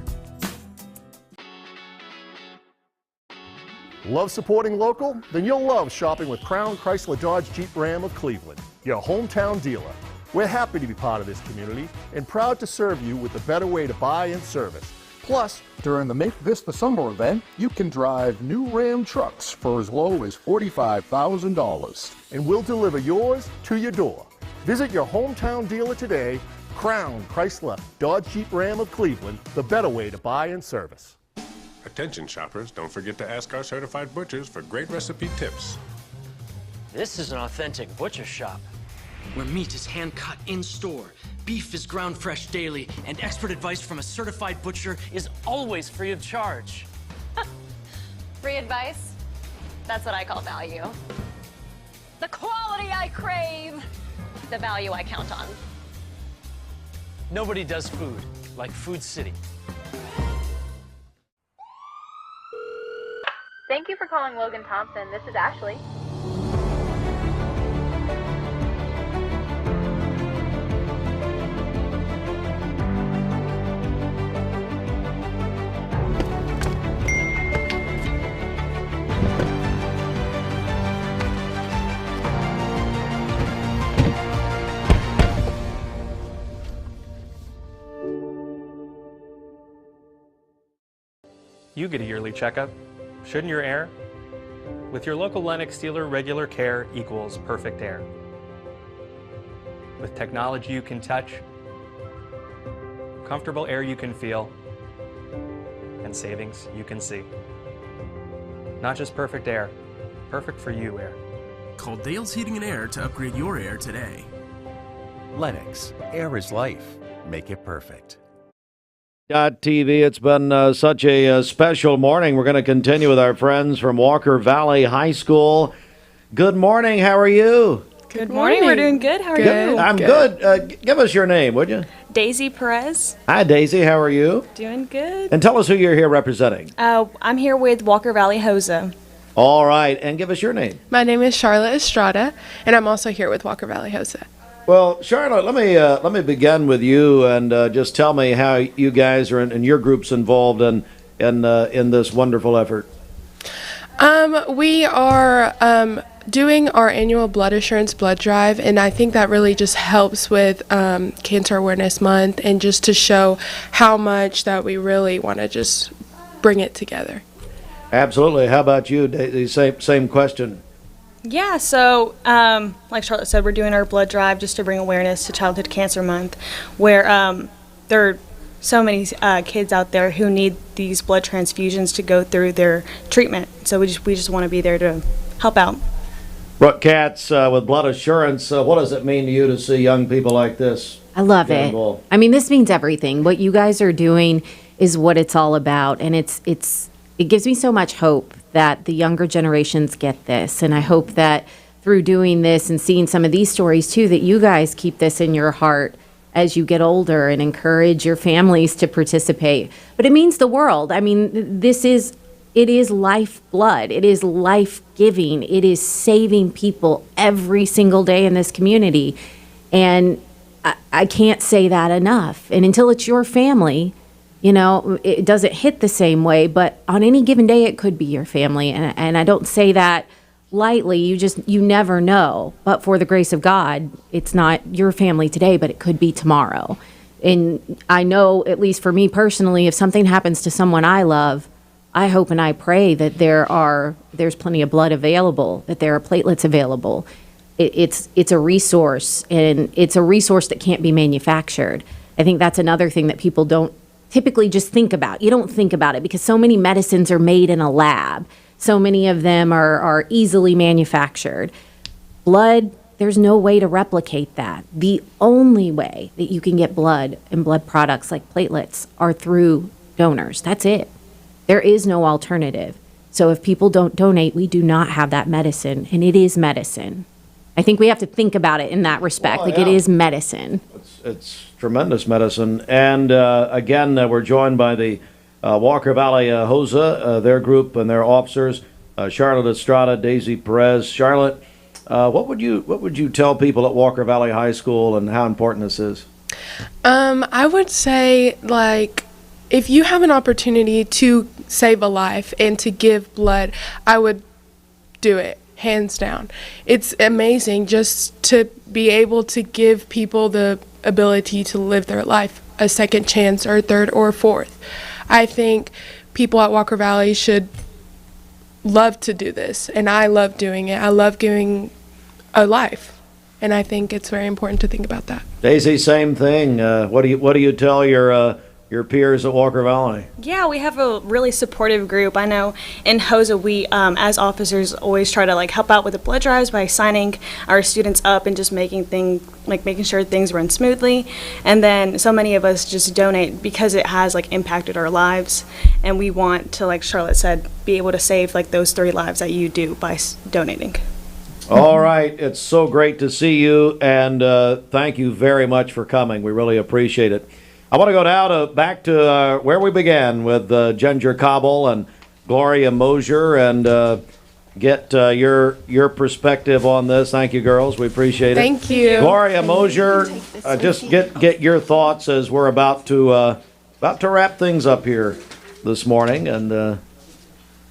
Love supporting local? Then you'll love shopping with Crown Chrysler Dodge Jeep Ram of Cleveland, your hometown dealer. We're happy to be part of this community and proud to serve you with a better way to buy and service. Plus, during the Make This the Summer event, you can drive new Ram trucks for as low as $45,000. And we'll deliver yours to your door. Visit your hometown dealer today, Crown Chrysler Dodge Jeep Ram of Cleveland, the better way to buy and service. Attention shoppers, don't forget to ask our certified butchers for great recipe tips. This is an authentic butcher shop, where meat is hand-cut in-store, beef is ground fresh daily, and expert advice from a certified butcher is always free of charge. Free advice? That's what I call value. The quality I crave, the value I count on. Nobody does food like Food City. Thank you for calling Logan Thompson. This is Ashley. You get a yearly checkup. Shouldn't your air? With your local Lennox dealer, regular care equals perfect air. With technology you can touch, comfortable air you can feel, and savings you can see. Not just perfect air, perfect for you air. Call Dale's Heating and Air to upgrade your air today. Lennox, air is life. Make it perfect. TV. It's been such a special morning. We're going to continue with our friends from Walker Valley High School. Good morning. How are you? Good morning. We're doing good. How are you? I'm good. Give us your name, would you? Daisy Perez. Hi, Daisy. How are you? Doing good. And tell us who you're here representing. I'm here with Walker Valley HOSA. All right. And give us your name. My name is Charlotte Estrada, and I'm also here with Walker Valley HOSA. Well, Charlotte, let me begin with you and just tell me how you guys are and your group's involved in this wonderful effort. We are doing our annual blood assurance blood drive, and I think that really just helps with Cancer Awareness Month and just to show how much that we really want to just bring it together. Absolutely. How about you? The same question. Yeah, so like Charlotte said, we're doing our blood drive just to bring awareness to Childhood Cancer Month, where there are so many kids out there who need these blood transfusions to go through their treatment. So we just want to be there to help out. Brooke Katz with Blood Assurance. What does it mean to you to see young people like this? I love it. Involved? I mean, this means everything. What you guys are doing is what it's all about, and it gives me so much hope that the younger generations get this. And I hope that through doing this and seeing some of these stories too, that you guys keep this in your heart as you get older and encourage your families to participate. But it means the world. I mean, it is lifeblood. It is life-giving. It is saving people every single day in this community. And I can't say that enough. And until it's your family, you know, it doesn't hit the same way, but on any given day, it could be your family. And I don't say that lightly. You never know. But for the grace of God, it's not your family today, but it could be tomorrow. And I know, at least for me personally, if something happens to someone I love, I hope and I pray that there's plenty of blood available, that there are platelets available. It's a resource, and it's a resource that can't be manufactured. I think that's another thing that people don't typically just think about. You don't think about it because so many medicines are made in a lab. So many of them are easily manufactured. Blood, there's no way to replicate that. The only way that you can get blood and blood products like platelets are through donors. That's it. There is no alternative. So if people don't donate, we do not have that medicine, and it is medicine. I think we have to think about it in that respect. It is medicine. it's tremendous medicine. And again, we're joined by the Walker Valley HOSA, their group and their officers, Charlotte Estrada, Daisy Perez. Charlotte, what would you tell people at Walker Valley High School and how important this is? I would say, like, if you have an opportunity to save a life and to give blood, I would do it, hands down. It's amazing just to be able to give people the ability to live their life a second chance or a third or a fourth. I think people at Walker Valley should love to do this, and I love doing it. I love giving a life, and I think it's very important to think about that. Daisy, same thing. What do you tell your peers at Walker Valley? Yeah, we have a really supportive group. I know in HOSA, we, as officers, always try to like help out with the blood drives by signing our students up and just making sure things run smoothly. And then so many of us just donate because it has like impacted our lives, and we want to, like Charlotte said, be able to save like those 3 lives that you do by donating. All right, it's so great to see you, and thank you very much for coming. We really appreciate it. I want to go now back to where we began with Ginger Cobble and Gloria Mosier and get your perspective on this. Thank you, girls. We appreciate it. Thank you. Gloria Mosier, just get your thoughts as we're about to wrap things up here this morning. And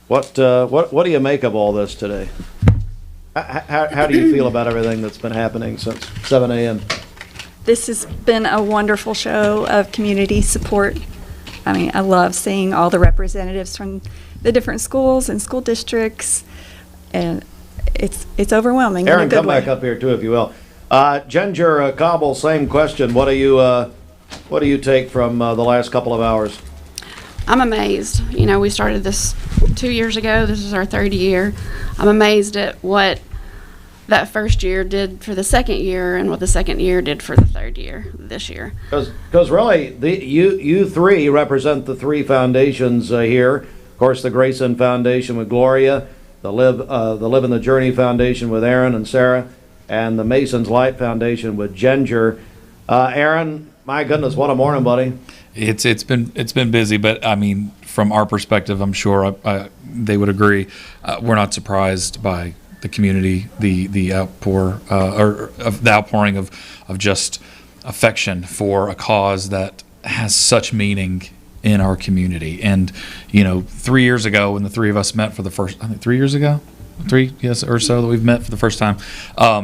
what do you make of all this today? How do you feel about everything that's been happening since 7 a.m.? This has been a wonderful show of community support. I mean, I love seeing all the representatives from the different schools and school districts, and it's overwhelming. Aaron, in a good come way. back up here too if you will. Ginger Cobble, same question. What do you take from the last couple of hours? I'm amazed. You know, we started this 2 years ago. This is our 3rd year. I'm amazed at what that first year did for the second year and what the second year did for the 3rd year this year. Because really, you 3 represent the 3 foundations here. Of course, the Grayson Foundation with Gloria, the Live in the Journey Foundation with Aaron and Sarah, and the Mason's Light Foundation with Ginger. Aaron, my goodness, what a morning, buddy! It's been busy, but I mean, from our perspective, I'm sure they would agree. We're not surprised by the community, the outpouring of just affection for a cause that has such meaning in our community. And 3 years ago, when the 3 of us met for the first, I think 3 years ago, 3 yes or so that we've met for the first time,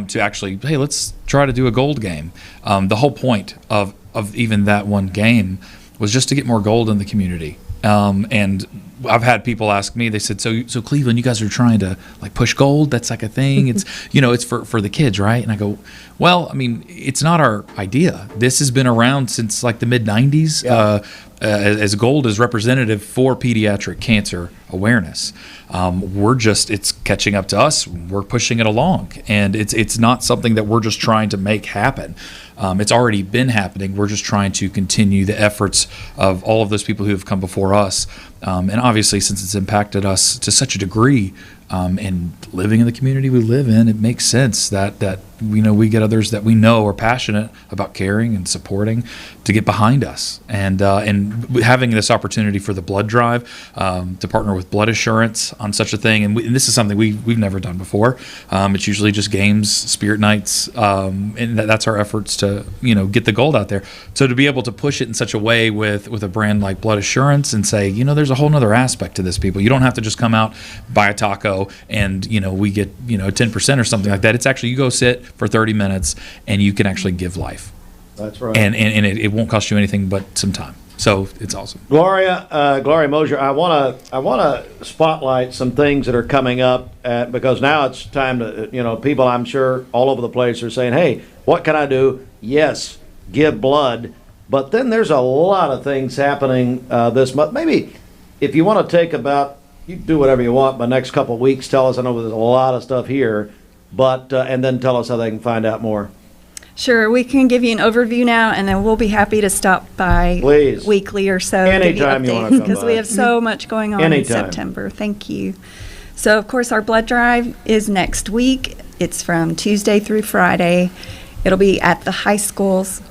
to actually, hey, let's try to do a gold game. The whole point of even that one game was just to get more gold in the community. And I've had people ask me, they said, so Cleveland, you guys are trying to like push gold? That's like a thing. It's, it's for the kids, right? And I go, well, I mean, it's not our idea. This has been around since like the mid 90s. Yeah. As gold is representative for pediatric cancer awareness. It's catching up to us. We're pushing it along, and it's not something that we're just trying to make happen. It's already been happening. We're just trying to continue the efforts of all of those people who have come before us. And obviously, since it's impacted us to such a degree, and living in the community we live in, it makes sense that we get others that we know are passionate about caring and supporting to get behind us, and having this opportunity for the blood drive, to partner with Blood Assurance on such a thing, and this is something we've never done before. It's usually just games, spirit nights, and that's our efforts to get the gold out there. So to be able to push it in such a way with a brand like Blood Assurance and say, there's a whole nother aspect to this, people. You don't have to just come out, buy a taco, and we get 10% or something like that. It's actually, you go sit for 30 minutes and you can actually give life. That's right. And it won't cost you anything but some time. So it's awesome. Gloria Mosier, I want to spotlight some things that are coming up because now it's time to, people I'm sure all over the place are saying, hey, what can I do? Yes, give blood. But then there's a lot of things happening this month. Maybe if you want to take you do whatever you want, but next couple of weeks, tell us. I know there's a lot of stuff here, but and then tell us how they can find out more. Sure, we can give you an overview now, and then we'll be happy to stop by weekly or so. Anytime you want to come by. Because we have so much going on in September. Thank you. So, of course, our blood drive is next week. It's from Tuesday through Friday. It'll be at the high schools.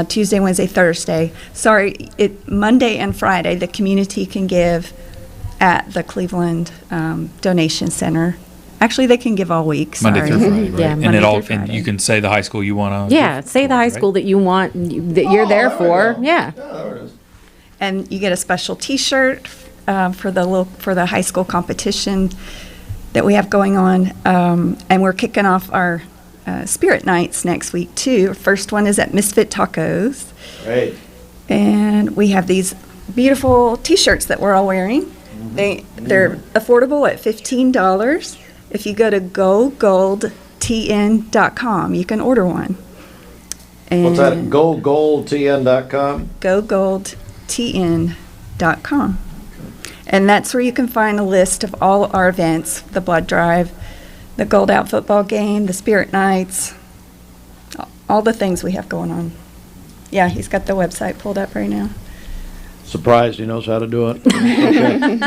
Tuesday, Wednesday, Thursday. Sorry, Monday and Friday, the community can give at the Cleveland Donation Center. Actually, they can give all week. Sorry. Monday through Friday, right? Yeah, and Monday it all, through and Friday. you can say the high school you want to. Yeah, say the high school that you want, that you're there for. Yeah. And you get a special T-shirt for the high school competition that we have going on. And we're kicking off our Spirit Nights next week, too. First one is at Misfit Tacos. Great. And we have these beautiful T-shirts that we're all wearing. They're affordable at $15. If you go to gogoldtn.com, you can order one. And What's that? GoGoldTN.com? gogoldtn.com. And that's where you can find a list of all our events, the blood drive, the Gold Out football game, the Spirit Nights, all the things we have going on. Yeah, he's got the website pulled up right now. Surprised he knows how to do it. Okay.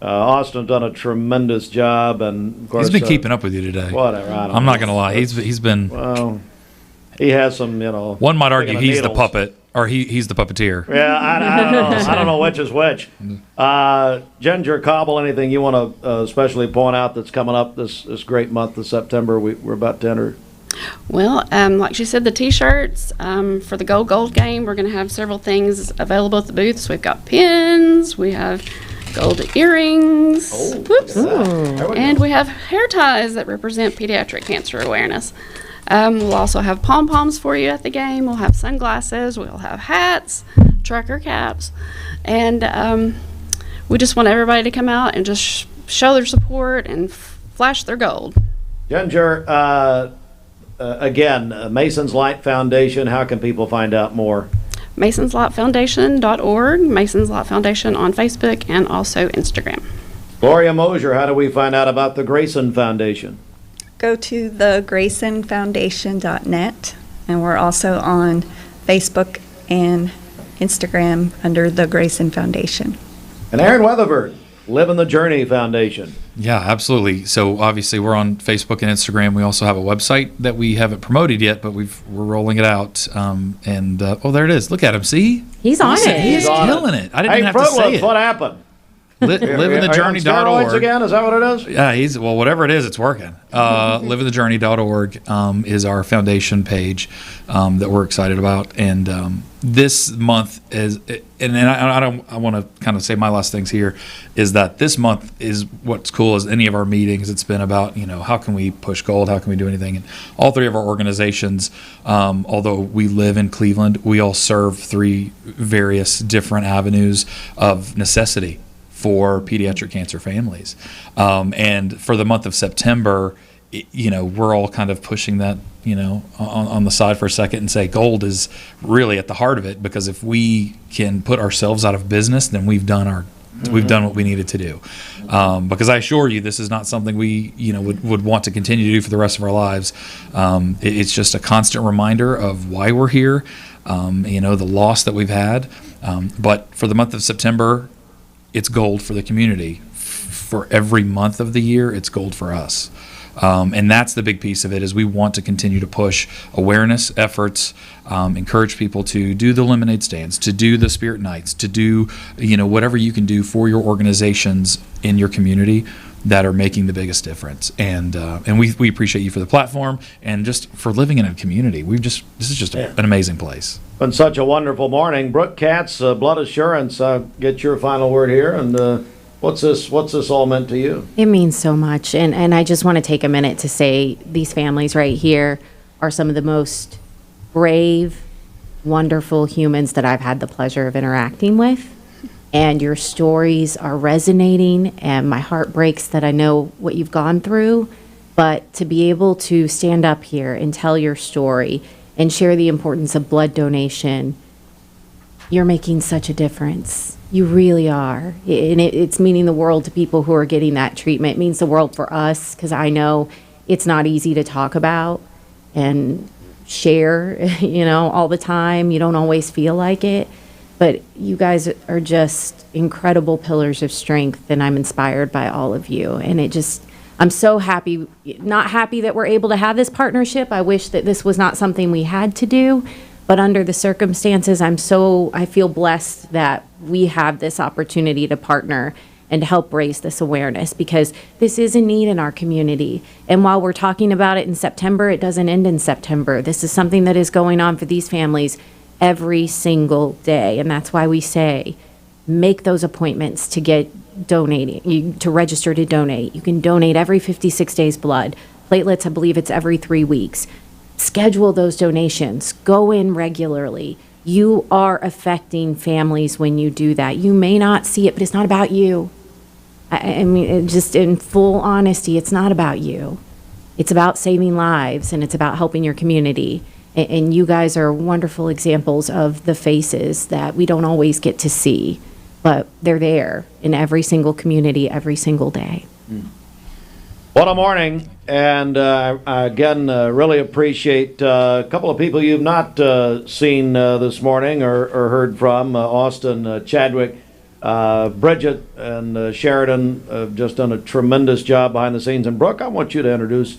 Austin's done a tremendous job, and of course, He's been keeping up with you today. Whatever. I'm not going to lie. He's been. Well, he has some, One might argue he's the needles. puppet, or he's the puppeteer. Yeah, I don't know. I don't know which is which. Ginger Cobble, anything you want to especially point out that's coming up this great month of September? We're about to enter. Well, like she said, the T-shirts for the Gold game, we're going to have several things available at the booths. We've got pins, we have gold earrings, whoops, and we have hair ties that represent pediatric cancer awareness. We'll also have pom-poms for you at the game. We'll have sunglasses. We'll have hats, trucker caps, and we just want everybody to come out and just show their support and flash their gold. Ginger, again, Mason's Light Foundation, how can people find out more? MasonsLightFoundation.org, Masons Light Foundation on Facebook, and also Instagram. Gloria Mosier, how do we find out about the Grayson Foundation? Go to thegraysonfoundation.net, and we're also on Facebook and Instagram under the Grayson Foundation. And Aaron Weatherford, Living the Journey Foundation. Yeah, absolutely. So obviously we're on Facebook and Instagram. We also have a website that we haven't promoted yet, but we're rolling it out. There it is. Look at him. See? He's on it. He's killing it. I didn't even have to say it. What happened? LivingTheJourney.org. Again, is that what it is? Yeah, whatever it is, it's working. LivingTheJourney.org is our foundation page that we're excited about, and this month is, and I want to kind of say my last things here, is that this month is what's cool as any of our meetings. It's been about how can we push gold, how can we do anything, and all three of our organizations, although we live in Cleveland, we all serve three various different avenues of necessity for pediatric cancer families. And for the month of September, we're all kind of pushing that, on the side for a second and say gold is really at the heart of it, because if we can put ourselves out of business, then we've done we've done what we needed to do. Because I assure you, this is not something we, would want to continue to do for the rest of our lives. It's just a constant reminder of why we're here, the loss that we've had. But for the month of September, it's gold for the community. For every month of the year, it's gold for us. And that's the big piece of it, is we want to continue to push awareness efforts, encourage people to do the lemonade stands, to do the spirit nights, to do, whatever you can do for your organizations in your community that are making the biggest difference. And we appreciate you for the platform and just for living in a community. This is just an amazing place. Been such a wonderful morning. Brooke Katz, Blood Assurance, get your final word here. And what's this all meant to you? It means so much. And I just want to take a minute to say these families right here are some of the most brave, wonderful humans that I've had the pleasure of interacting with. And your stories are resonating, and my heart breaks that I know what you've gone through. But to be able to stand up here and tell your story and share the importance of blood donation, you're making such a difference. You really are. And it's meaning the world to people who are getting that treatment. It means the world for us, because I know it's not easy to talk about and share, all the time. You don't always feel like it. But you guys are just incredible pillars of strength, and I'm inspired by all of you. And I'm so happy, not happy that we're able to have this partnership. I wish that this was not something we had to do, but under the circumstances, I feel blessed that we have this opportunity to partner and to help raise this awareness, because this is a need in our community. And while we're talking about it in September, it doesn't end in September. This is something that is going on for these families every single day. And that's why we say, make those appointments to get donating, to register to donate. You can donate every 56 days blood. Platelets, I believe it's every 3 weeks. Schedule those donations. Go in regularly. You are affecting families when you do that. You may not see it, but it's not about you. I mean, just in full honesty, it's not about you. It's about saving lives, and it's about helping your community. And you guys are wonderful examples of the faces that we don't always get to see, but they're there in every single community, every single day. What a morning. And again, really appreciate a couple of people you've not seen this morning or heard from. Austin, Chadwick, Bridget, and Sheridan have just done a tremendous job behind the scenes. And Brooke, I want you to introduce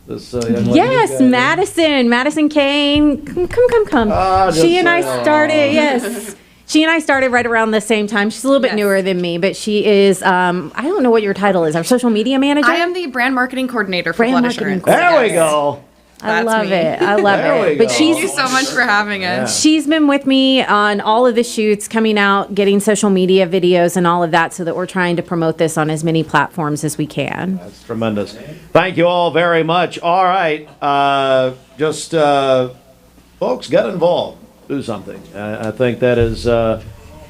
this young lady. Yes, Madison Kane. Come. She and I started, yes. She and I started right around the same time. She's a little bit newer than me, but she is, I don't know what your title is, our social media manager? I am the brand marketing coordinator for Blood Assurance. There we go. I love it. I love it. But Thank you so much for having us. She's been with me on all of the shoots, coming out, getting social media videos and all of that, so that we're trying to promote this on as many platforms as we can. That's tremendous. Thank you all very much. All right. Folks, get involved. Do something. I think that is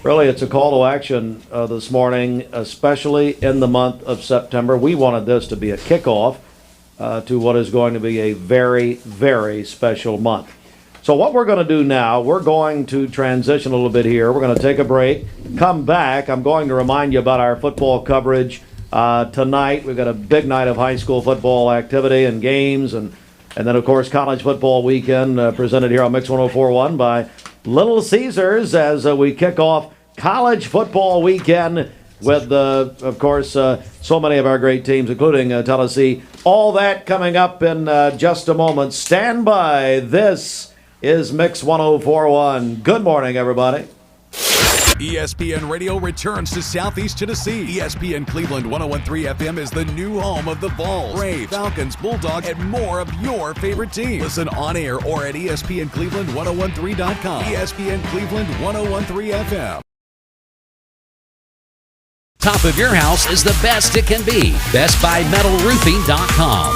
really, it's a call to action this morning, especially in the month of September. We wanted this to be a kickoff to what is going to be a very, very special month. So what we're going to do now, we're going to transition a little bit here. We're going to take a break, come back. I'm going to remind you about our football coverage tonight. We've got a big night of high school football activity and games, and then, of course, college football weekend presented here on Mix 104.1 by Little Caesars as we kick off college football weekend with, of course, so many of our great teams, including Tennessee. All that coming up in just a moment. Stand by. This is Mix 104.1. Good morning, everybody. ESPN Radio returns to Southeast Tennessee. ESPN Cleveland 101.3 FM is the new home of the Vols, Braves, Falcons, Bulldogs, and more of your favorite teams. Listen on air or at ESPNCleveland1013.com. ESPN Cleveland 101.3 FM. Top of your house is the best it can be. BestBuyMetalRoofing.com.